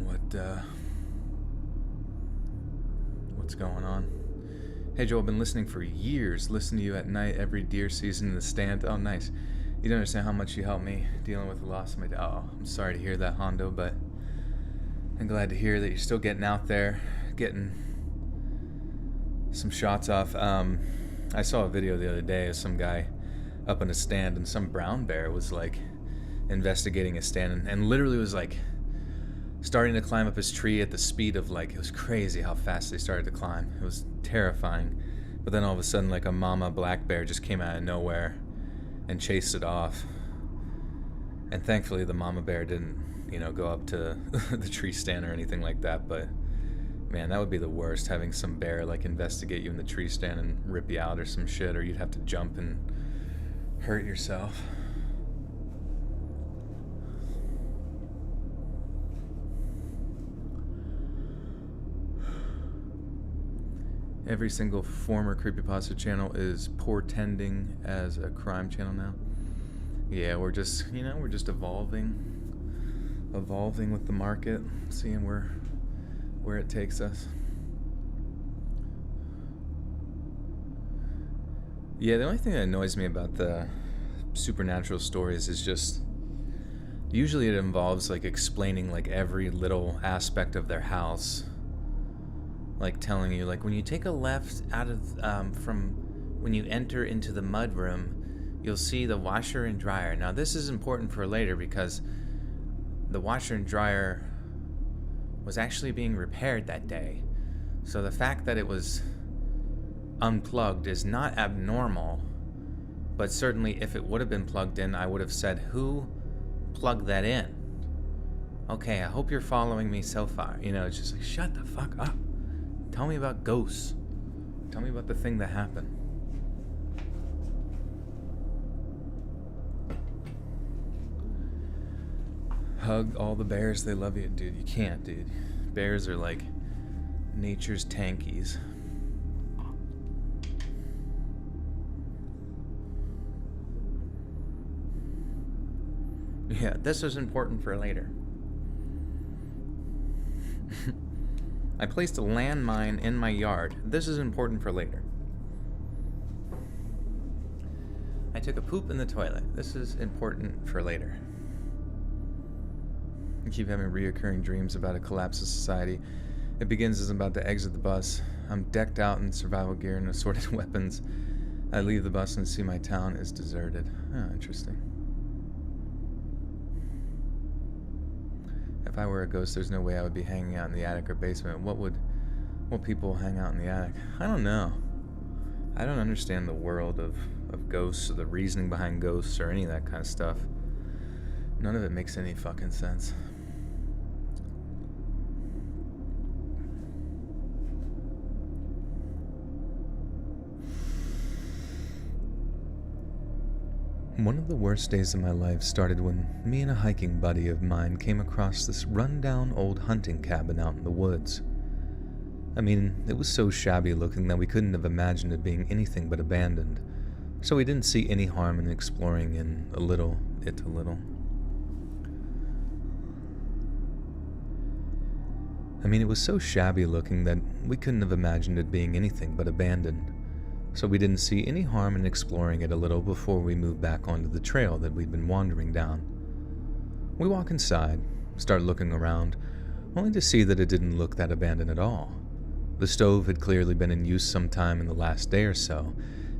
S1: what's going on. Hey Joel, I've been listening for years. Listen to you at night every deer season in the stand. Oh, nice. You don't understand how much you helped me dealing with the loss of my dad. Oh, I'm sorry to hear that, Hondo, but I'm glad to hear that you're still getting out there, getting some shots off. I saw a video the other day of some guy up in a stand, and some brown bear was like investigating a stand, and literally was like starting to climb up his tree at the speed of like, it was crazy how fast they started to climb. It was terrifying. But then all of a sudden, like a mama black bear just came out of nowhere and chased it off. And thankfully the mama bear didn't, you know, go up to the tree stand or anything like that. But man, that would be the worst, having some bear like investigate you in the tree stand and rip you out or some shit, or you'd have to jump and hurt yourself. Every single former creepypasta channel is portending as a crime channel now. Yeah, we're just, you know, we're just evolving with the market, seeing where it takes us. Yeah, the only thing that annoys me about the supernatural stories is just usually it involves like explaining like every little aspect of their house. Like telling you, like when you take a left out of from when you enter into the mud room, you'll see the washer and dryer. Now this is important for later, because the washer and dryer was actually being repaired that day. So the fact that it was unplugged is not abnormal, but certainly if it would have been plugged in, I would have said, who plugged that in? Okay, I hope you're following me so far. You know, it's just like, shut the fuck up. Tell me about ghosts. Tell me about the thing that happened. Hug all the bears, they love you. Dude, you can't, dude. Bears are like nature's tankies. Yeah, this is important for later. I placed a landmine in my yard. This is important for later. I took a poop in the toilet. This is important for later. I keep having reoccurring dreams about a collapse of society. It begins as I'm about to exit the bus. I'm decked out in survival gear and assorted weapons. I leave the bus and see my town is deserted. Oh, interesting. If I were a ghost, there's no way I would be hanging out in the attic or basement. What people hang out in the attic? I don't know. I don't understand the world of ghosts or the reasoning behind ghosts or any of that kind of stuff. None of it makes any fucking sense. One of the worst days of my life started when me and a hiking buddy of mine came across this rundown old hunting cabin out in the woods. I mean, it was so shabby looking that we couldn't have imagined it being anything but abandoned, so we didn't see any harm in exploring it a little. I mean, it was so shabby looking that we couldn't have imagined it being anything but abandoned, so we didn't see any harm in exploring it a little before we moved back onto the trail that we'd been wandering down. We walk inside, start looking around, only to see that it didn't look that abandoned at all. The stove had clearly been in use sometime in the last day or so,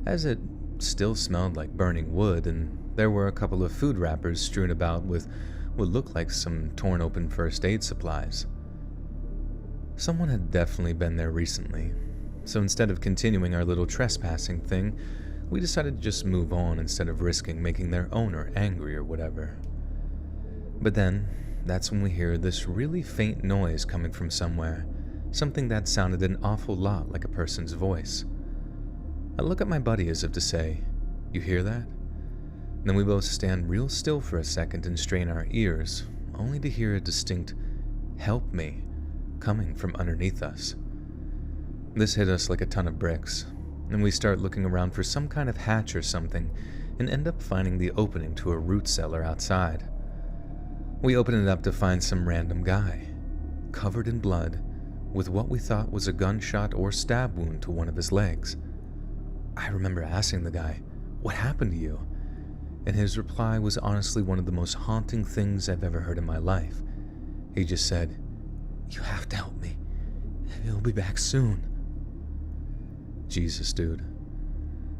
S1: as it still smelled like burning wood, and there were a couple of food wrappers strewn about with what looked like some torn open first aid supplies. Someone had definitely been there recently, so instead of continuing our little trespassing thing, we decided to just move on instead of risking making their owner angry or whatever. But then, that's when we hear this really faint noise coming from somewhere, something that sounded an awful lot like a person's voice. I look at my buddy as if to say, "You hear that?" Then we both stand real still for a second and strain our ears, only to hear a distinct "help me" coming from underneath us. This hit us like a ton of bricks, and we start looking around for some kind of hatch or something, and end up finding the opening to a root cellar outside. We open it up to find some random guy, covered in blood, with what we thought was a gunshot or stab wound to one of his legs. I remember asking the guy, "What happened to you?" And his reply was honestly one of the most haunting things I've ever heard in my life. He just said, "You have to help me. He'll be back soon." Jesus, dude.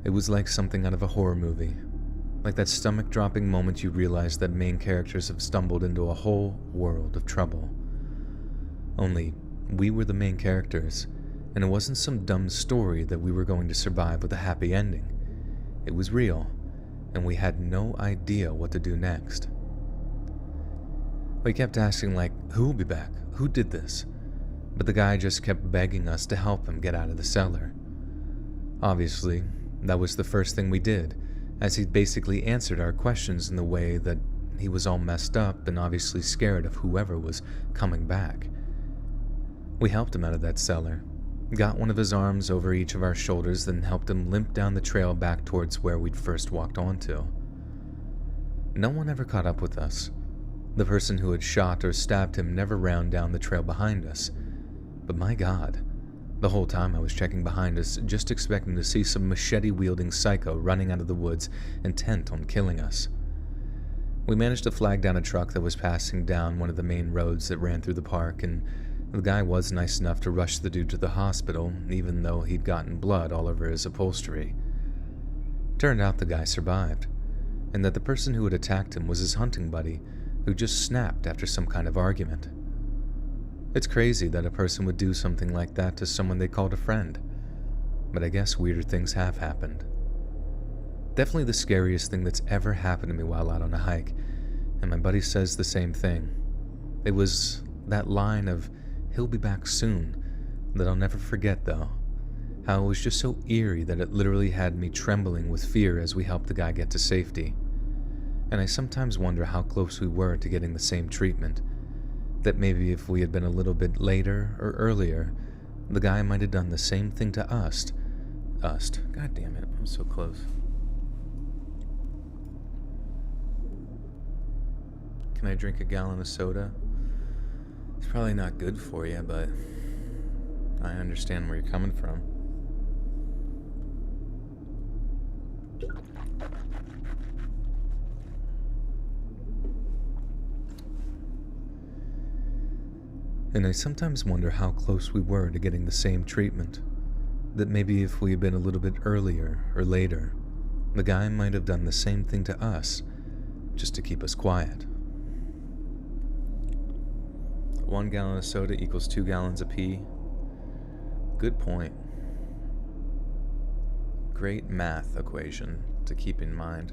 S1: It was like something out of a horror movie. Like that stomach-dropping moment you realize that main characters have stumbled into a whole world of trouble. Only, we were the main characters, and it wasn't some dumb story that we were going to survive with a happy ending. It was real, and we had no idea what to do next. We kept asking who will be back? Who did this? But the guy just kept begging us to help him get out of the cellar. Obviously, that was the first thing we did, as he basically answered our questions in the way that he was all messed up and obviously scared of whoever was coming back. We helped him out of that cellar, got one of his arms over each of our shoulders, then helped him limp down the trail back towards where we'd first walked onto. No one ever caught up with us. The person who had shot or stabbed him never ran down the trail behind us. But my God, the whole time I was checking behind us, just expecting to see some machete-wielding psycho running out of the woods, intent on killing us. We managed to flag down a truck that was passing down one of the main roads that ran through the park, and the guy was nice enough to rush the dude to the hospital, even though he'd gotten blood all over his upholstery. Turned out the guy survived, and that the person who had attacked him was his hunting buddy, who just snapped after some kind of argument. It's crazy that a person would do something like that to someone they called a friend, but I guess weirder things have happened. Definitely the scariest thing that's ever happened to me while out on a hike, and my buddy says the same thing. It was that line of, "He'll be back soon," that I'll never forget though. How it was just so eerie that it literally had me trembling with fear as we helped the guy get to safety. And I sometimes wonder how close we were to getting the same treatment. That maybe if we had been a little bit later or earlier, the guy might have done the same thing to us. God damn it, I'm so close. Can I drink a gallon of soda? It's probably not good for you, but I understand where you're coming from. And I sometimes wonder how close we were to getting the same treatment. that maybe if we had been a little bit earlier or later, the guy might have done the same thing to us, just to keep us quiet. 1 gallon of soda equals 2 gallons of pee. Good point. Great math equation to keep in mind.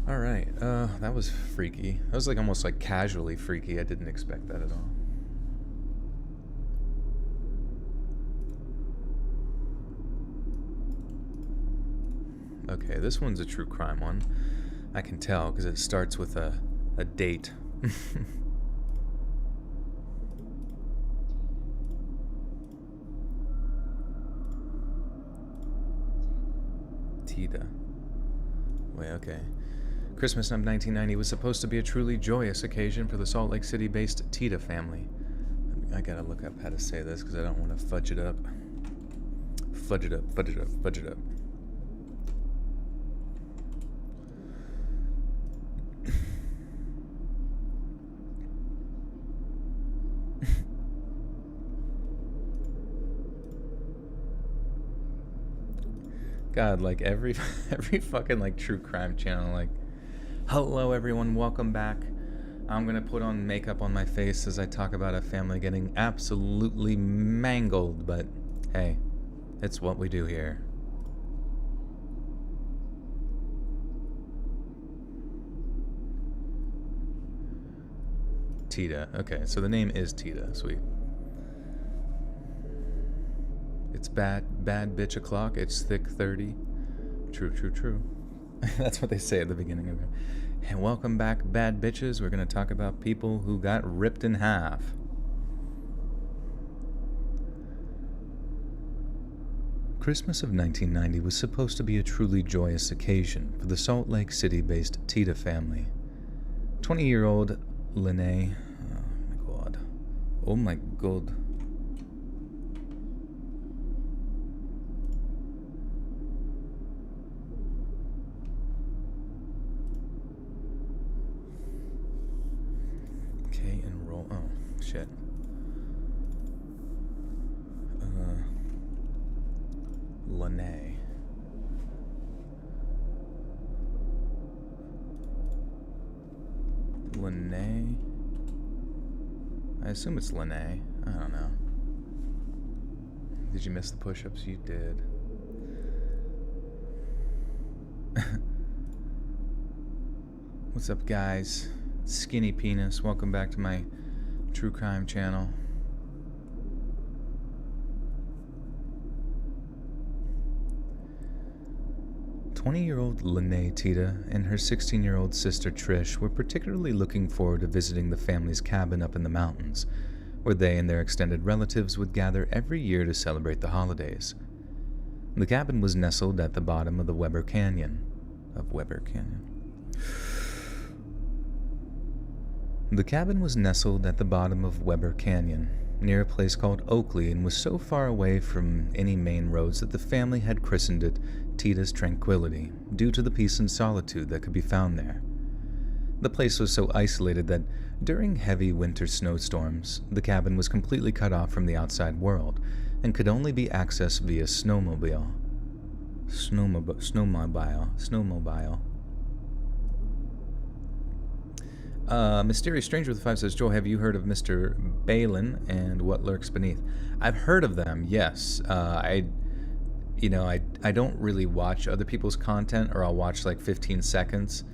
S1: Alright, that was freaky. That was like almost like casually freaky. I didn't expect that at all. Okay, this one's a true crime one. I can tell because it starts with a date. Tita. Wait, okay. Christmas of 1990 was supposed to be a truly joyous occasion for the Salt Lake City-based Tita family. I gotta look up how to say this because I don't want to fudge it up. Fudge it up, fudge it up, fudge it up. God, like every fucking like true crime channel, like, hello everyone, welcome back. I'm gonna put on makeup on my face as I talk about a family getting absolutely mangled, but hey, it's what we do here. Tita. Okay, so the name is Tita. Sweet. It's bad bitch o'clock. It's thick 30. True. That's what they say at the beginning of it. And welcome back, bad bitches. We're going to talk about people who got ripped in half. Christmas of 1990 was supposed to be a truly joyous occasion for the Salt Lake City-based Tita family. 20-year-old Lene... Oh my god. Okay, enroll... Oh, shit. Lene. Lene? I assume it's Lene. I don't know. Did you miss the push-ups? You did. What's up, guys? Skinny Penis. Welcome back to my true crime channel. "20-year-old Lene Tita and her 16-year-old sister Trish were particularly looking forward to visiting the family's cabin up in the mountains, where they and their extended relatives would gather every year to celebrate the holidays. The cabin was nestled at the bottom of the Weber Canyon. The cabin was nestled at the bottom of Weber Canyon, near a place called Oakley, and was so far away from any main roads that the family had christened it Tita's Tranquility, due to the peace and solitude that could be found there. The place was so isolated that during heavy winter snowstorms, the cabin was completely cut off from the outside world and could only be accessed via snowmobile. Mysterious Stranger with 5 says, Joel, have you heard of Mr. Balin and What Lurks Beneath? I've heard of them, yes. I don't really watch other people's content, or I'll watch like 15 seconds.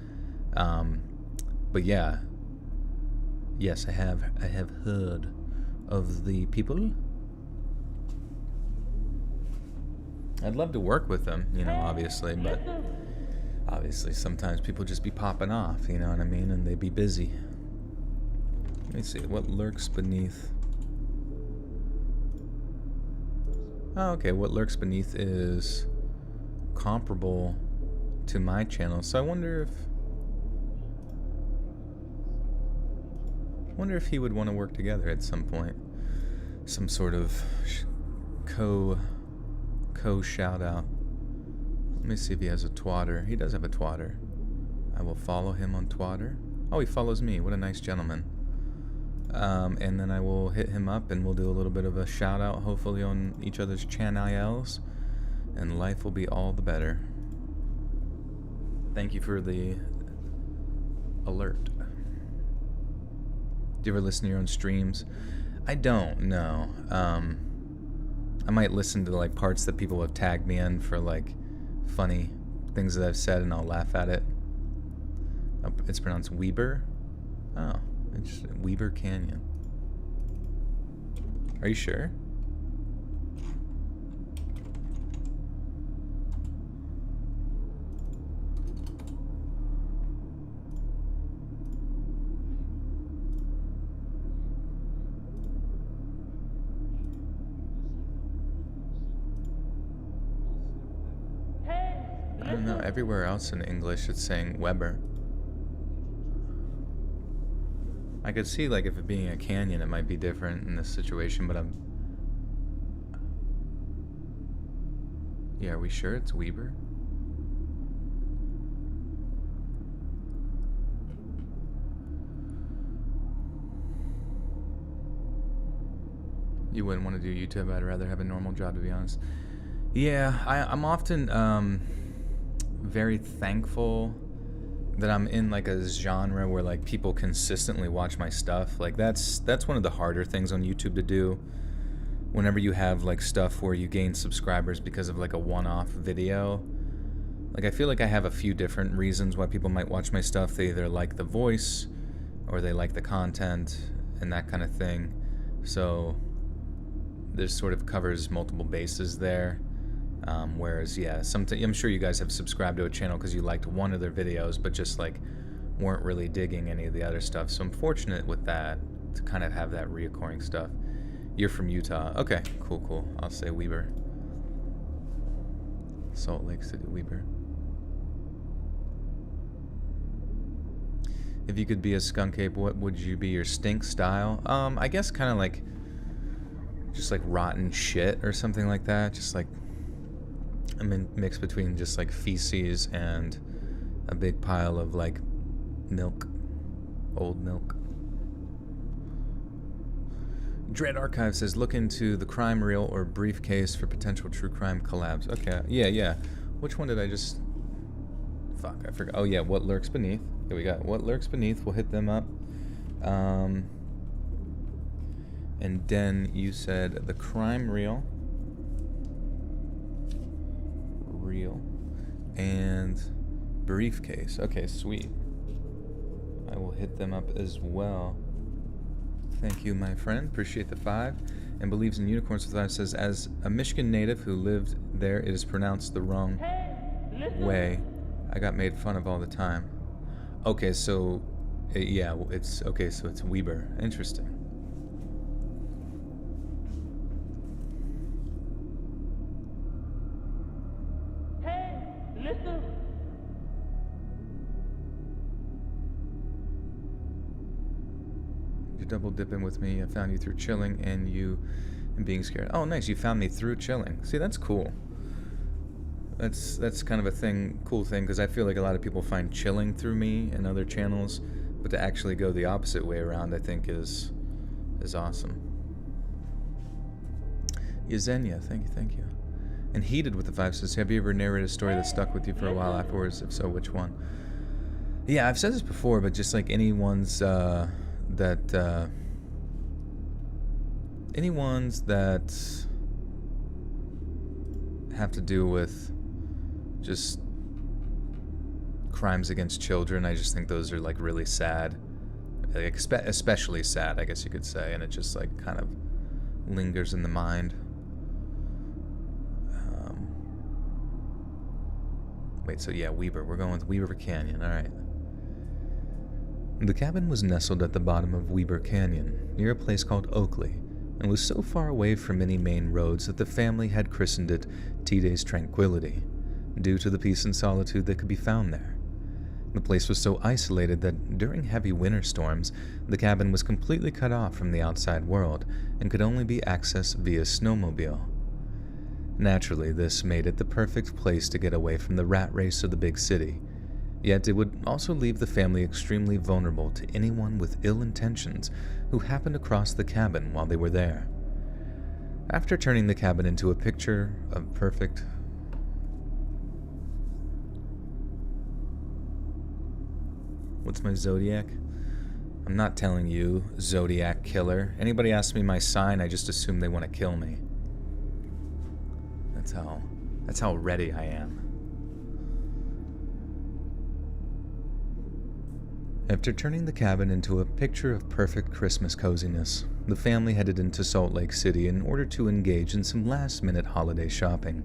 S1: But yeah. Yes, I have heard of the people. I'd love to work with them, obviously, but obviously sometimes people just be popping off, you know what I mean, and they be busy. Let me see, what lurks beneath? Oh, okay, what lurks beneath is comparable to my channel, so I wonder if he would want to work together at some point. Some sort of shout out. Let me see if he has a twatter. He does have a twatter. I will follow him on twatter. Oh, he follows me. What a nice gentleman. And then I will hit him up and we'll do a little bit of a shout out, hopefully on each other's channels, and life will be all the better. Thank you for the alert. Do you ever listen to your own streams? I don't, no. I might listen to like parts that people have tagged me in for like funny things that I've said, and I'll laugh at it. It's pronounced Weber. Oh, interesting. Weber Canyon. Are you sure? I don't know. Everywhere else in English, it's saying Weber. I could see, like, if it being a canyon, it might be different in this situation, but yeah, are we sure it's Weber? You wouldn't want to do YouTube. I'd rather have a normal job, to be honest. Yeah, I'm often very thankful that I'm in like a genre where like people consistently watch my stuff. Like that's one of the harder things on YouTube to do. Whenever you have like stuff where you gain subscribers because of like a one-off video. Like I feel like I have a few different reasons why people might watch my stuff. They either like the voice or they like the content and that kind of thing. So this sort of covers multiple bases there. Whereas, yeah, I'm sure you guys have subscribed to a channel because you liked one of their videos, but just like weren't really digging any of the other stuff. So I'm fortunate with that to kind of have that reoccurring stuff. You're from Utah. Okay, cool. I'll say Weber. Salt Lake City, Weber. If you could be a skunk ape, what would you be? Your stink style? I guess kind of like just like rotten shit or something like that. Just like a mix between just like feces and a big pile of like milk, old milk. Dread Archive says, look into the crime reel or briefcase for potential true crime collabs. Okay, yeah. Which one did I just... Fuck, I forgot. Oh yeah, What Lurks Beneath. Here we got What Lurks Beneath. We'll hit them up. And then you said the crime reel. And briefcase. Okay, sweet. I will hit them up as well. Thank you, my friend. Appreciate the 5. And believes in unicorns with 5 says, as a Michigan native who lived there, it is pronounced the wrong way. I got made fun of all the time. Okay, so yeah, it's okay. So it's Weber. Interesting. Double dipping with me. I found you through chilling and you and being scared. Oh, nice. You found me through chilling. See, that's cool. That's kind of a cool thing, because I feel like a lot of people find chilling through me and other channels, but to actually go the opposite way around, I think is awesome. Yesenia, thank you. And Heated with the 5 says, have you ever narrated a story that stuck with you for a while afterwards? If so, which one? Yeah, I've said this before, but just like any ones that have to do with just crimes against children, I just think those are like really sad, like especially sad, I guess you could say, and it just like kind of lingers in the mind. Wait, so yeah, Weber. We're going with Weber Canyon. All right. The cabin was nestled at the bottom of Weber Canyon, near a place called Oakley, and was so far away from any main roads that the family had christened it T-Day's Tranquility, due to the peace and solitude that could be found there. The place was so isolated that during heavy winter storms, the cabin was completely cut off from the outside world and could only be accessed via snowmobile. Naturally, this made it the perfect place to get away from the rat race of the big city, Yet it would also leave the family extremely vulnerable to anyone with ill intentions who happened across the cabin while they were there. After turning the cabin into a picture of perfect... What's my zodiac? I'm not telling you, Zodiac Killer. Anybody asks me my sign, I just assume they want to kill me. That's how ready I am. After turning the cabin into a picture of perfect Christmas coziness, the family headed into Salt Lake City in order to engage in some last-minute holiday shopping.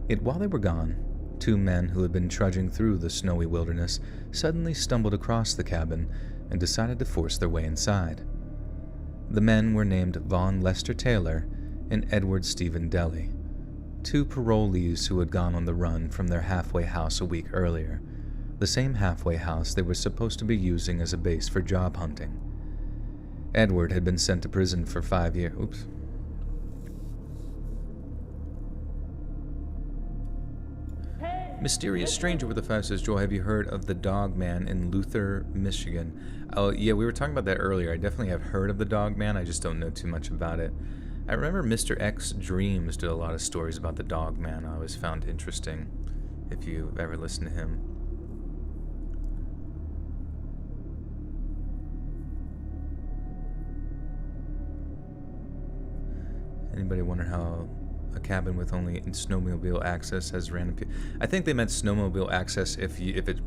S1: Yet while they were gone, two men who had been trudging through the snowy wilderness suddenly stumbled across the cabin and decided to force their way inside. The men were named Vaughn Lester Taylor and Edward Stephen Deli, two parolees who had gone on the run from their halfway house a week earlier, the same halfway house they were supposed to be using as a base for job hunting. Edward had been sent to prison for 5 years. Oops. Mysterious stranger with a 5 says, Joel, have you heard of the Dog Man in Luther, Michigan? Oh, yeah, we were talking about that earlier. I definitely have heard of the Dog Man. I just don't know too much about it. I remember Mr. X Dreams did a lot of stories about the Dog Man. I always found interesting, if you've ever listened to him. Anybody wonder how a cabin with only snowmobile access has random people? I think they meant snowmobile access if it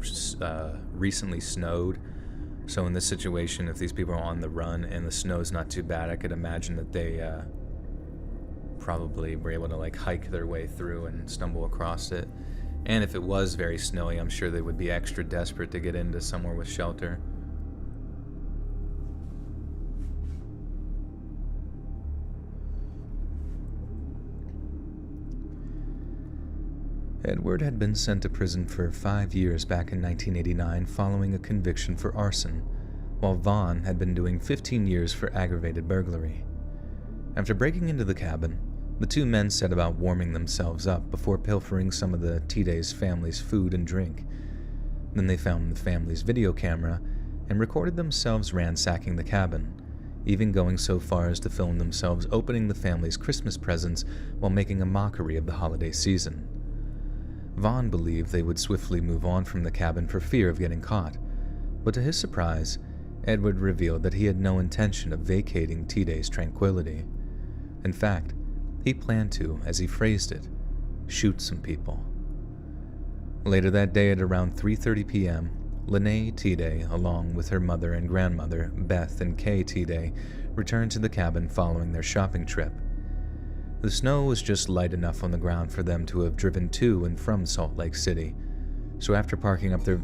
S1: recently snowed. So in this situation, if these people are on the run and the snow's not too bad, I could imagine that they probably were able to like hike their way through and stumble across it. And if it was very snowy, I'm sure they would be extra desperate to get into somewhere with shelter. Edward had been sent to prison for 5 years back in 1989 following a conviction for arson, while Vaughn had been doing 15 years for aggravated burglary. After breaking into the cabin, the two men set about warming themselves up before pilfering some of the T-Day's family's food and drink. Then they found the family's video camera and recorded themselves ransacking the cabin, even going so far as to film themselves opening the family's Christmas presents while making a mockery of the holiday season. Vaughn believed they would swiftly move on from the cabin for fear of getting caught, but to his surprise, Edward revealed that he had no intention of vacating T-Day's tranquility. In fact, he planned to, as he phrased it, shoot some people. Later that day at around 3:30 p.m., Lene T-Day, along with her mother and grandmother, Beth and Kay T-Day, returned to the cabin following their shopping trip. The snow was just light enough on the ground for them to have driven to and from Salt Lake City, so after parking up their...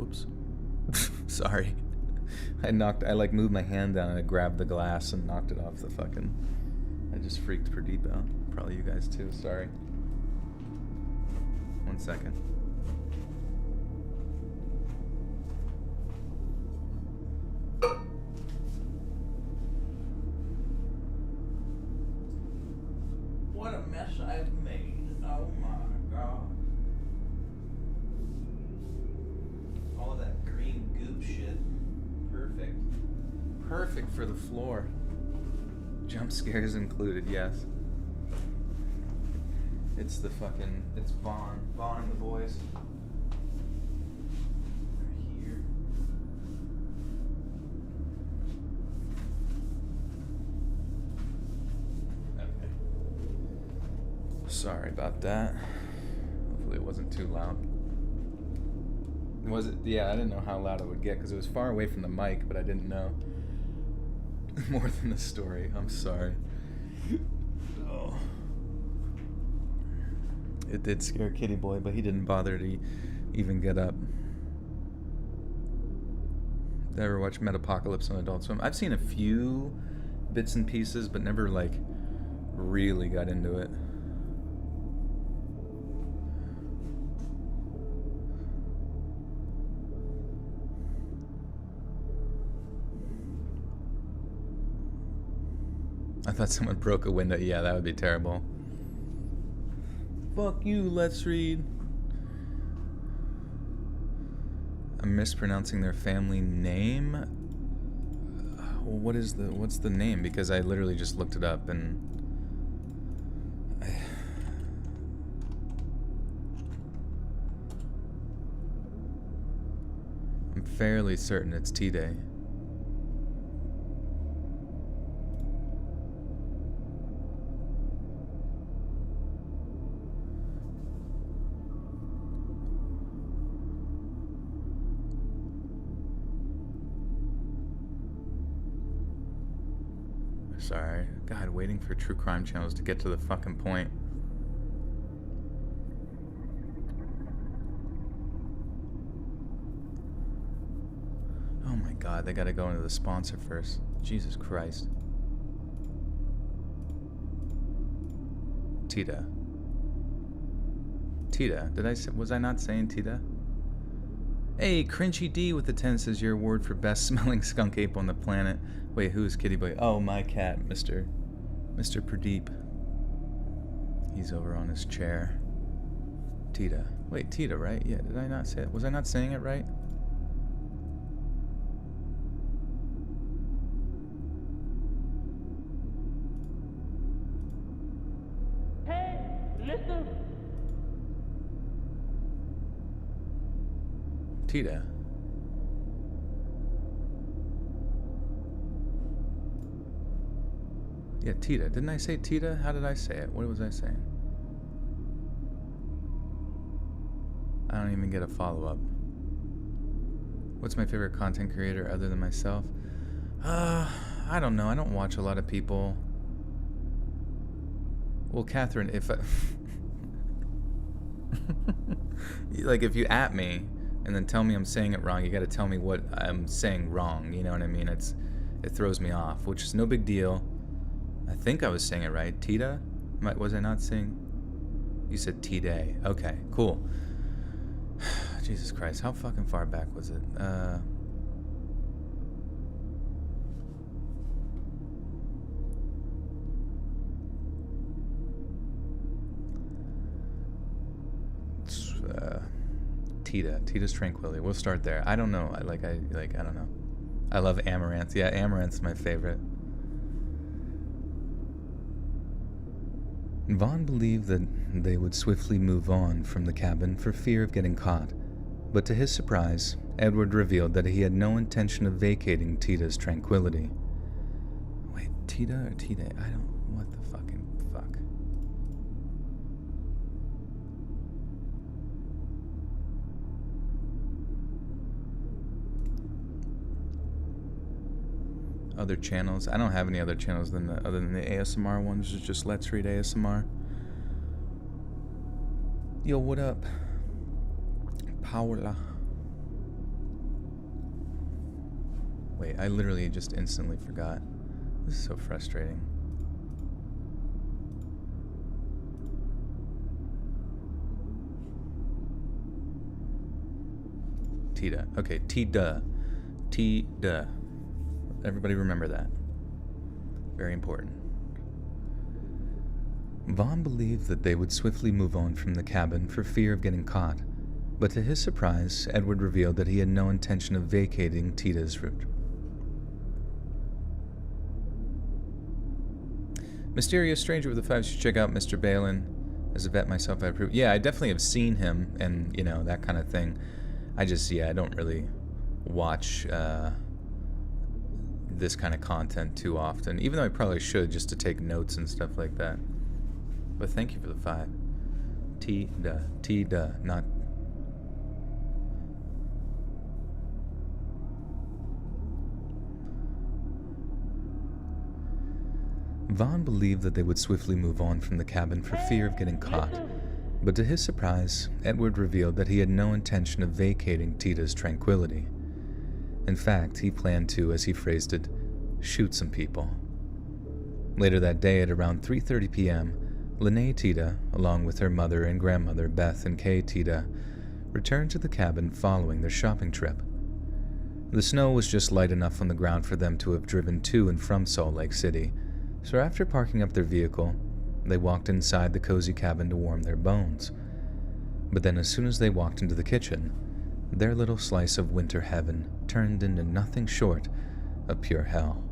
S1: Oops. Sorry. I moved my hand down and I grabbed the glass and knocked it off the fucking... I just freaked Pradeep out. Probably you guys too, sorry. 1 second.
S2: What a mess I've made. Oh my god.
S1: All of that green goop shit. Perfect. Perfect for the floor. Jump scares included, yes. It's Vaughn. Vaun and the boys. They're here. Okay. Sorry about that. Hopefully it wasn't too loud. Was it? Yeah, I didn't know how loud it would get because it was far away from the mic, but I didn't know. More than the story. I'm sorry. Oh. It did scare Kitty Boy, but he didn't bother to even get up. Did I ever watch Metapocalypse on Adult Swim? I've seen a few bits and pieces, but never, like, really got into it. I thought someone broke a window. Yeah, that would be terrible. Fuck you, let's read. I'm mispronouncing their family name. What's the name? Because I literally just looked it up and I'm fairly certain it's T-Day. Sorry. God, waiting for true crime channels to get to the fucking point. Oh my god, they gotta go into the sponsor first. Jesus Christ. Tita. Tita. Was I not saying Tita? Hey, Crunchy D with the 10 says your award for best smelling skunk ape on the planet. Wait, who's Kitty Boy? Oh, my cat, Mr. Pradeep. He's over on his chair. Tita. Wait, Tita, right? Yeah, did I not say it? Was I not saying it right?
S2: Hey, listen.
S1: Tita. Yeah, Tita. Didn't I say Tita? How did I say it? What was I saying? I don't even get a follow-up. What's my favorite content creator other than myself? I don't know. I don't watch a lot of people. Well, Catherine, if I like, if you at me and then tell me I'm saying it wrong, you got to tell me what I'm saying wrong. You know what I mean? It throws me off, which is no big deal. I think I was saying it right. Tita? Was I not saying? You said T-Day. Okay, cool. Jesus Christ, how fucking far back was it? Tita's Tranquility. We'll start there. I don't know. I don't know. I love Amaranth. Yeah, Amaranth's my favorite. Vaughn believed that they would swiftly move on from the cabin for fear of getting caught, but to his surprise, Edward revealed that he had no intention of vacating Tita's Tranquility. Wait, Tita or T-Day? I don't... What the fucking fuck? Other channels? I don't have any other channels other than the ASMR one. This is just Let's Read ASMR. Yo, what up? Paula. Wait, I literally just instantly forgot. This is so frustrating. Tita. Okay, Tita. Tita. Everybody remember that. Very important. Vaughn believed that they would swiftly move on from the cabin for fear of getting caught, but to his surprise, Edward revealed that he had no intention of vacating Tita's route. Mysterious Stranger with the 5 should check out Mr. Balin. As a vet myself, I approve. Yeah, I definitely have seen him and, you know, that kind of thing. I don't really watch this kind of content too often, even though I probably should, just to take notes and stuff like that. But thank you for the 5. T-da, not... Vaughn believed that they would swiftly move on from the cabin for fear of getting caught, but to his surprise, Edward revealed that he had no intention of vacating Tita's Tranquility. In fact, he planned to, as he phrased it, shoot some people. Later that day at around 3:30 p.m., Lene Tita, along with her mother and grandmother Beth and Kay Tita, returned to the cabin following their shopping trip. The snow was just light enough on the ground for them to have driven to and from Salt Lake City, so after parking up their vehicle, They walked inside the cozy cabin to warm their bones. But then as soon as they walked into the kitchen, their little slice of winter heaven turned into nothing short of pure hell.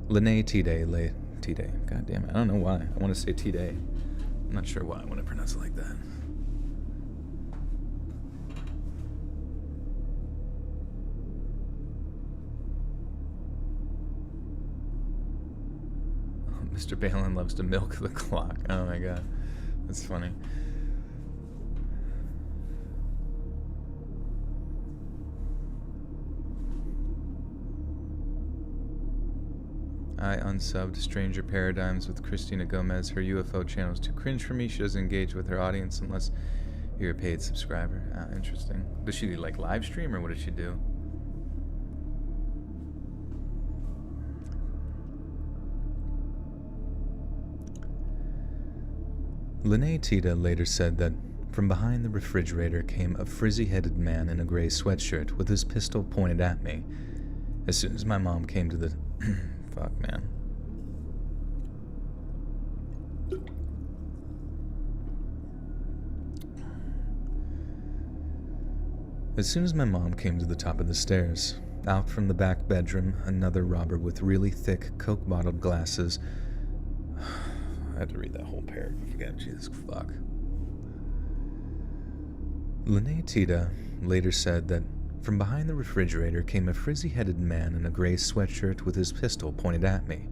S1: Lene Tide, God damn it, I don't know why. I want to say Tide. I'm not sure why I want to pronounce it like that. Mr. Balin loves to milk the clock. Oh my god. That's funny. I unsubbed Stranger Paradigms with Christina Gomez. Her UFO channel is too cringe for me. She doesn't engage with her audience unless you're a paid subscriber. Interesting. Does she like live stream or what does she do? Lene Tita later said that from behind the refrigerator came a frizzy-headed man in a gray sweatshirt with his pistol pointed at me. As soon as my mom came to the... Fuck, man. As soon as my mom came to the top of the stairs, out from the back bedroom, another robber with really thick Coke-bottled glasses... I had to read that whole paragraph again. Jesus fuck. Lene Tita later said that from behind the refrigerator came a frizzy-headed man in a gray sweatshirt with his pistol pointed at me.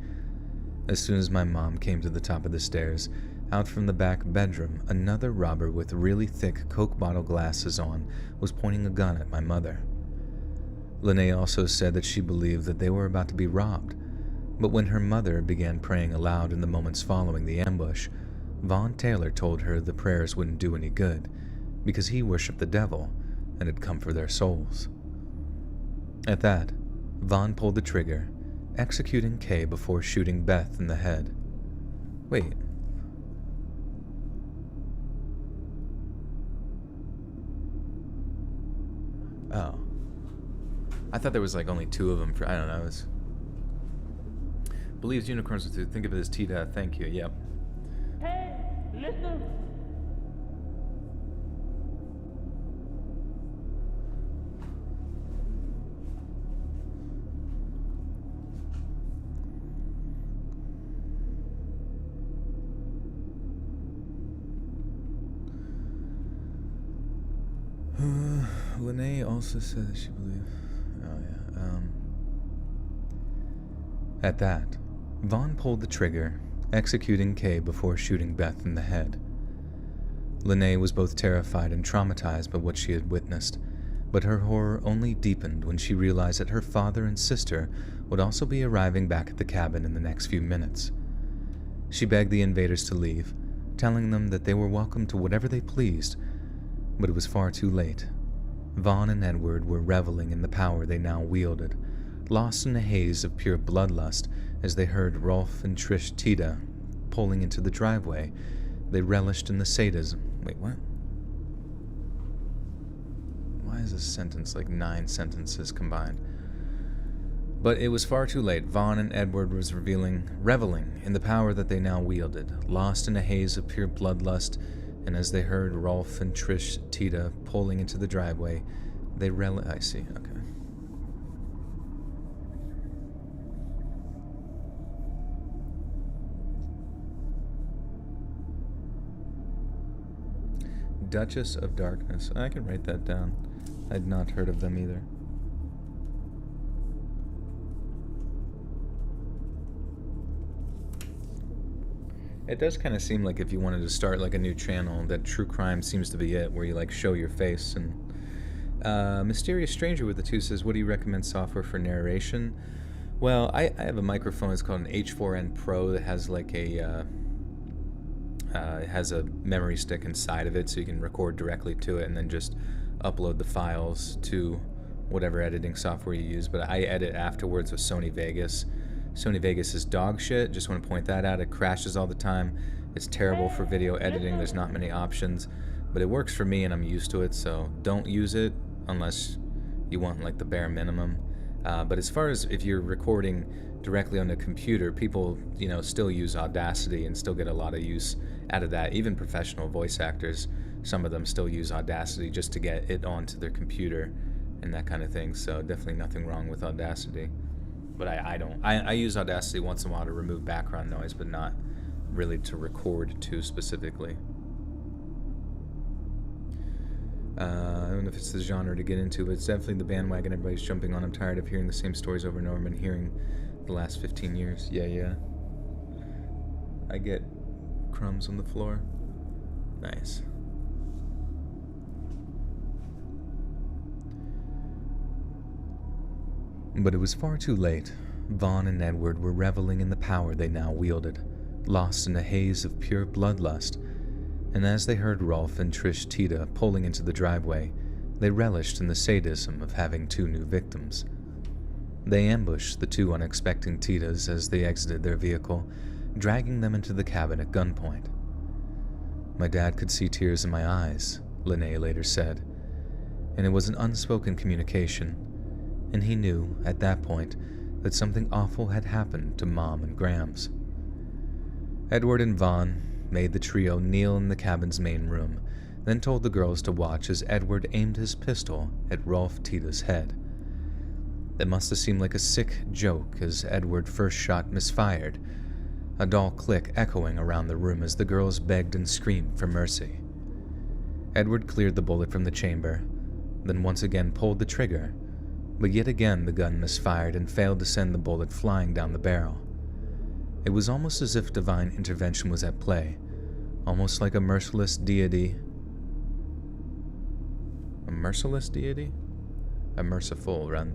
S1: As soon as my mom came to the top of the stairs, out from the back bedroom, another robber with really thick Coke bottle glasses on was pointing a gun at my mother. Lene also said that she believed that they were about to be robbed. But when her mother began praying aloud in the moments following the ambush, Vaughn Taylor told her the prayers wouldn't do any good, because he worshipped the devil and had come for their souls. At that, Vaughn pulled the trigger, executing Kay before shooting Beth in the head. Wait. Oh. I thought there was like only two of them. I don't know. It was... Believes unicorns to think of it as Tita. Thank you. Yep.
S2: Hey, listen.
S1: Lene also said that she believed... Oh, yeah. At that, Vaughn pulled the trigger, executing Kay before shooting Beth in the head. Lene was both terrified and traumatized by what she had witnessed, but her horror only deepened when she realized that her father and sister would also be arriving back at the cabin in the next few minutes. She begged the invaders to leave, telling them that they were welcome to whatever they pleased, but it was far too late. Vaughn and Edward were reveling in the power they now wielded, lost in a haze of pure bloodlust as they heard Rolf and Trish Tita pulling into the driveway. They relished in the sadism. Wait, what? Why is this sentence like 9 sentences combined? But it was far too late. Vaughn and Edward was reveling in the power that they now wielded, lost in a haze of pure bloodlust, and as they heard Rolf and Trish Tita pulling into the driveway, they I see, okay. Duchess of Darkness. I can write that down. I'd not heard of them either. It does kind of seem like if you wanted to start like a new channel, that true crime seems to be it, where you like show your face. And Mysterious Stranger with the 2 says, what do you recommend software for narration? Well, I have a microphone. It's called an H4n Pro that has like a it has a memory stick inside of it, so you can record directly to it and then just upload the files to whatever editing software you use. But I edit afterwards with Sony Vegas. Sony Vegas is dog shit. Just want to point that out. It crashes all the time. It's terrible for video editing. There's not many options, but it works for me and I'm used to it, so don't use it unless you want like the bare minimum. But as far as if you're recording directly on the computer, people, still use Audacity and still get a lot of use out of that. Even professional voice actors, some of them still use Audacity just to get it onto their computer and that kind of thing. So definitely nothing wrong with Audacity. But I don't. I use Audacity once in a while to remove background noise, but not really to record to specifically. I don't know if it's the genre to get into, but it's definitely the bandwagon everybody's jumping on. I'm tired of hearing the same stories over and over and hearing the last 15 years. Yeah. I get crumbs on the floor. Nice. But it was far too late. Vaughn and Edward were reveling in the power they now wielded, lost in a haze of pure bloodlust. And as they heard Rolf and Trish Tita pulling into the driveway, they relished in the sadism of having two new victims. They ambushed the two unexpecting Titas as they exited their vehicle, dragging them into the cabin at gunpoint. "My dad could see tears in my eyes," Linnea later said, and it was an unspoken communication, and he knew, at that point, that something awful had happened to Mom and Grams. Edward and Vaughn made the trio kneel in the cabin's main room, then told the girls to watch as Edward aimed his pistol at Rolf Tita's head. It must have seemed like a sick joke as Edward's first shot misfired, a dull click echoing around the room as the girls begged and screamed for mercy. Edward cleared the bullet from the chamber, then once again pulled the trigger, but yet again the gun misfired and failed to send the bullet flying down the barrel. It was almost as if divine intervention was at play, almost like a merciless deity. A merciless deity? A merciful, right.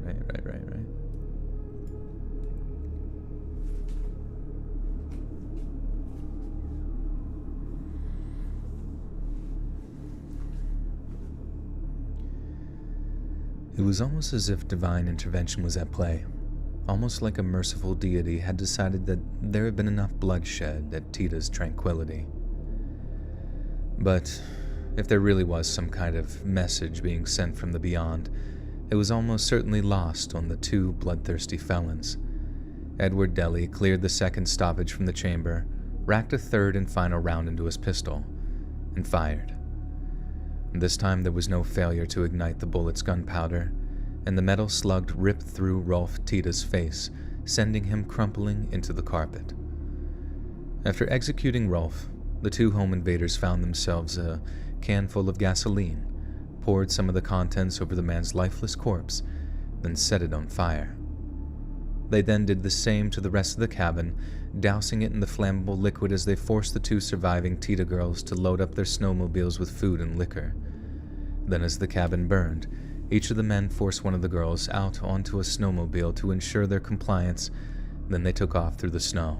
S1: It was almost as if divine intervention was at play, almost like a merciful deity had decided that there had been enough bloodshed at Tita's tranquility. But if there really was some kind of message being sent from the beyond, it was almost certainly lost on the two bloodthirsty felons. Edward Deli cleared the second stoppage from the chamber, racked a third and final round into his pistol, and fired. This time there was no failure to ignite the bullet's gunpowder, and the metal slug ripped through Rolf Tita's face, sending him crumpling into the carpet. After executing Rolf, the two home invaders found themselves a can full of gasoline, poured some of the contents over the man's lifeless corpse, then set it on fire. They then did the same to the rest of the cabin, dousing it in the flammable liquid as they forced the two surviving Tita girls to load up their snowmobiles with food and liquor. Then as the cabin burned, each of the men forced one of the girls out onto a snowmobile to ensure their compliance, then they took off through the snow.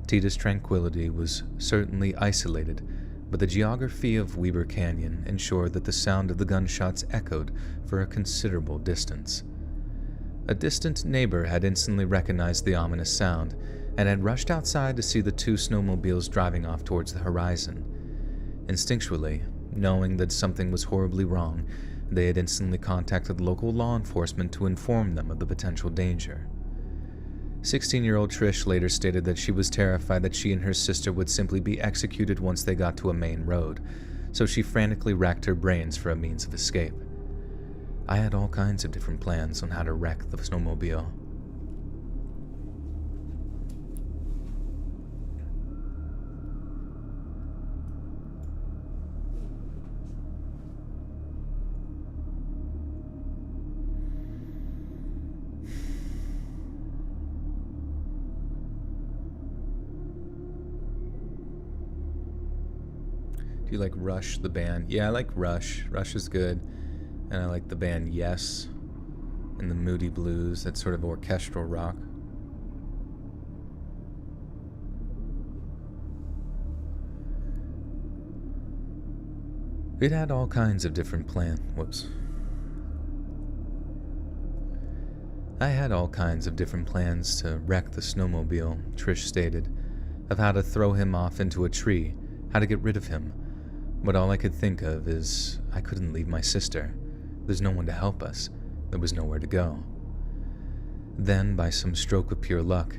S1: Tita's tranquility was certainly isolated, but the geography of Weber Canyon ensured that the sound of the gunshots echoed for a considerable distance. A distant neighbor had instantly recognized the ominous sound and had rushed outside to see the two snowmobiles driving off towards the horizon. Instinctually, knowing that something was horribly wrong, they had instantly contacted local law enforcement to inform them of the potential danger. 16-year-old Trish later stated that she was terrified that she and her sister would simply be executed once they got to a main road, so she frantically racked her brains for a means of escape. I had all kinds of different plans on how to wreck the snowmobile. Do you like Rush, the band? Yeah, I like Rush. Rush is good. And I like the band Yes and the Moody Blues. That's sort of orchestral rock. It had all kinds of different plans. Whoops. I had all kinds of different plans to wreck the snowmobile, Trish stated, of how to throw him off into a tree, how to get rid of him. But all I could think of is I couldn't leave my sister. There's no one to help us. There was nowhere to go. Then, by some stroke of pure luck,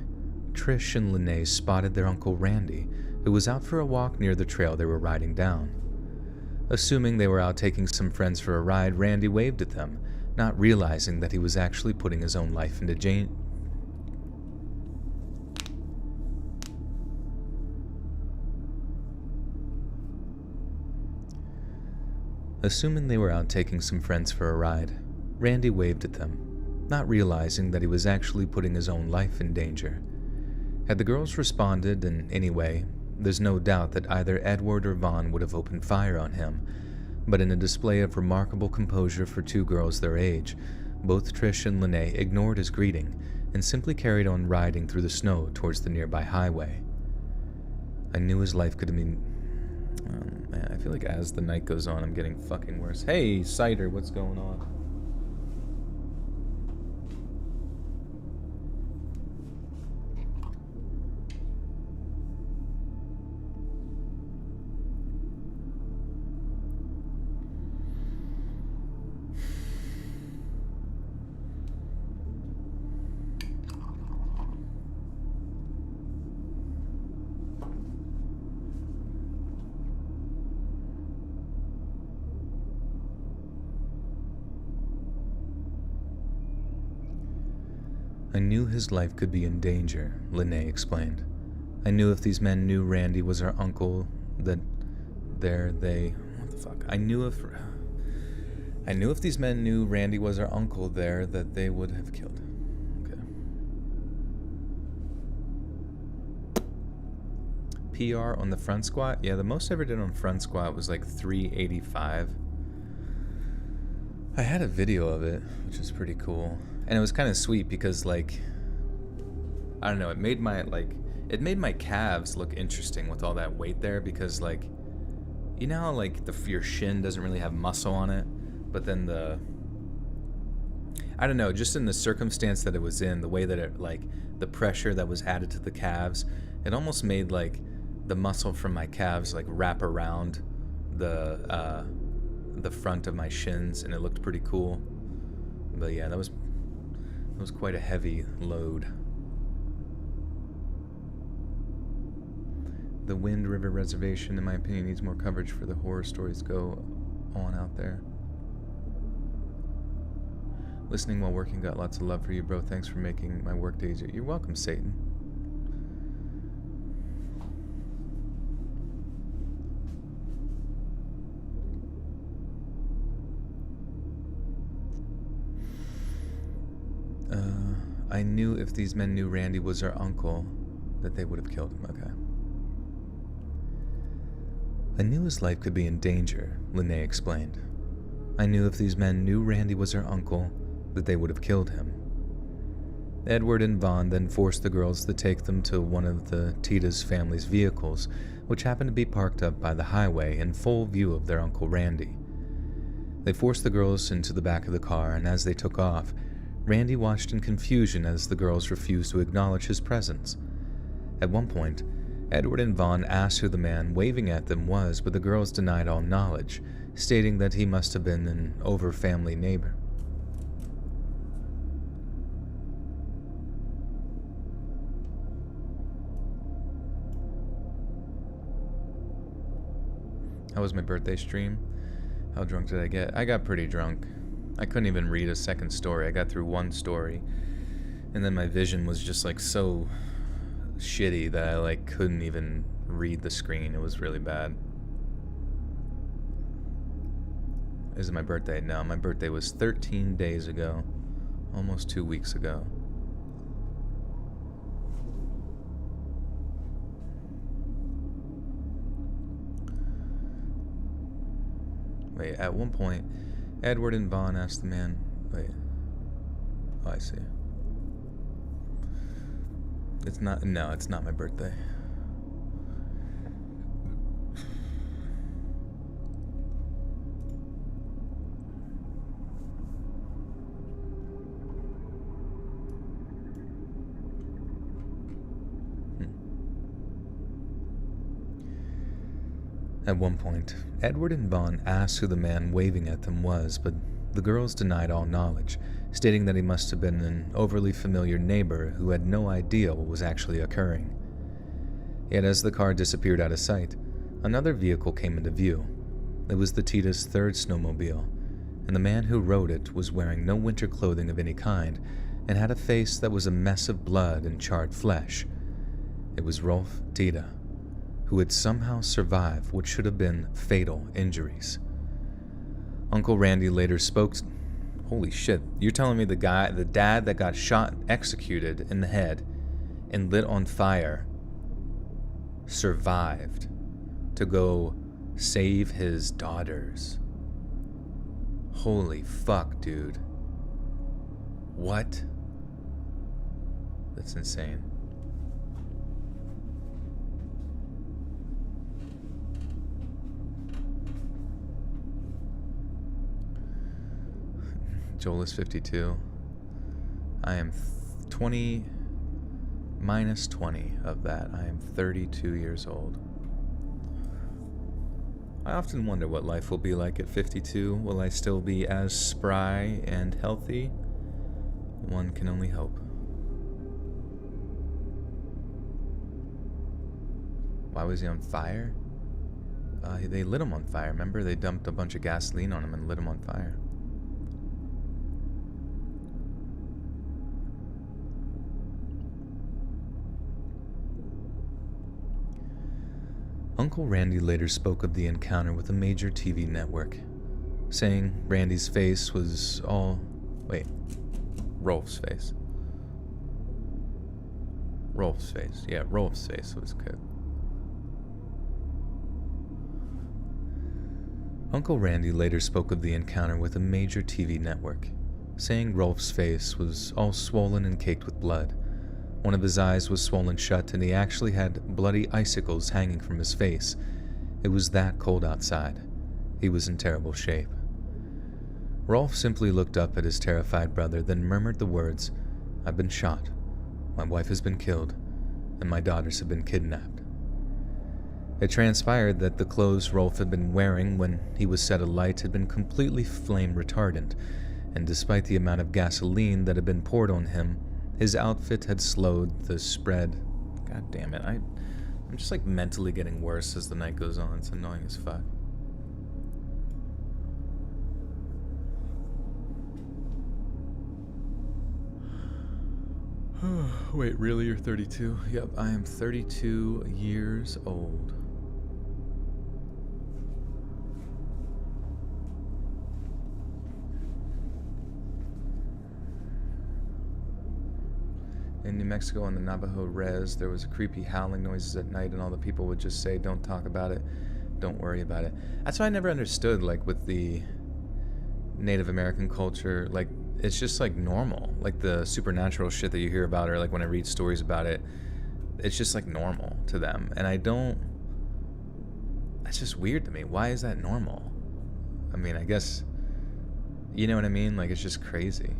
S1: Trish and Lene spotted their Uncle Randy, who was out for a walk near the trail they were riding down. Assuming they were out taking some friends for a ride, Randy waved at them, not realizing that he was actually putting his own life into danger. Assuming they were out taking some friends for a ride, Randy waved at them, not realizing that he was actually putting his own life in danger. Had the girls responded in any way, there's no doubt that either Edward or Vaughn would have opened fire on him, but in a display of remarkable composure for two girls their age, both Trish and Lene ignored his greeting and simply carried on riding through the snow towards the nearby highway. I knew his life could have been... Oh, man, I feel like as the night goes on, I'm getting fucking worse. Hey, Cider, what's going on? I knew his life could be in danger, Lene explained. I knew if these men knew Randy was our uncle, that what the fuck? I knew if these men knew Randy was our uncle there, that they would have killed him. Okay. PR on the front squat? Yeah, the most I ever did on front squat was like 385. I had a video of it, which is pretty cool. And it was kind of sweet because, like, I don't know, it made my calves look interesting with all that weight there, because, like, you know how, like, your shin doesn't really have muscle on it, but then I don't know, just in the circumstance that it was in, the way that it, like, the pressure that was added to the calves, it almost made, like, the muscle from my calves, like, wrap around the front of my shins, and it looked pretty cool. But yeah, that was quite a heavy load. The Wind River Reservation, in my opinion, needs more coverage for the horror stories go on out there. Listening while working, got lots of love for you, bro. Thanks for making my work days. You're welcome, Satan. I knew if these men knew Randy was our uncle, that they would have killed him. Okay. I knew his life could be in danger, Lene explained. I knew if these men knew Randy was our uncle, that they would have killed him. Edward and Vaughn then forced the girls to take them to one of the Tita's family's vehicles, which happened to be parked up by the highway in full view of their Uncle Randy. They forced the girls into the back of the car, and as they took off, Randy watched in confusion as the girls refused to acknowledge his presence. At one point, Edward and Vaughn asked who the man waving at them was, but the girls denied all knowledge, stating that he must have been an over-family neighbor. How was my birthday stream? How drunk did I get? I got pretty drunk. I couldn't even read a second story. I got through one story, and then my vision was just like so shitty that I like couldn't even read the screen. It was really bad. Is it my birthday? No, my birthday was 13 days ago, almost 2 weeks ago. Wait, at one point, Edward and Vaughn asked the man... Wait. Oh, I see. It's not... No, it's not my birthday. At one point, Edward and Vaughn asked who the man waving at them was, but the girls denied all knowledge, stating that he must have been an overly familiar neighbor who had no idea what was actually occurring. Yet as the car disappeared out of sight, another vehicle came into view. It was the Tita's third snowmobile, and the man who rode it was wearing no winter clothing of any kind and had a face that was a mess of blood and charred flesh. It was Rolf Tita, who had somehow survived what should have been fatal injuries. Uncle Randy later spoke. Holy shit, you're telling me the dad that got shot, executed in the head, and lit on fire, survived to go save his daughters? Holy fuck, dude. What? That's insane. Joel is 52. I am 20 minus 20 of that. I am 32 years old. I often wonder what life will be like at 52. Will I still be as spry and healthy? One can only hope. Why was he on fire? They lit him on fire. Remember, they dumped a bunch of gasoline on him and lit him on fire. Uncle Randy later spoke of the encounter with a major TV network, saying Randy's face was all... Rolf's face. Rolf's face. Yeah, Rolf's face was good. Uncle Randy later spoke of the encounter with a major TV network, saying Rolf's face was all swollen and caked with blood. One of his eyes was swollen shut, and he actually had bloody icicles hanging from his face. It was that cold outside. He was in terrible shape. Rolf simply looked up at his terrified brother, then murmured the words, "I've been shot, my wife has been killed, and my daughters have been kidnapped." It transpired that the clothes Rolf had been wearing when he was set alight had been completely flame retardant, and despite the amount of gasoline that had been poured on him, his outfit had slowed the spread. God damn it, I'm just like mentally getting worse as the night goes on. It's annoying as fuck. Wait, really? You're 32? Yep, I am 32 years old. In New Mexico on the Navajo res, there was creepy howling noises at night, and all the people would just say, "Don't talk about it, don't worry about it." That's why I never understood, like, with the Native American culture, like, it's just, like, normal. Like, the supernatural shit that you hear about, or, like, when I read stories about it, it's just, like, normal to them. And that's just weird to me. Why is that normal? I mean, I guess, you know what I mean? Like, it's just crazy.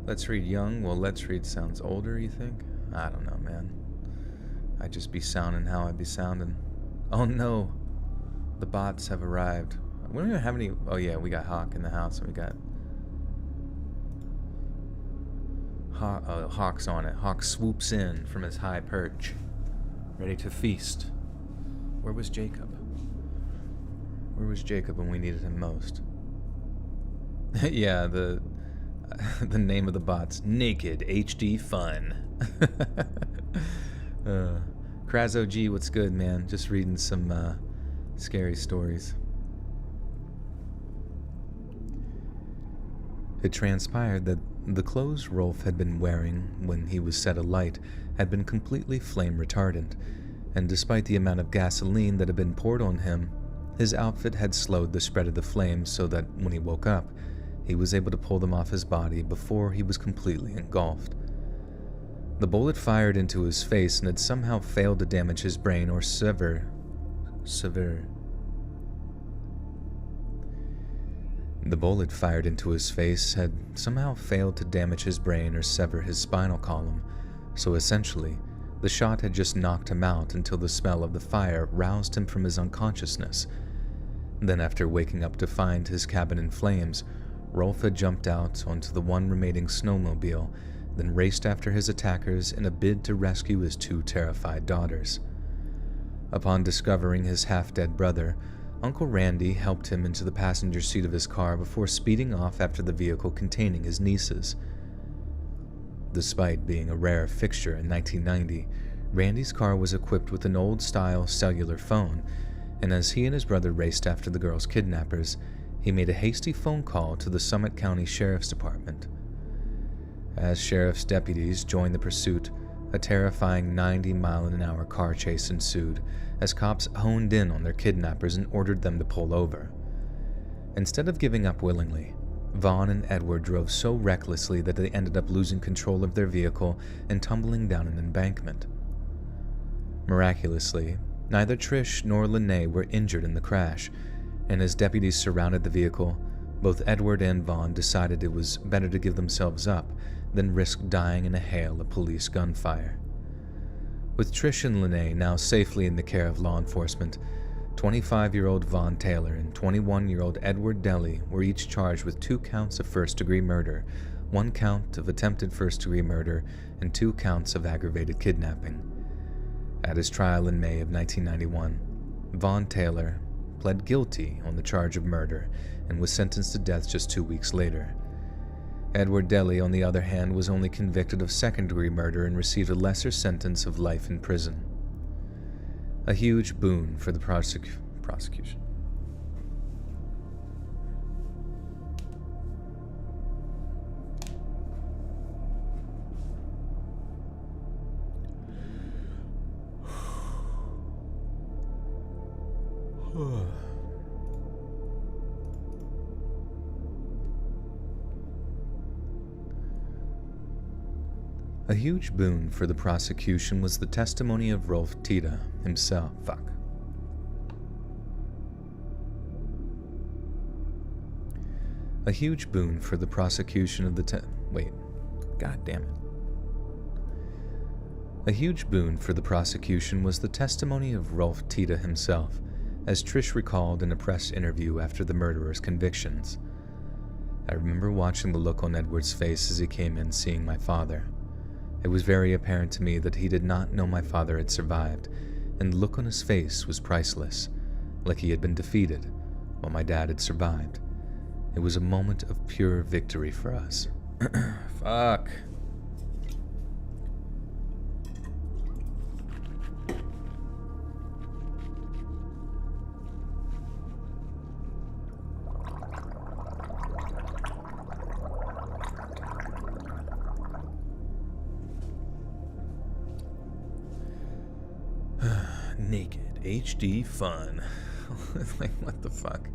S1: Let's Read young? Well, Let's Read sounds older, you think? I don't know, man. I'd just be sounding how I'd be sounding. Oh no! The bots have arrived. We don't even have any... Oh yeah, we got Hawk in the house, and we got... Hawk's on it. Hawk swoops in from his high perch, ready to feast. Where was Jacob? Where was Jacob when we needed him most? Yeah, the name of the bot's Naked HD Fun. Kraz OG, what's good, man? Just reading some scary stories. It transpired that the clothes Rolf had been wearing when he was set alight had been completely flame retardant, and despite the amount of gasoline that had been poured on him, his outfit had slowed the spread of the flames so that when he woke up, he was able to pull them off his body before he was completely engulfed. The bullet fired into his face and had somehow failed to damage his brain or sever. The bullet fired into his face had somehow failed to damage his brain or sever his spinal column, so essentially, the shot had just knocked him out until the smell of the fire roused him from his unconsciousness. Then, after waking up to find his cabin in flames, Rolf had jumped out onto the one remaining snowmobile, then raced after his attackers in a bid to rescue his two terrified daughters. Upon discovering his half-dead brother, Uncle Randy helped him into the passenger seat of his car before speeding off after the vehicle containing his nieces. Despite being a rare fixture in 1990, Randy's car was equipped with an old-style cellular phone, and as he and his brother raced after the girls' kidnappers, he made a hasty phone call to the Summit County Sheriff's Department. As sheriff's deputies joined the pursuit, a terrifying 90-mile-an-hour car chase ensued as cops honed in on their kidnappers and ordered them to pull over. Instead of giving up willingly, Vaughn and Edward drove so recklessly that they ended up losing control of their vehicle and tumbling down an embankment. Miraculously, neither Trish nor Lene were injured in the crash, and as deputies surrounded the vehicle, both Edward and Vaughn decided it was better to give themselves up than risk dying in a hail of police gunfire. With Trish and Lene now safely in the care of law enforcement, 25-year-old Vaughn Taylor and 21-year-old Edward Deli were each charged with 2 counts of first-degree murder, 1 count of attempted first-degree murder, and 2 counts of aggravated kidnapping. At his trial in May of 1991, Vaughn Taylor pled guilty on the charge of murder and was sentenced to death just 2 weeks later. Edward Deli, on the other hand, was only convicted of second-degree murder and received a lesser sentence of life in prison. A huge boon for the prosecution. A huge boon for the prosecution was the testimony of Rolf Tita himself. A huge boon for the prosecution of the God damn it. A huge boon for the prosecution was the testimony of Rolf Tita himself, as Trish recalled in a press interview after the murderer's convictions. I remember watching the look on Edward's face as he came in seeing my father. It was very apparent to me that he did not know my father had survived, and the look on his face was priceless, like he had been defeated, while my dad had survived. It was a moment of pure victory for us. Fuck. Naked HD fun. Like, what the fuck?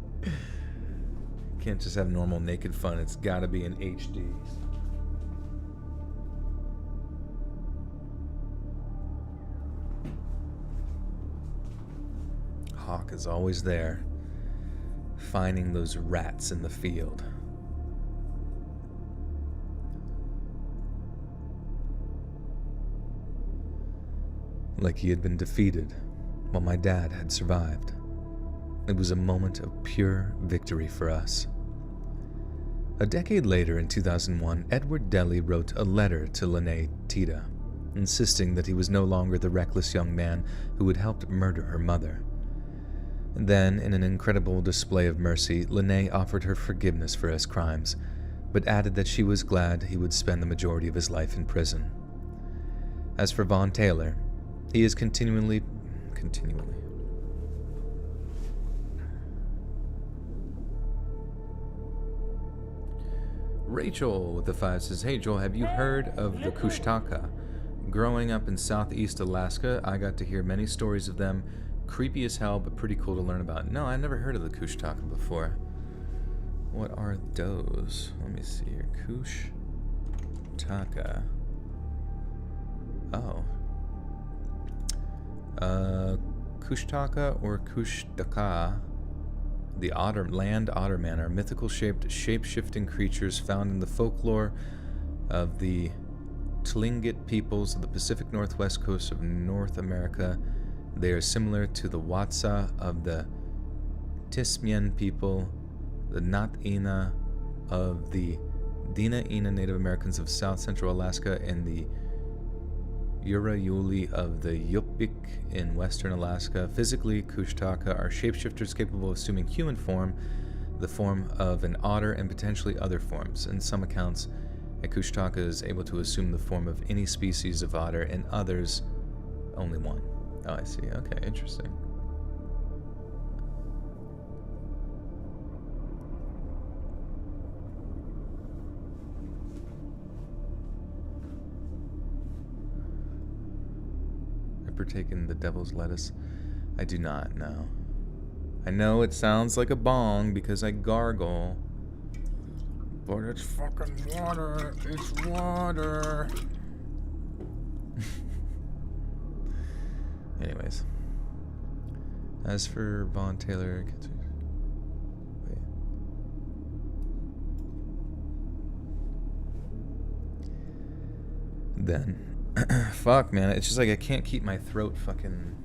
S1: Can't just have normal naked fun, it's gotta be in HD. Hawk is always there, finding those rats in the field. Like he had been defeated, while my dad had survived. It was a moment of pure victory for us. A decade later, in 2001, Edward Deli wrote a letter to Lene Tita, insisting that he was no longer the reckless young man who had helped murder her mother. Then, in an incredible display of mercy, Lene offered her forgiveness for his crimes, but added that she was glad he would spend the majority of his life in prison. As for Vaughn Taylor, he is continually. Rachel with the 5 says, "Hey Joel, have you heard of the Kushtaka? Growing up in southeast Alaska, I got to hear many stories of them. Creepy as hell, but pretty cool to learn about." No, I've never heard of the Kushtaka before. What are those? Let me see here. Kushtaka. Oh. Kushtaka or Kushtaka The land otterman are mythical shape-shifting creatures found in the folklore of the Tlingit peoples of the Pacific Northwest coast of North America. They are similar to the Watsa of the Tismian people, the Nat-Ina of the Dina-Ina Native Americans of South Central Alaska, and the Urayuli of the Yupik in western Alaska. Physically, Kushtaka are shapeshifters capable of assuming human form, the form of an otter, and potentially other forms. In some accounts, a Kushtaka is able to assume the form of any species of otter, and others, only one. Oh, I see. Okay, interesting. Partake in the devil's lettuce? I do not, no. I know it sounds like a bong because I gargle, but it's fucking water. It's water. Anyways, as for Von Taylor, wait. Then. Fuck, man. It's just like I can't keep my throat fucking...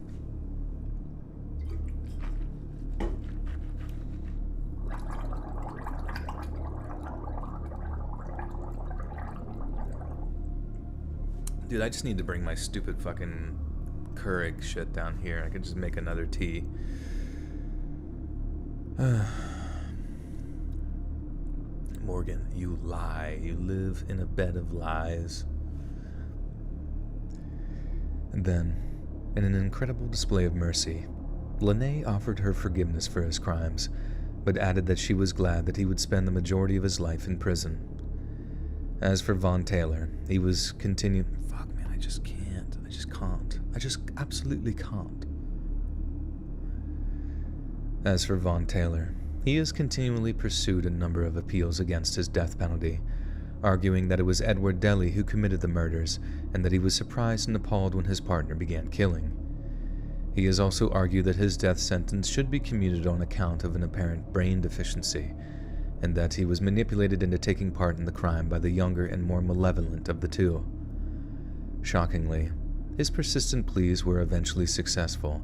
S1: Dude, I just need to bring my stupid fucking Keurig shit down here. I could just make another tea. Morgan, you lie. You live in a bed of lies. And then, in an incredible display of mercy, Lene offered her forgiveness for his crimes, but added that she was glad that he would spend the majority of his life in prison. As for Von Taylor, he was continuing... Fuck, man, I just can't. I just can't. I just absolutely can't. As for Von Taylor, he has continually pursued a number of appeals against his death penalty, arguing that it was Edward Deli who committed the murders and that he was surprised and appalled when his partner began killing. He has also argued that his death sentence should be commuted on account of an apparent brain deficiency, and that he was manipulated into taking part in the crime by the younger and more malevolent of the two. Shockingly, his persistent pleas were eventually successful,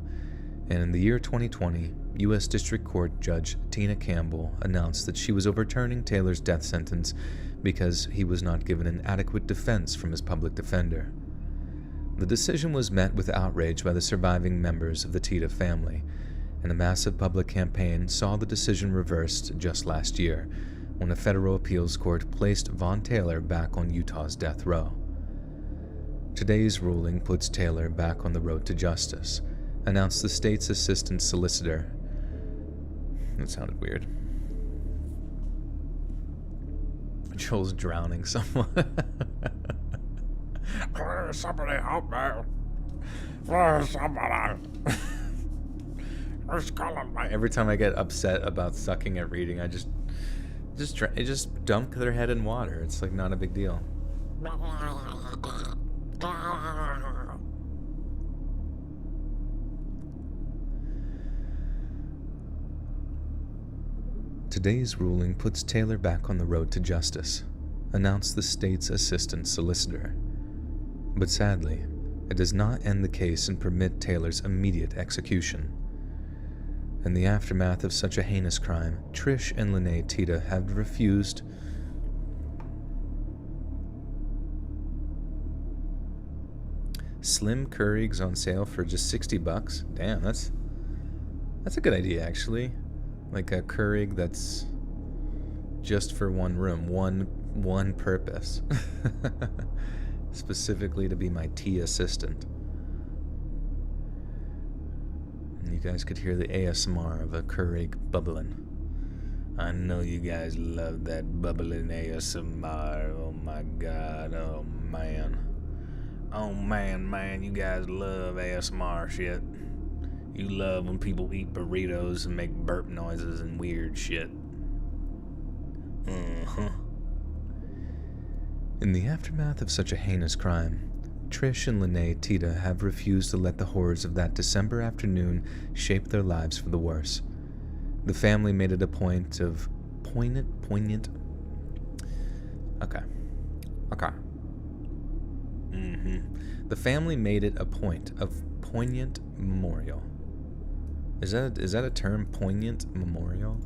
S1: and in the year 2020, U.S. District Court Judge Tina Campbell announced that she was overturning Taylor's death sentence because he was not given an adequate defense from his public defender. The decision was met with outrage by the surviving members of the Tita family, and a massive public campaign saw the decision reversed just last year, when a federal appeals court placed Von Taylor back on Utah's death row. Today's ruling puts Taylor back on the road to justice, announced the state's assistant solicitor. That sounded weird. Joel's drowning someone. Please, somebody help me. Please, somebody. Who's calling me? Every time I get upset about sucking at reading, I just dunk their head in water. It's like not a big deal. Today's ruling puts Taylor back on the road to justice, announced the state's assistant solicitor. But sadly, it does not end the case and permit Taylor's immediate execution. In the aftermath of such a heinous crime, Trish and Lene Tita have refused Slim Keurigs on sale for just $60. Damn, that's a good idea, actually. Like a Keurig that's just for one room, one purpose. Specifically to be my tea assistant. And you guys could hear the ASMR of a Keurig bubbling. I know you guys love that bubbling ASMR. Oh my god, oh man. Oh man, you guys love ASMR shit. You love when people eat burritos and make burp noises and weird shit. In the aftermath of such a heinous crime, Trish and Lene Tita have refused to let the horrors of that December afternoon shape their lives for the worse. The family made it a point of poignant. Okay. The family made it a point of poignant memorial. Is that a term? Poignant memorial?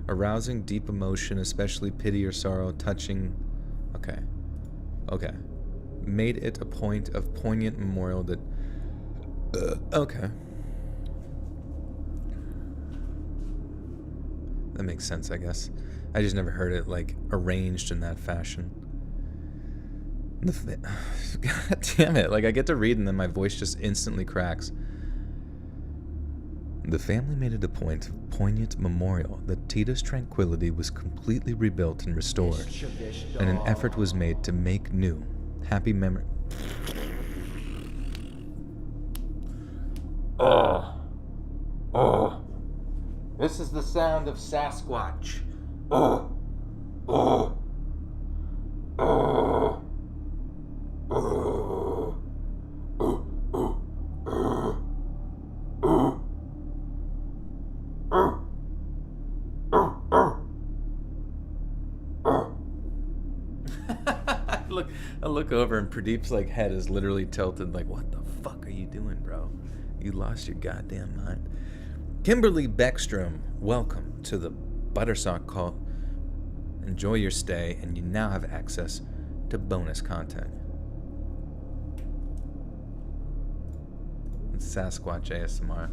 S1: Arousing deep emotion, especially pity or sorrow, touching. Okay. Made it a point of poignant memorial that. Okay. That makes sense, I guess. I just never heard it, like, arranged in that fashion. God damn it. Like, I get to read and then my voice just instantly cracks. The family made it a point of poignant memorial that Tita's tranquility was completely rebuilt and restored, and an effort was made to make new, happy memory. This is the sound of Sasquatch. I look over and Pradeep's like head is literally tilted, like, what the fuck are you doing, bro? You lost your goddamn mind. Kimberly Beckstrom, welcome to the Buttersock Cult. Enjoy your stay, and you now have access to bonus content. It's Sasquatch ASMR.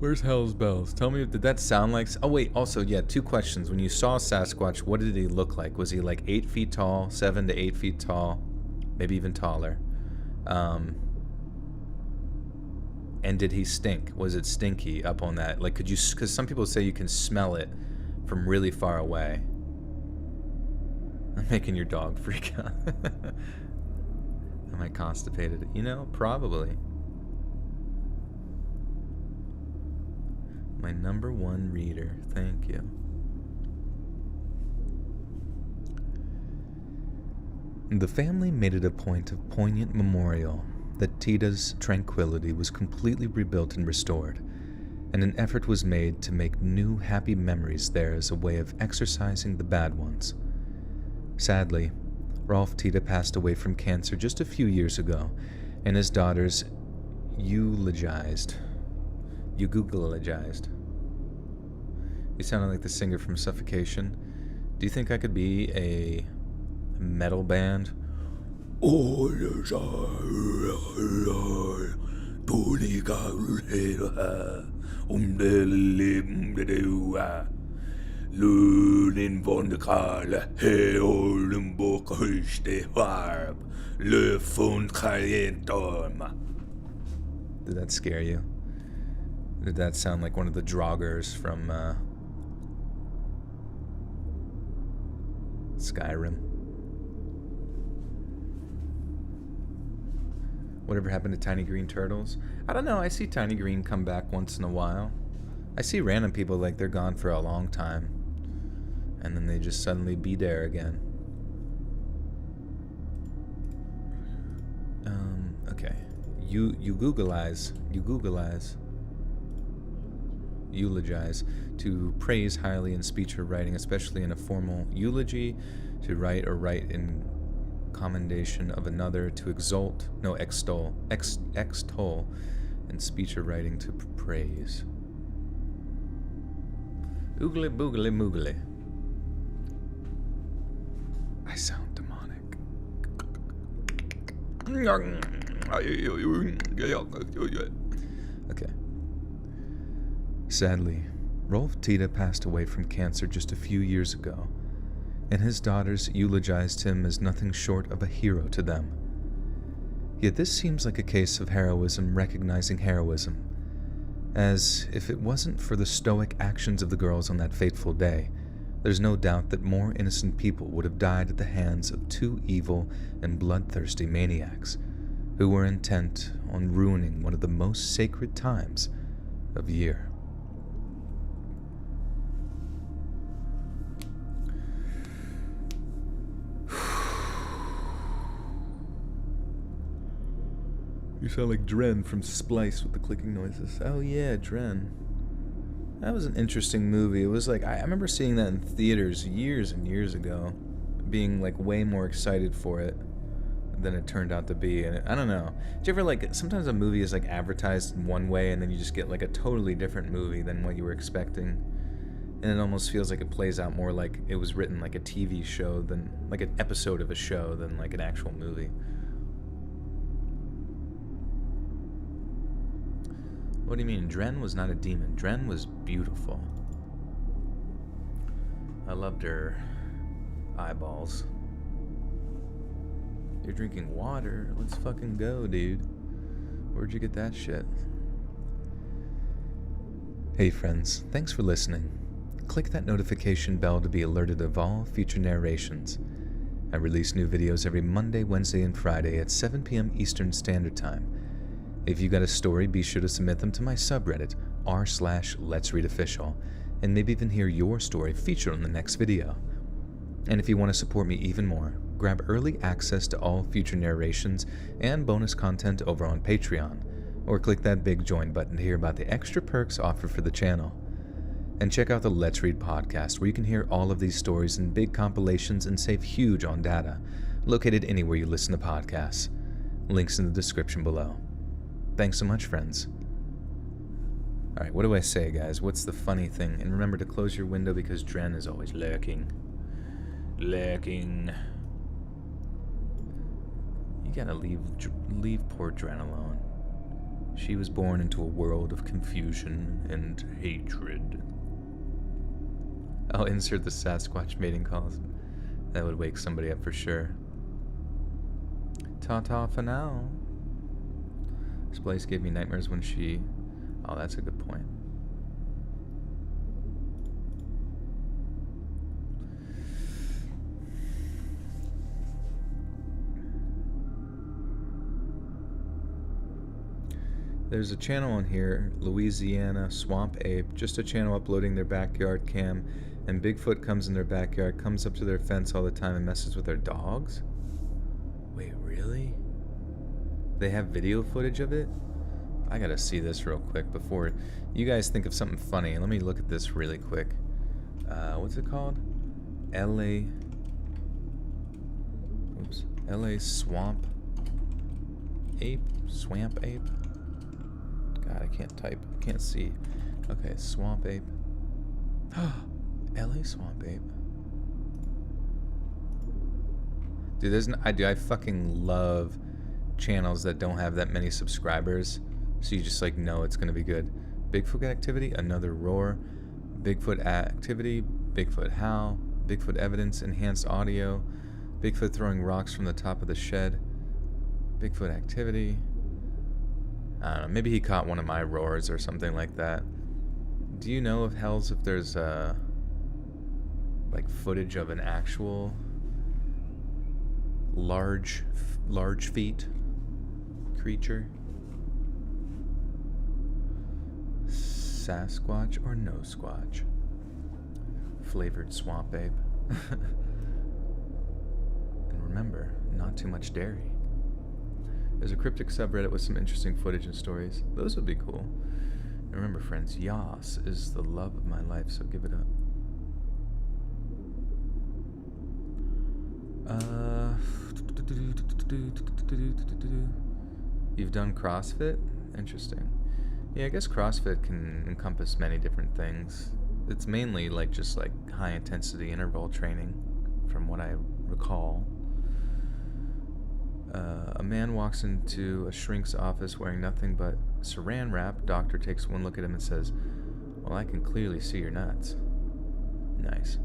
S1: Where's Hell's Bells? Tell me, did that sound like... Oh, wait, also, yeah, 2 questions. When you saw Sasquatch, what did he look like? Was he like 8 feet tall, 7 to 8 feet tall, maybe even taller? And did he stink? Was it stinky up on that? Like, could you... Because some people say you can smell it from really far away. I'm making your dog freak out. Am I constipated? You know, probably. My #1 reader. Thank you. The family made it a point of poignant memorial that Tita's tranquility was completely rebuilt and restored, and an effort was made to make new happy memories there as a way of exorcising the bad ones. Sadly, Rolf Tita passed away from cancer just a few years ago, and his daughters eulogized. You Googleologized. You sounded like the singer from Suffocation. Do you think I could be a metal band? Did that scare you? Did that sound like one of the Draugrs from Skyrim? Whatever happened to Tiny Green Turtles? I don't know, I see Tiny Green come back once in a while. I see random people like they're gone for a long time, and then they just suddenly be there again. Okay. You Googleize. Eulogize, to praise highly in speech or writing, especially in a formal eulogy, to write or write in commendation of another, to extol in speech or writing, to praise. Oogly boogly moogly. I sound demonic. Okay. Sadly, Rolf Tita passed away from cancer just a few years ago, and his daughters eulogized him as nothing short of a hero to them. Yet this seems like a case of heroism recognizing heroism, as if it wasn't for the stoic actions of the girls on that fateful day, there's no doubt that more innocent people would have died at the hands of 2 evil and bloodthirsty maniacs who were intent on ruining one of the most sacred times of year. sound like Dren from Splice with the clicking noises. Oh yeah, Dren. That was an interesting movie. It was like, I remember seeing that in theaters years and years ago, being like way more excited for it than it turned out to be. And I don't know. Do you ever like, sometimes a movie is like advertised in one way and then you just get like a totally different movie than what you were expecting? And it almost feels like it plays out more like it was written like a TV show than like an episode of a show than like an actual movie. What do you mean? Dren was not a demon. Dren was beautiful. I loved her eyeballs. You're drinking water? Let's fucking go, dude. Where'd you get that shit? Hey friends, thanks for listening. Click that notification bell to be alerted of all future narrations. I release new videos every Monday, Wednesday, and Friday at 7 p.m. Eastern Standard Time. If you got a story, be sure to submit them to my subreddit, r/Let'sReadOfficial, and maybe even hear your story featured on the next video. And if you want to support me even more, grab early access to all future narrations and bonus content over on Patreon, or click that big join button to hear about the extra perks offered for the channel. And check out the Let's Read podcast, where you can hear all of these stories in big compilations and save huge on data, located anywhere you listen to podcasts. Links in the description below. Thanks so much, friends. Alright, what do I say, guys? What's the funny thing? And remember to close your window because Dren is always lurking. Lurking. You gotta leave poor Dren alone. She was born into a world of confusion and hatred. I'll insert the Sasquatch mating calls. That would wake somebody up for sure. Ta-ta for now. Splice gave me nightmares when she... Oh, that's a good point. There's a channel on here, Louisiana Swamp Ape, just a channel uploading their backyard cam, and Bigfoot comes in their backyard, comes up to their fence all the time and messes with their dogs? Wait, really? They have video footage of it? I gotta see this real quick before you guys think of something funny. Let me look at this really quick. What's it called? LA Swamp Ape? Swamp Ape? God, I can't type. I can't see. Okay, Swamp Ape. LA Swamp Ape. Dude, I fucking love channels that don't have that many subscribers, so you just like know it's gonna be good. Bigfoot activity, another roar. Bigfoot activity, Bigfoot howl, Bigfoot evidence, enhanced audio, Bigfoot throwing rocks from the top of the shed, Bigfoot activity. I don't know, maybe he caught one of my roars or something like that. Do you know if there's like footage of an actual large feet creature? Sasquatch or no squatch? Flavored swamp ape. And remember, not too much dairy. There's a cryptic subreddit with some interesting footage and stories. Those would be cool. And remember, friends, Yas is the love of my life, so give it up. You've done CrossFit? Interesting. Yeah, I guess CrossFit can encompass many different things. It's mainly like just like high intensity interval training, from what I recall. A man walks into a shrink's office wearing nothing but saran wrap. Doctor takes one look at him and says, "Well, I can clearly see your nuts." Nice.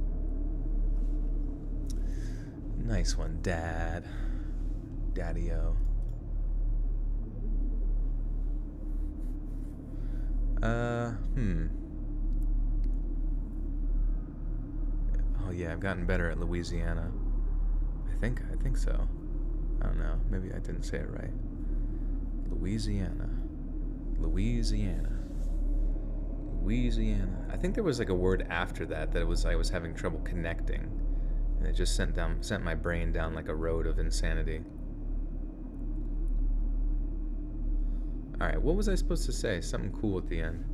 S1: Nice one, Dad. Daddy-o. Oh yeah, I've gotten better at Louisiana. I think so. I don't know. Maybe I didn't say it right. Louisiana. I think there was like a word after that I was having trouble connecting, and it just sent my brain down like a road of insanity. Alright, what was I supposed to say? Something cool at the end.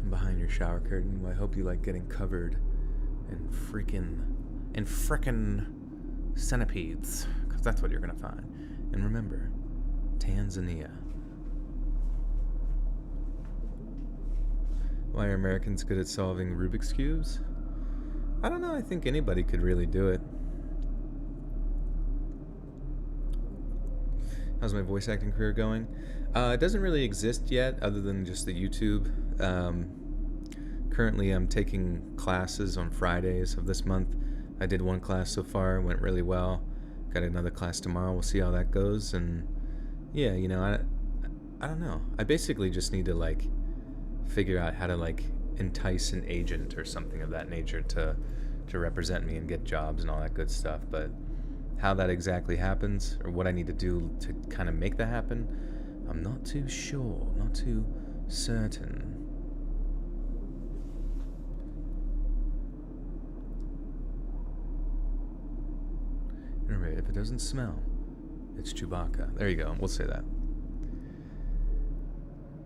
S1: I'm behind your shower curtain. I hope you like getting covered in frickin' centipedes. Because that's what you're gonna find. And remember, Tanzania. Why are Americans good at solving Rubik's Cubes? I don't know, I think anybody could really do it. How's my voice acting career going? It doesn't really exist yet, other than just the YouTube. Currently, I'm taking classes on Fridays of this month. I did one class so far, went really well. Got another class tomorrow. We'll see how that goes. And yeah, you know, I don't know. I basically just need to like figure out how to like entice an agent or something of that nature to represent me and get jobs and all that good stuff. But how that exactly happens, or what I need to do to kind of make that happen, I'm not too sure, not too certain. Remember, if it doesn't smell, it's Chewbacca. There you go, we'll say that.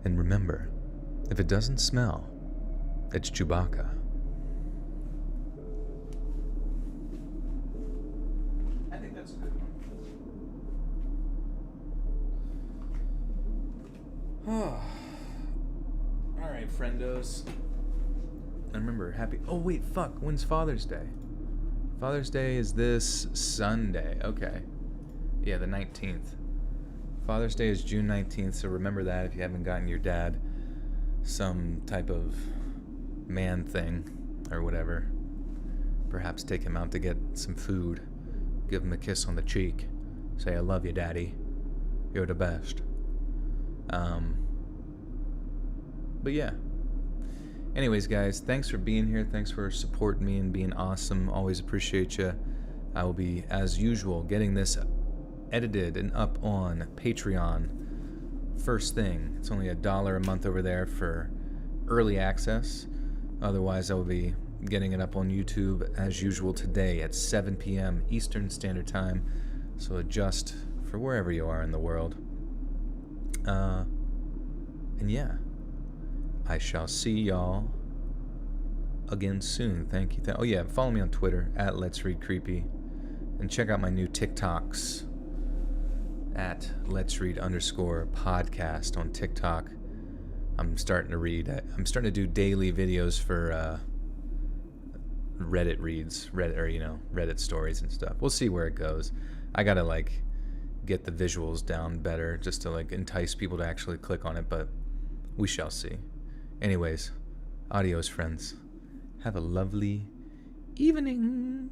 S1: And remember, if it doesn't smell, it's Chewbacca. I think that's a good one. Alright, friendos. And remember, happy... Oh, wait, fuck. When's Father's Day? Father's Day is this Sunday. Okay. Yeah, the 19th. Father's Day is June 19th, so remember that if you haven't gotten your dad some type of man thing or whatever. Perhaps take him out to get some food. Give him a kiss on the cheek. Say, I love you, Daddy. You're the best. But yeah. Anyways, guys, thanks for being here. Thanks for supporting me and being awesome. Always appreciate you. I will be, as usual, getting this edited and up on Patreon first thing. It's only $1 a month over there for early access. Otherwise, I will be getting it up on YouTube as usual today at 7 p.m. Eastern Standard Time. So adjust for wherever you are in the world. And yeah, I shall see y'all again soon. Thank you. Oh yeah, follow me on Twitter at Let's Read Creepy, and check out my new TikToks at Let's Read _podcast on TikTok. I'm starting to do daily videos for Reddit reads, Reddit stories and stuff. We'll see where it goes. I gotta like get the visuals down better just to like entice people to actually click on it, but we shall see. Anyways, adios, friends. Have a lovely evening.